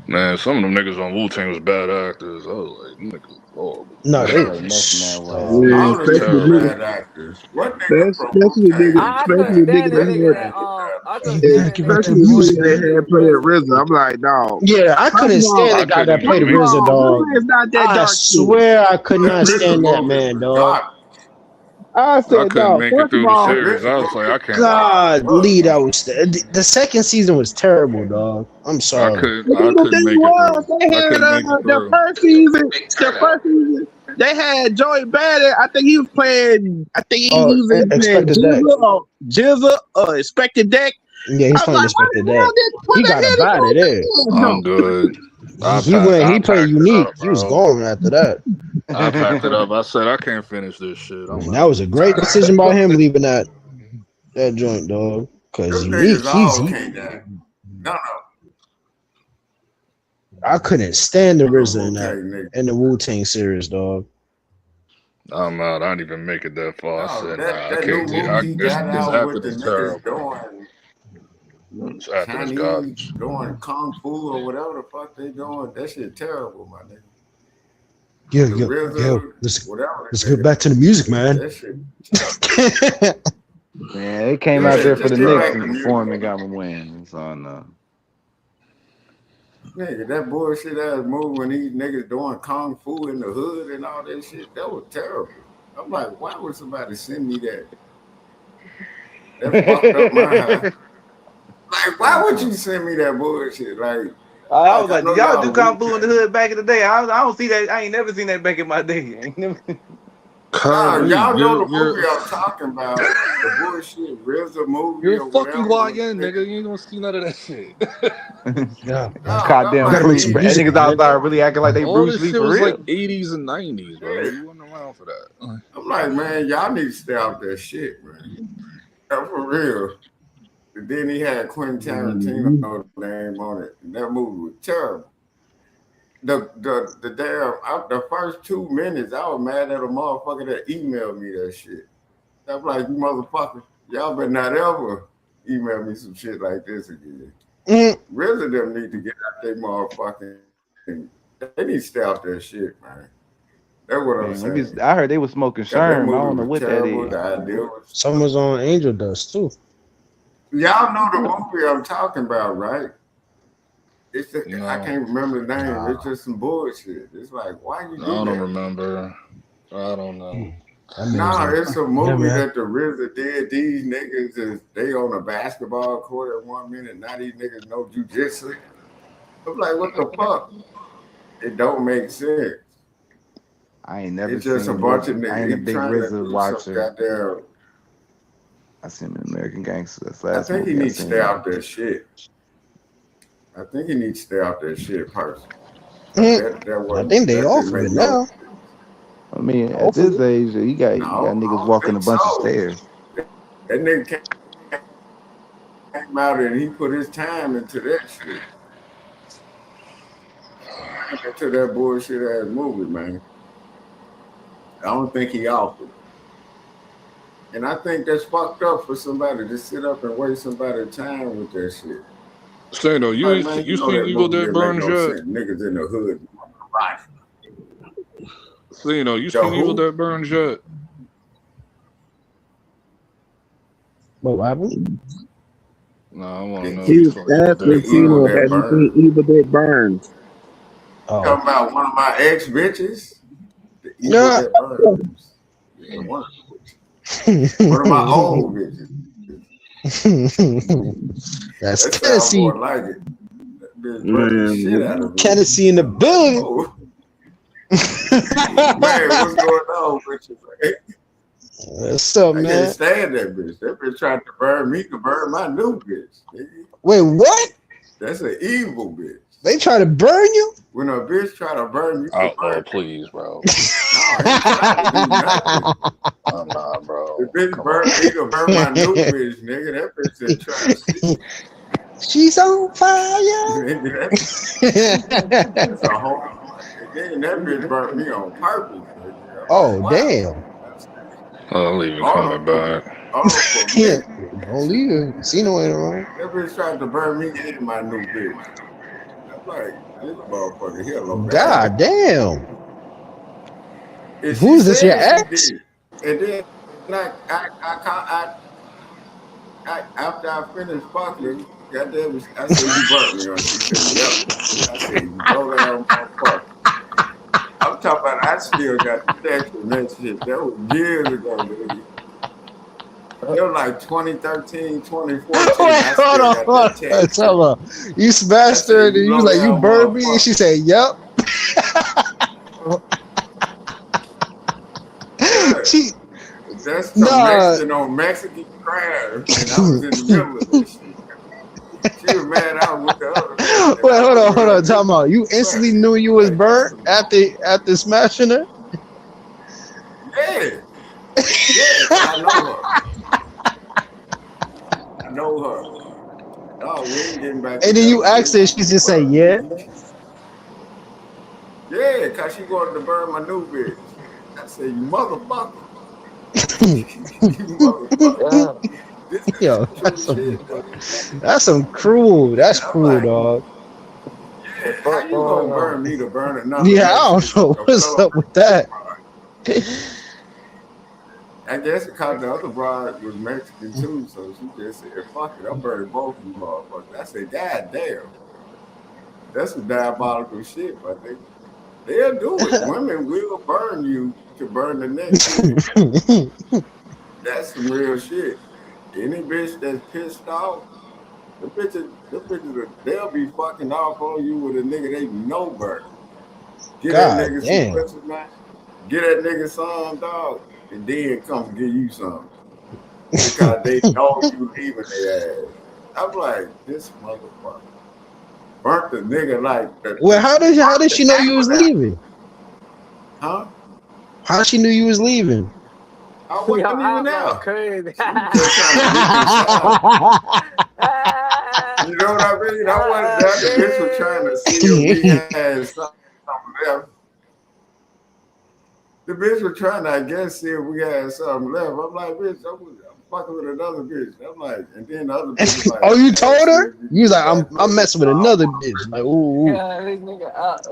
Man, some of them niggas on Wu Tang was bad actors. I was like, them niggas horrible. No, Niggas they like messing that way. Yeah, All the niggas especially Terrible. niggas, bad actors. What nigga from especially Wu-Tang niggas, is I couldn't especially bad? stand niggas the that That nigga had, nigga that ain't bad. I couldn't stand the nigga especially that niggas voiced that had played RZA. RZA. I'm like, dog. Yeah, I First couldn't of all, stand the I guy that couldn't played even first of make it RZA, all, through dog. RZA is it. not that I dark skinned. swear I could That not RZA stand that movie man, was dog. dark. I I said, couldn't dog. make it First of through the all, That series. RZA I was like, movie I was can't watch dark this. as God, fuck. Lee, that was the second season was terrible, dog. I'm sorry. but then I the couldn't thing make it was, through. they I had couldn't make it the through. first season. The first season, they had Joey Badass. I think he was playing. I think he Oh, was in playing Expected Deck. Jizza or Expected Deck. Yeah, he's I was playing like, Expected what Deck. He the got a hell is body there. going I'm on? good. He I played packed it Unique. up, He was bro. gone after that. I packed it up. I said I can't finish this shit. I'm And that out. was a great decision by him leaving that joint, dog. Cause Them Unique, niggas all can't die. No, I couldn't stand the no, RZA okay, nigga. in the Wu-Tang series, dog. I'm out. I didn't even make it that far. I No, said, nah, I that new can't do movie he got this out with acting the is niggas terrible. doing This acting is Chinese, garbage. doing kung fu or whatever the fuck they doing. That shit terrible, my nigga. Yo, The RZA, let's whatever. let's get back to the music, man. That shit. Man, they came Yeah, out there for just the get Knicks back and to music. performed and got them a win. So I know. Nigga, that bullshit ass move when these niggas doing kung fu in the hood and all that shit, that was terrible. I'm like, why would somebody send me that? That fucked up my high. Like, why would you send me that bullshit? Like, I was like, know y'all do kung fu in the Wu-Tang. hood back in the day? I don't see that. I ain't never seen that back in my day. I ain't never. Kyrie, y'all know the you're movie I'm talking about. The bullshit RZA movie you're or a fucking whatever. YN, nigga. You ain't gonna see none of that shit. Yeah, No, Goddamn I'm gotta make like, some Bruce. music, Niggas man. outside really acting like they All Bruce this Lee shit for was like real. 80s and 90s, bro. yeah. You wasn't around for that. I'm like, man, y'all need to stay out that shit, man. For real. And then he had Quentin Tarantino name on it. And that movie was terrible. The first 2 minutes, I was mad at a motherfucker that emailed me that shit. I'm like, you motherfuckers, y'all better not ever email me some shit like this again. RZA them need to get out their motherfucking. They need to stay out that shit, man. That's what I'm saying. I heard they was smoking That Sherm. I movie don't know was what that terrible. is. The idea was. Someone's on Angel Dust too. Y'all know the movie I'm talking about, right? It's just, No. I can't remember the name. Nah. It's just some bullshit. It's like, why you do I don't that? remember. I don't know. Nah, it's a movie man. that the RZA did. These niggas they on a basketball court at 1 minute. Now these niggas know jujitsu. I'm like, what the fuck? It don't make sense. I ain't never It's just seen a bunch of RZA. niggas. I ain't a He big trying to RZA do some watcher. goddamn. I seen him in American Gangster. That's the I last think he movie I needs to seen. stay out that shit. I think he needs to stay out that shit, personally. I think they off of it now. I mean, at Hopefully. this age, you got niggas walking a bunch of stairs. That nigga came out and he put his time into that shit. Into that bullshit ass movie, man. I don't think he off it. And I think that's fucked up for somebody to sit up and waste somebody's time with that shit. Say no, you Like, man, you know seen that Evil movie Dead didn't Burns make no yet? sense. Niggas in the hood. Right. So, you The seen Evil who? Dead Burns yet? What happened? No, I want to know. He If you was saw Evil asked Dead Evil Latino, Burns. Dead have you Burns. seen Evil Dead Burns? Oh, Talking about one of my ex bitches. The Evil Yeah. Dead Burns. Yeah, one of my old bitches. That's That's how Tennessee. more like it. That bitch burnt the shit out of me. Tennessee in the building. Oh. Man, what's going on with you, man? What's up, I man? can't stand that bitch. That bitch tried to burn me to burn my new bitch. Nigga. Wait, what? That's an evil bitch. They try to burn you? When a bitch try to burn you, Oh, please, bro. no, I ain't trying to do nothing. Oh, nah, bro. The bitch Come burned on. me to burn my new bitch, nigga. That bitch ain't trying to see. She's on fire. That's a whole. And then that bitch burnt me on purpose. Nigga. Oh, Wow. damn. I'll leave it coming back. Oh, for me. Don't leave it. See no ain't around. That bitch tried to burn me and my new bitch. I'm like, this motherfucker here low bad. God damn. And Who is she this, your said ex? she did. And then, like, after I finished fucking, goddamn, I said, you burnt me on. She said, yep. I said, you go down, motherfucker. I'm talking about, I still got the text and that shit. That was years ago, baby. It was like 2013, 2014. I still got that text. Tell her. You smashed her and you was like, you burned me? And she said, yep. Yeah. She, That's some Mexican on Mexican crab. And I was in the middle of this shit. She was mad I was with the other. Wait, hold on. Time out. You instantly knew you was burnt after smashing her? Yeah. Yeah, I know her. I know her. Oh, we ain't getting back. And then you asked her, she just say, yeah. Yeah, because she wanted to burn my new bitch. I said, you motherfucker. You motherfucker. Yo, that's some cruel. That's cruel, like, dog. Yeah, how you gonna burn me to burn another? Yeah, I don't know what's up with that. I guess because the other bride was Mexican too, so she just said, fuck it, I'm burning both of you motherfuckers. I said, God damn. That's some diabolical shit, but they'll do it. Women will burn you to burn the next. That's some real shit. Any bitch that's pissed off, the bitches, they'll be fucking off on you with a nigga they know burn. Get that nigga some pussy, man. get that nigga some, dog, and then come give you some. Because they know you leaving their ass. I'm like, this motherfucker. Burnt the nigga like that. Well, how did she know you was leaving? Huh? How she knew you was leaving? I wasn't Yo, even I'm out. crazy. She was just trying to get this out. You know what I mean? I wasn't there. The bitch was trying to see if we had something left. The bitch was trying to, I guess, see if we had something left. I'm like, bitch, I'm fucking with another bitch. I'm like, and then the other bitch was like, oh, you told her? You was like, I'm messing with another bitch. Like, ooh. Yeah, this nigga out.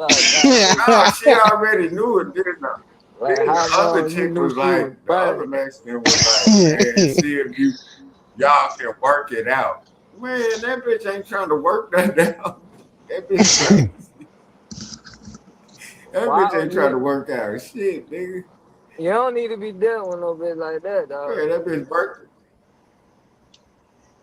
No, she already knew it, didn't I? Like, Then the how other long chick you knew was she like, was the other burning? Mexican was like, man, see if y'all can work it out. Man, that bitch ain't trying to work that out. That bitch crazy. That Why bitch ain't would trying to you? work out shit, nigga. You don't need to be dealing with no bitch like that, dog. Yeah, that bitch burnt it.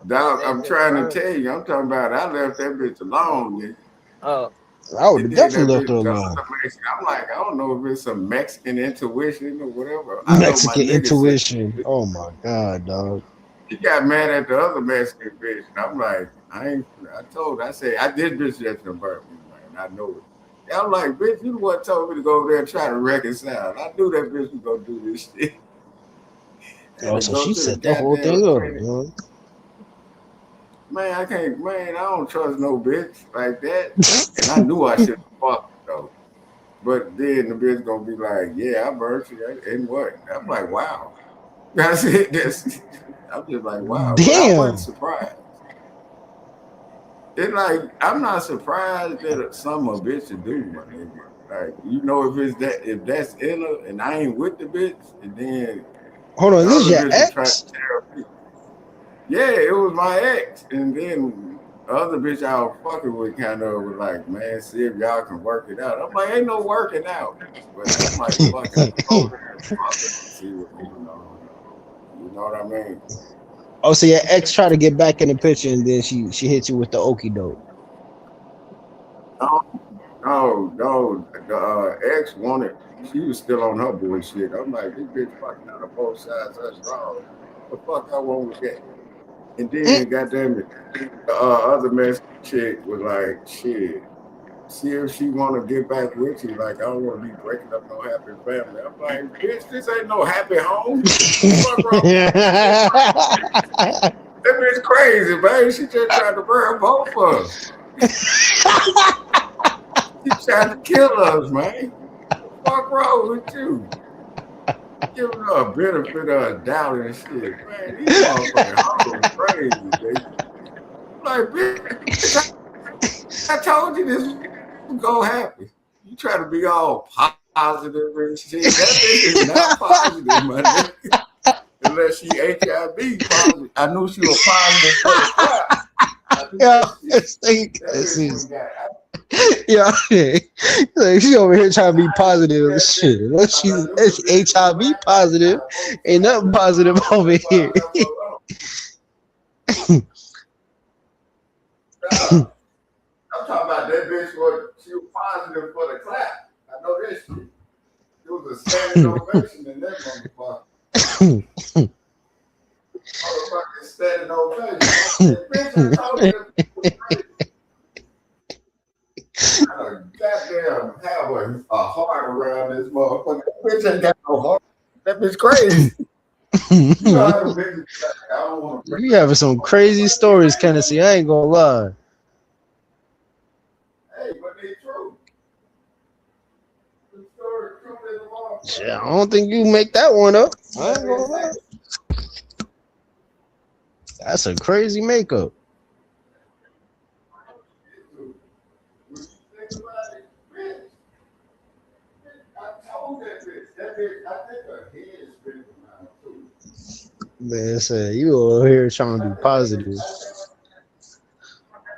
Dog, That I'm bitch trying to burnt. tell you, I'm talking about I left that bitch alone, nigga. Oh, I would And have then that definitely left bitch, her the alone. other Mexican, I'm like, I don't know if it's some Mexican intuition or whatever. I know my Mexican nigga said intuition. Oh my god, dog. he got mad at the other Mexican bitch. And I'm like, I said, I did bitch that to burn me, man. I know it. I'm like, bitch, you the one told me to go over there and try to reconcile. I knew that bitch was gonna do this shit. I had Oh, to so go she to the set the whole goddamn thing up. clinic. You know? Man, I don't trust no bitch like that. And I knew I should have fucked though. But then the bitch gonna be like, yeah, I burnt you. And what? I'm like, wow. That's it. I'm just like, wow. But I wasn't Damn. surprised. It's like I'm not surprised that some a bitch to do, my nigga. Like, you know, if that's in her and I ain't with the bitch, and then Hold on, the this is other your bitch was trying ex? to tell me, yeah, it was my ex, and then the other bitch I was fucking with kind of was like, man, see if y'all can work it out. I'm like, ain't no working out, but I'm like, fuck it, go there and fuck it, see what's going on. You know what I mean? Oh, so your ex tried to get back in the picture and then she hit you with the okie doke. No. The ex wanted. She was still on her bullshit. I'm like, this bitch fucking out of both sides. That's wrong. What the fuck I want with that? And then, goddamn it, the other Mexican chick was like, shit. See if she want to get back with you. Like, I don't want to be breaking up no happy family. I'm like, bitch, this ain't no happy home. What the fuck wrong with that? That bitch crazy, man. She just tried to burn both of us. She tried to kill us, man. What the fuck wrong with you? Giving her a benefit of a doubt and shit. Man, these motherfucking hoes crazy, baby. Like, bitch, I told you this was gonna happen. You try to be all positive and shit. That bitch is not positive, my nigga. Unless she HIV positive. I knew she was positive for the crap. Yeah, like she over here trying to be positive and shit. Unless she's HIV positive, ain't nothing positive over here. I'm talking about that bitch she was positive for the clap. I know that shit. It was a standing ovation in that motherfucker. Motherfucking standing ovation. Bitch, I told you that was crazy. I goddamn have a heart around this motherfucker. That bitch ain't got no heart. That bitch crazy. You know how the bitch I don't want to. You having some crazy stories, Tennessee. I ain't gonna lie. Hey, but they true. The story true as a motherfucker. Shit, I don't think you make that one up. I ain't gonna lie. That's a crazy makeup. Man, say you over here trying to be positive.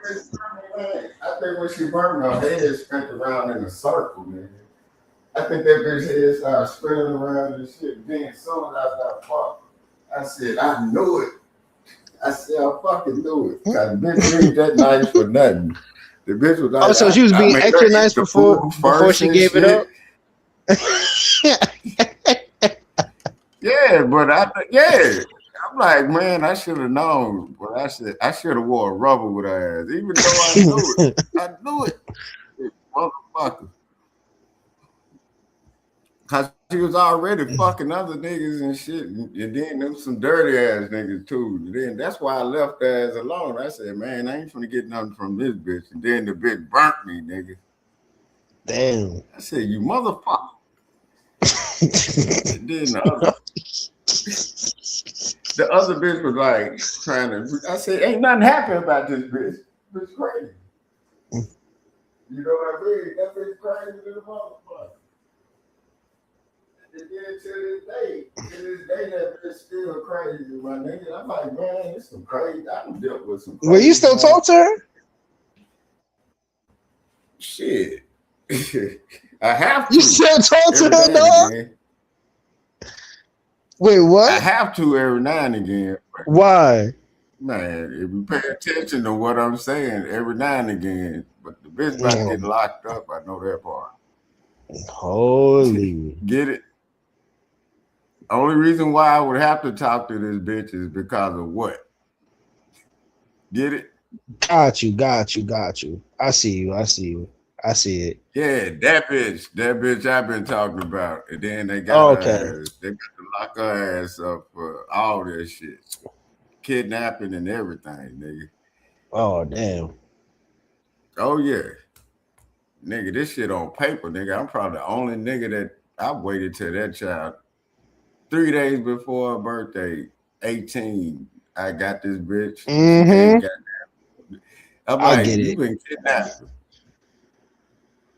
I think when she burned her head spent around in a circle, man. I think that bitch head started spinning around and shit. Then as soon as I got fucked, I said, I knew it. I said, I fucking knew it. Cause the bitch ain't that nice for nothing. The bitch was like, oh, so she was being extra nice before she gave it up? Yeah, but I'm like, man, I should have known. But I should have wore a rubber with her ass, even though I knew it. I knew it, motherfucker. Cause she was already fucking other niggas and shit, and then them some dirty ass niggas too. And then that's why I left her ass alone. I said, man, I ain't finna get nothing from this bitch. And then the bitch burnt me, nigga. Damn. I said, you motherfucker. And then the other bitch was like trying to. I said, ain't nothing happy about this bitch. Bitch crazy. You know what I mean? That bitch crazy to the motherfucker. And then to this day, that bitch still crazy, my nigga. I'm like, man, this some crazy. I done dealt with some crazy. Will you still talk to her? Shit. I have to. You still talk to every her, now dog? and again. Wait, I what? have to every now and again. Why? Man, if you pay attention to what I'm saying every now and again, but the bitch about to get locked up, I know that part. Holy. Get it? Only reason why I would have to talk to this bitch is because of what? Get it? Got you. I see you. I see it. Yeah, that bitch I've been talking about. And then they got her ass, they got to lock her ass up for all this shit. Kidnapping and everything, nigga. Oh, damn. Oh yeah. Nigga, this shit on paper, nigga. I'm probably the only nigga that I waited till that child 3 days before her birthday, 18. I got this bitch. Mm-hmm. I'm I like, get you it. been kidnapping.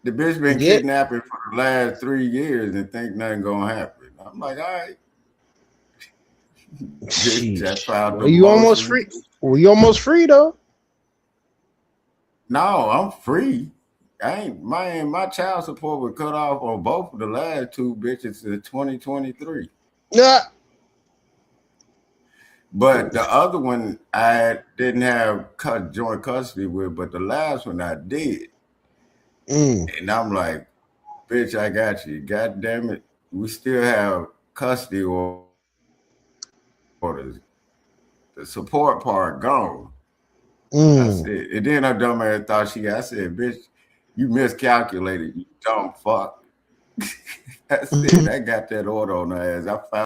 The bitch been Yep. kidnapping for the last 3 years and think nothing gonna happen. I'm like, all right. Bitch, just filed Were you almost motion. free? Were you almost free though? No, I'm free. I ain't my child support was cut off on both of the last two bitches in 2023. Yeah. But the other one I didn't have joint custody with, but the last one I did. And I'm like, bitch, I got you. God damn it. We still have custody orders. The support part gone. I said, and then her dumb ass thought I said, bitch, you miscalculated, you dumb fuck. I said, I got that order on her ass. I found